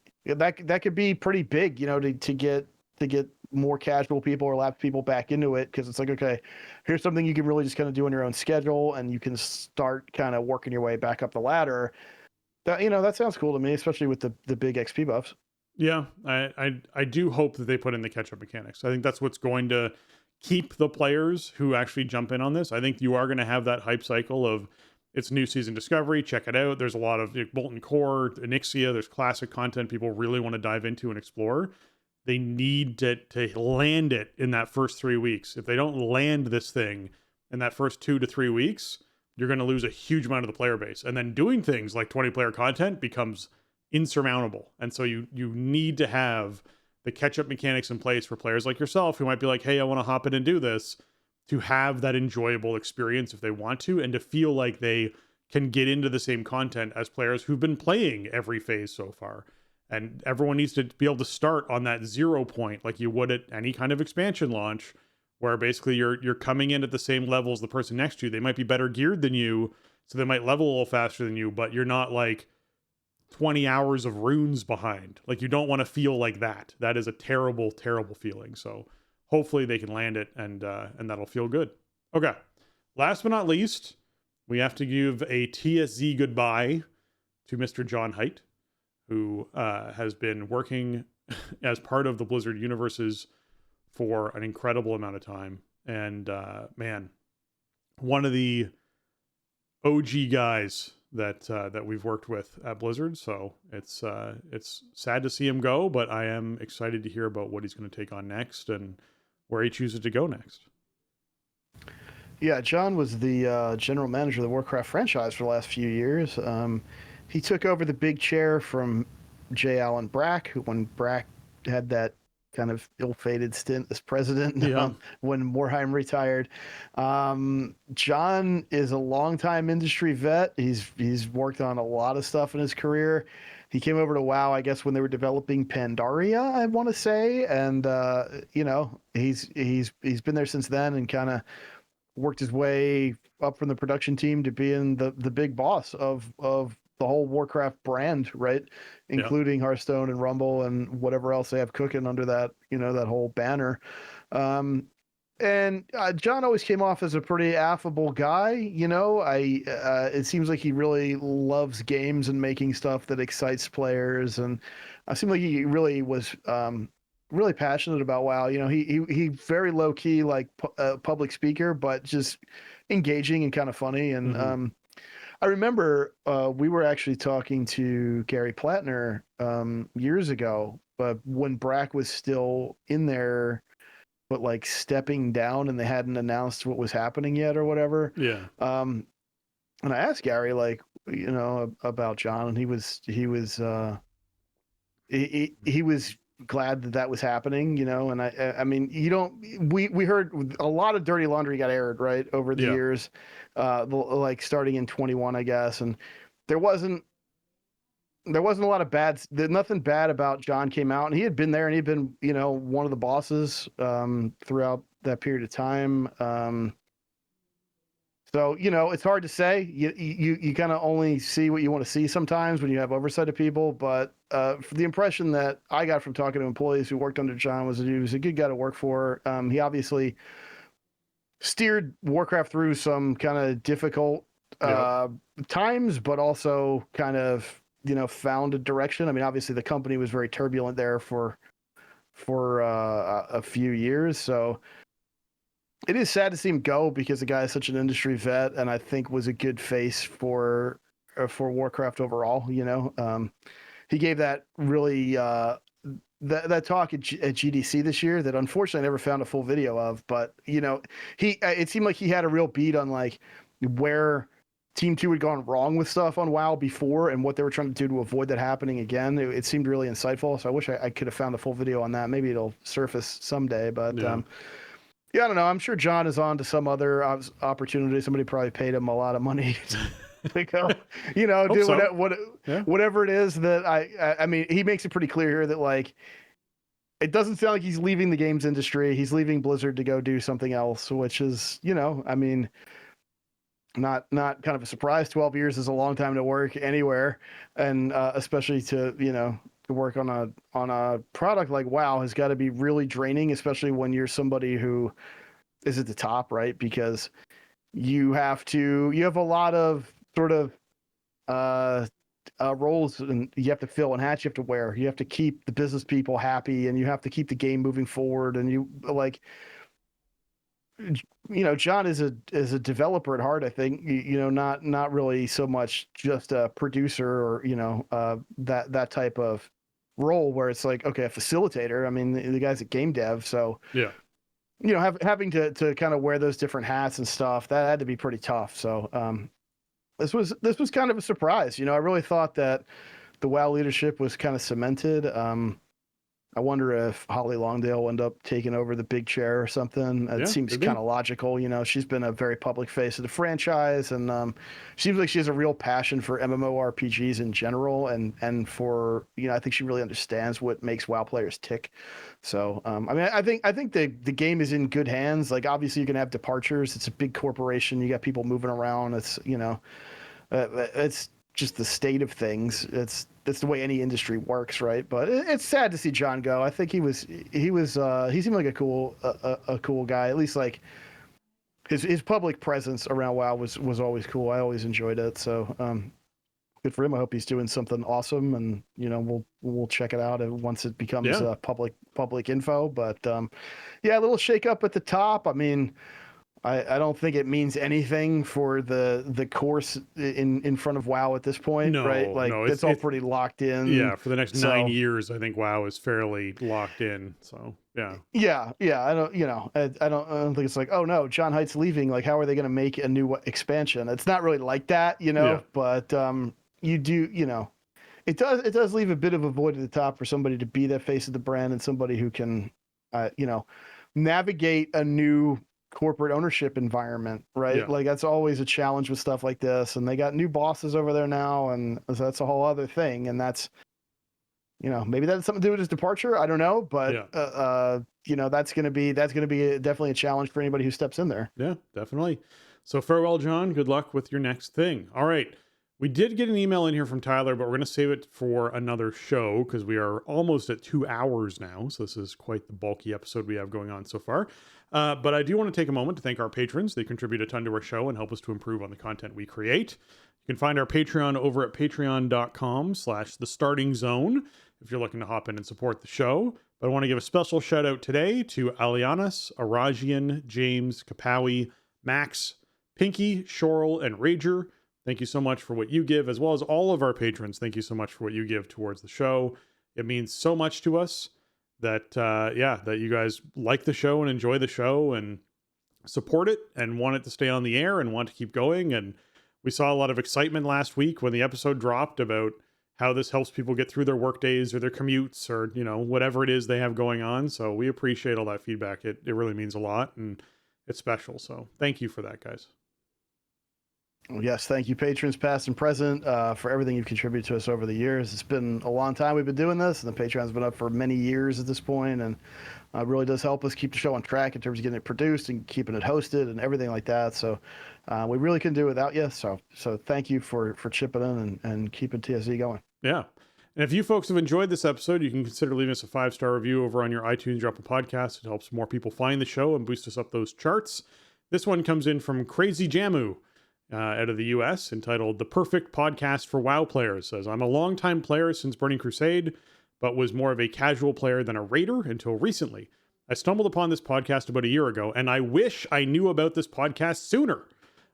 pretty big, to get more casual people or lapsed people back into it, because it's like, okay, here's something you can really just kind of do on your own schedule, and you can start kind of working your way back up the ladder. That that sounds cool to me, especially with the big XP buffs. Yeah, I do hope that they put in the catch up mechanics. I think that's what's going to keep the players who actually jump in on this. I think you are going to have that hype cycle of it's new season discovery. Check it out. There's a lot of Molten Core, Onyxia. There's classic content people really want to dive into and explore. They need to land it in that first 3 weeks. If they don't land this thing in that first 2 to 3 weeks, you're going to lose a huge amount of the player base. And then doing things like 20 player content becomes insurmountable. And so you need to have the catch up mechanics in place for players like yourself who might be like, hey, I want to hop in and do this, to have that enjoyable experience if they want to, and to feel like they can get into the same content as players who've been playing every phase so far. And everyone needs to be able to start on that 0 point like you would at any kind of expansion launch, where basically you're coming in at the same level as the person next to you. They might be better geared than you, so they might level a little faster than you, but you're not like 20 hours of runes behind. Like, you don't want to feel like that. That is a terrible, terrible feeling. So hopefully they can land it, and that'll feel good. Okay. Last but not least, we have to give a TSZ goodbye to Mr. John Haidt, who has been working as part of the Blizzard universes for an incredible amount of time. And man, one of the OG guys that we've worked with at Blizzard. So it's sad to see him go, but I am excited to hear about what he's going to take on next and where he chooses to go next. Yeah, John was the general manager of the Warcraft franchise for the last few years. He took over the big chair from J. Allen Brack, when Brack had that kind of ill-fated stint as president when Morheim retired. John is a longtime industry vet. He's worked on a lot of stuff in his career. He came over to WoW, I guess, when they were developing Pandaria, I want to say, and he's been there since then and kind of worked his way up from the production team to being the big boss of the whole Warcraft brand, right? Including Hearthstone and Rumble and whatever else they have cooking under that, that whole banner. And John always came off as a pretty affable guy. It seems like he really loves games and making stuff that excites players. And it seemed like he really was really passionate about WoW. He very low key, like public speaker, but just engaging and kind of funny. And I remember we were actually talking to Gary Plattner years ago, but when Brack was still in there, but like stepping down, and they hadn't announced what was happening yet or whatever. Yeah. And I asked Gary, like, about John, and he was glad that was happening, and I mean, we heard a lot of dirty laundry got aired, right, over the years, like starting in 21, I guess, and there wasn't a lot of nothing bad about John came out, and he had been there, and he'd been, one of the bosses throughout that period of time. So, it's hard to say. You kind of only see what you want to see sometimes when you have oversight of people. But for the impression that I got from talking to employees who worked under John was that he was a good guy to work for. He obviously steered Warcraft through some kind of difficult times, but also kind of, found a direction. I mean, obviously the company was very turbulent there for a few years. So it is sad to see him go, because the guy is such an industry vet, and I think was a good face for Warcraft overall. He gave that really that talk at GDC this year that unfortunately I never found a full video of, but it seemed like he had a real beat on like where Team 2 had gone wrong with stuff on WoW before and what they were trying to do to avoid that happening again. It seemed really insightful, so I wish I could have found the full video on that. Maybe it'll surface someday, but yeah, I don't know. I'm sure John is on to some other opportunity. Somebody probably paid him a lot of money to go, do whatever it is that I mean, he makes it pretty clear here that, like, it doesn't sound like he's leaving the games industry. He's leaving Blizzard to go do something else, which is, I mean, not kind of a surprise. 12 years is a long time to work anywhere, and especially to work on a product like WoW has got to be really draining, especially when you're somebody who is at the top, right? Because you have a lot of sort of roles and you have to fill and hats you have to wear. You have to keep the business people happy, and you have to keep the game moving forward. And you like, John is a developer at heart. I think not really so much just a producer or that type of role where it's like, okay, a facilitator. I mean, the guy's a game dev, so Yeah. Having to kind of wear those different hats and stuff, that had to be pretty tough. So this was kind of a surprise. I really thought that the WoW leadership was kind of cemented. I wonder if Holly Longdale will end up taking over the big chair or something. It seems kind of logical. She's been a very public face of the franchise, and seems like she has a real passion for MMORPGs in general, and for I think she really understands what makes WoW players tick. So I mean, I think the game is in good hands. Like, obviously, you're gonna have departures. It's a big corporation. You got people moving around. It's it's just the state of things. That's the way any industry works, right? But it's sad to see John go. I think he seemed like a cool guy. At least like his public presence around WoW was always cool. I always enjoyed it. So good for him. I hope he's doing something awesome, and we'll check it out once it becomes public info. But yeah, a little shake up at the top. I mean, I don't think it means anything for the course in front of WoW at this point, right? Like, it's all pretty locked in. Yeah, for the next 9 years, I think WoW is fairly locked in. So yeah. I don't think it's like, oh no, John Haight's leaving. Like, how are they going to make a new expansion? It's not really like that, But you do, it does leave a bit of a void at the top for somebody to be that face of the brand and somebody who can, navigate a new corporate ownership environment, right? Yeah. Like, that's always a challenge with stuff like this, and they got new bosses over there now, and so that's a whole other thing. And that's maybe that has something to do with his departure, I don't know, but that's going to be definitely a challenge for anybody who steps in there. Yeah, definitely. So farewell, John. Good luck with your next thing. All right, we did get an email in here from Tyler, but we're going to save it for another show because we are almost at 2 hours now, so this is quite the bulky episode we have going on so far. But I do want to take a moment to thank our patrons. They contribute a ton to our show and help us to improve on the content we create. You can find our Patreon over at patreon.com/thestartingzone if you're looking to hop in and support the show. But I want to give a special shout out today to Alianas, Arajian, James, Kapawi, Max, Pinky, Shorel, and Rager. Thank you so much for what you give, as well as all of our patrons. Thank you so much for what you give towards the show. It means so much to us that you guys like the show and enjoy the show and support it and want it to stay on the air and want to keep going. And we saw a lot of excitement last week when the episode dropped about how this helps people get through their work days or their commutes or, whatever it is they have going on. So we appreciate all that feedback. It really means a lot, and it's special. So thank you for that, guys. Yes, thank you, patrons past and present, for everything you've contributed to us over the years. It's been a long time we've been doing this, and the Patreon's been up for many years at this point, and it really does help us keep the show on track in terms of getting it produced and keeping it hosted and everything like that. So we really couldn't do it without you. So thank you for chipping in and keeping TSZ going. Yeah. And if you folks have enjoyed this episode, you can consider leaving us a 5-star review over on your iTunes or Apple Podcast. It helps more people find the show and boost us up those charts. This one comes in from Crazy Jamu. Out of the US, entitled The Perfect Podcast for WoW Players. Says, I'm a longtime player since Burning Crusade, but was more of a casual player than a raider until recently. I stumbled upon this podcast about a year ago, and I wish I knew about this podcast sooner.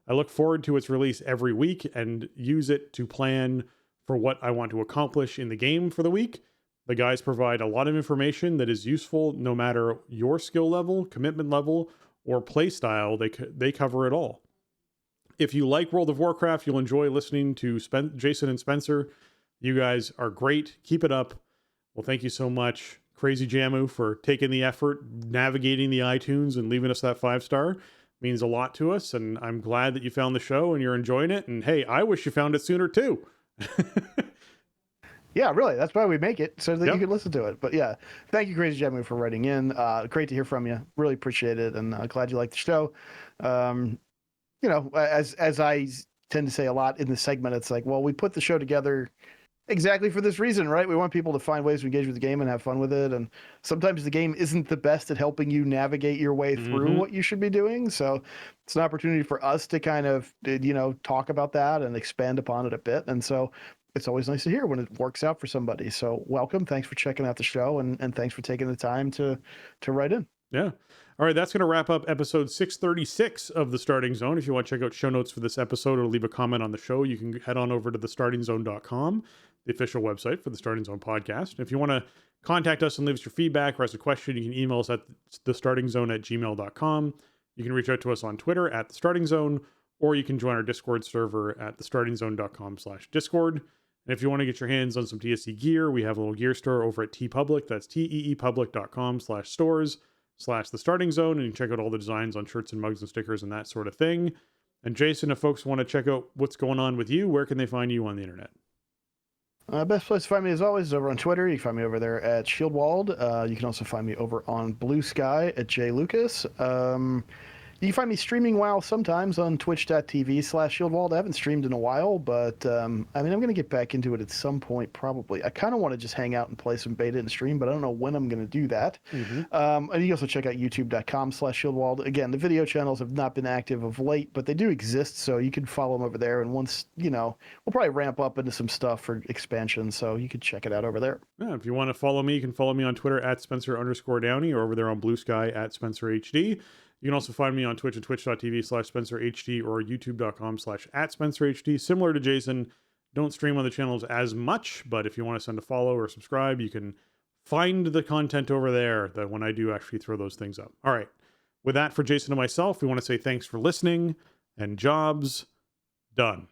I look forward to its release every week and use it to plan for what I want to accomplish in the game for the week. The guys provide a lot of information that is useful no matter your skill level, commitment level, or play style. They cover it all. If you like World of Warcraft, you'll enjoy listening to Jason and Spencer. You guys are great. Keep it up. Well, thank you so much, Crazy Jamu, for taking the effort, navigating the iTunes, and leaving us that 5-star. It means a lot to us, and I'm glad that you found the show and you're enjoying it. And hey, I wish you found it sooner too. Yeah, really. That's why we make it, so that you can listen to it. But yeah, thank you, Crazy Jamu, for writing in. Great to hear from you. Really appreciate it, and glad you like the show. As I tend to say a lot in this segment, it's like, well, we put the show together exactly for this reason, right? We want people to find ways to engage with the game and have fun with it. And sometimes the game isn't the best at helping you navigate your way through what you should be doing. So it's an opportunity for us to kind of, talk about that and expand upon it a bit. And so it's always nice to hear when it works out for somebody. So welcome. Thanks for checking out the show, and thanks for taking the time to write in. Yeah. All right, that's going to wrap up episode 636 of The Starting Zone. If you want to check out show notes for this episode or leave a comment on the show, you can head on over to thestartingzone.com, the official website for the Starting Zone podcast. And if you want to contact us and leave us your feedback or ask a question, you can email us at thestartingzone@gmail.com. You can reach out to us on Twitter at The Starting Zone, or you can join our Discord server at thestartingzone.com/Discord. And if you want to get your hands on some TSC gear, we have a little gear store over at TeePublic. That's teepublic.com/stores/The Starting Zone. And you can check out all the designs on shirts and mugs and stickers and that sort of thing. And Jason, if folks want to check out what's going on with you, where can they find you on the internet? Best place to find me, as always, is over on Twitter. You can find me over there at Shieldwald. You can also find me over on Blue Sky at Jay Lucas. You can find me streaming WoW sometimes on twitch.tv/Shieldwald. I haven't streamed in a while, but I'm going to get back into it at some point, probably. I kind of want to just hang out and play some beta and stream, but I don't know when I'm going to do that. And you can also check out youtube.com/Shieldwald. Again, the video channels have not been active of late, but they do exist, so you can follow them over there. And once, we'll probably ramp up into some stuff for expansion, so you can check it out over there. Yeah, if you want to follow me, you can follow me on Twitter at Spencer_Downey or over there on Blue Sky at SpencerHD. You can also find me on Twitch at twitch.tv/SpencerHD or youtube.com/@SpencerHD. Similar to Jason, don't stream on the channels as much, but if you want to send a follow or subscribe, you can find the content over there that when I do actually throw those things up. All right. With that, for Jason and myself, we want to say thanks for listening and jobs done.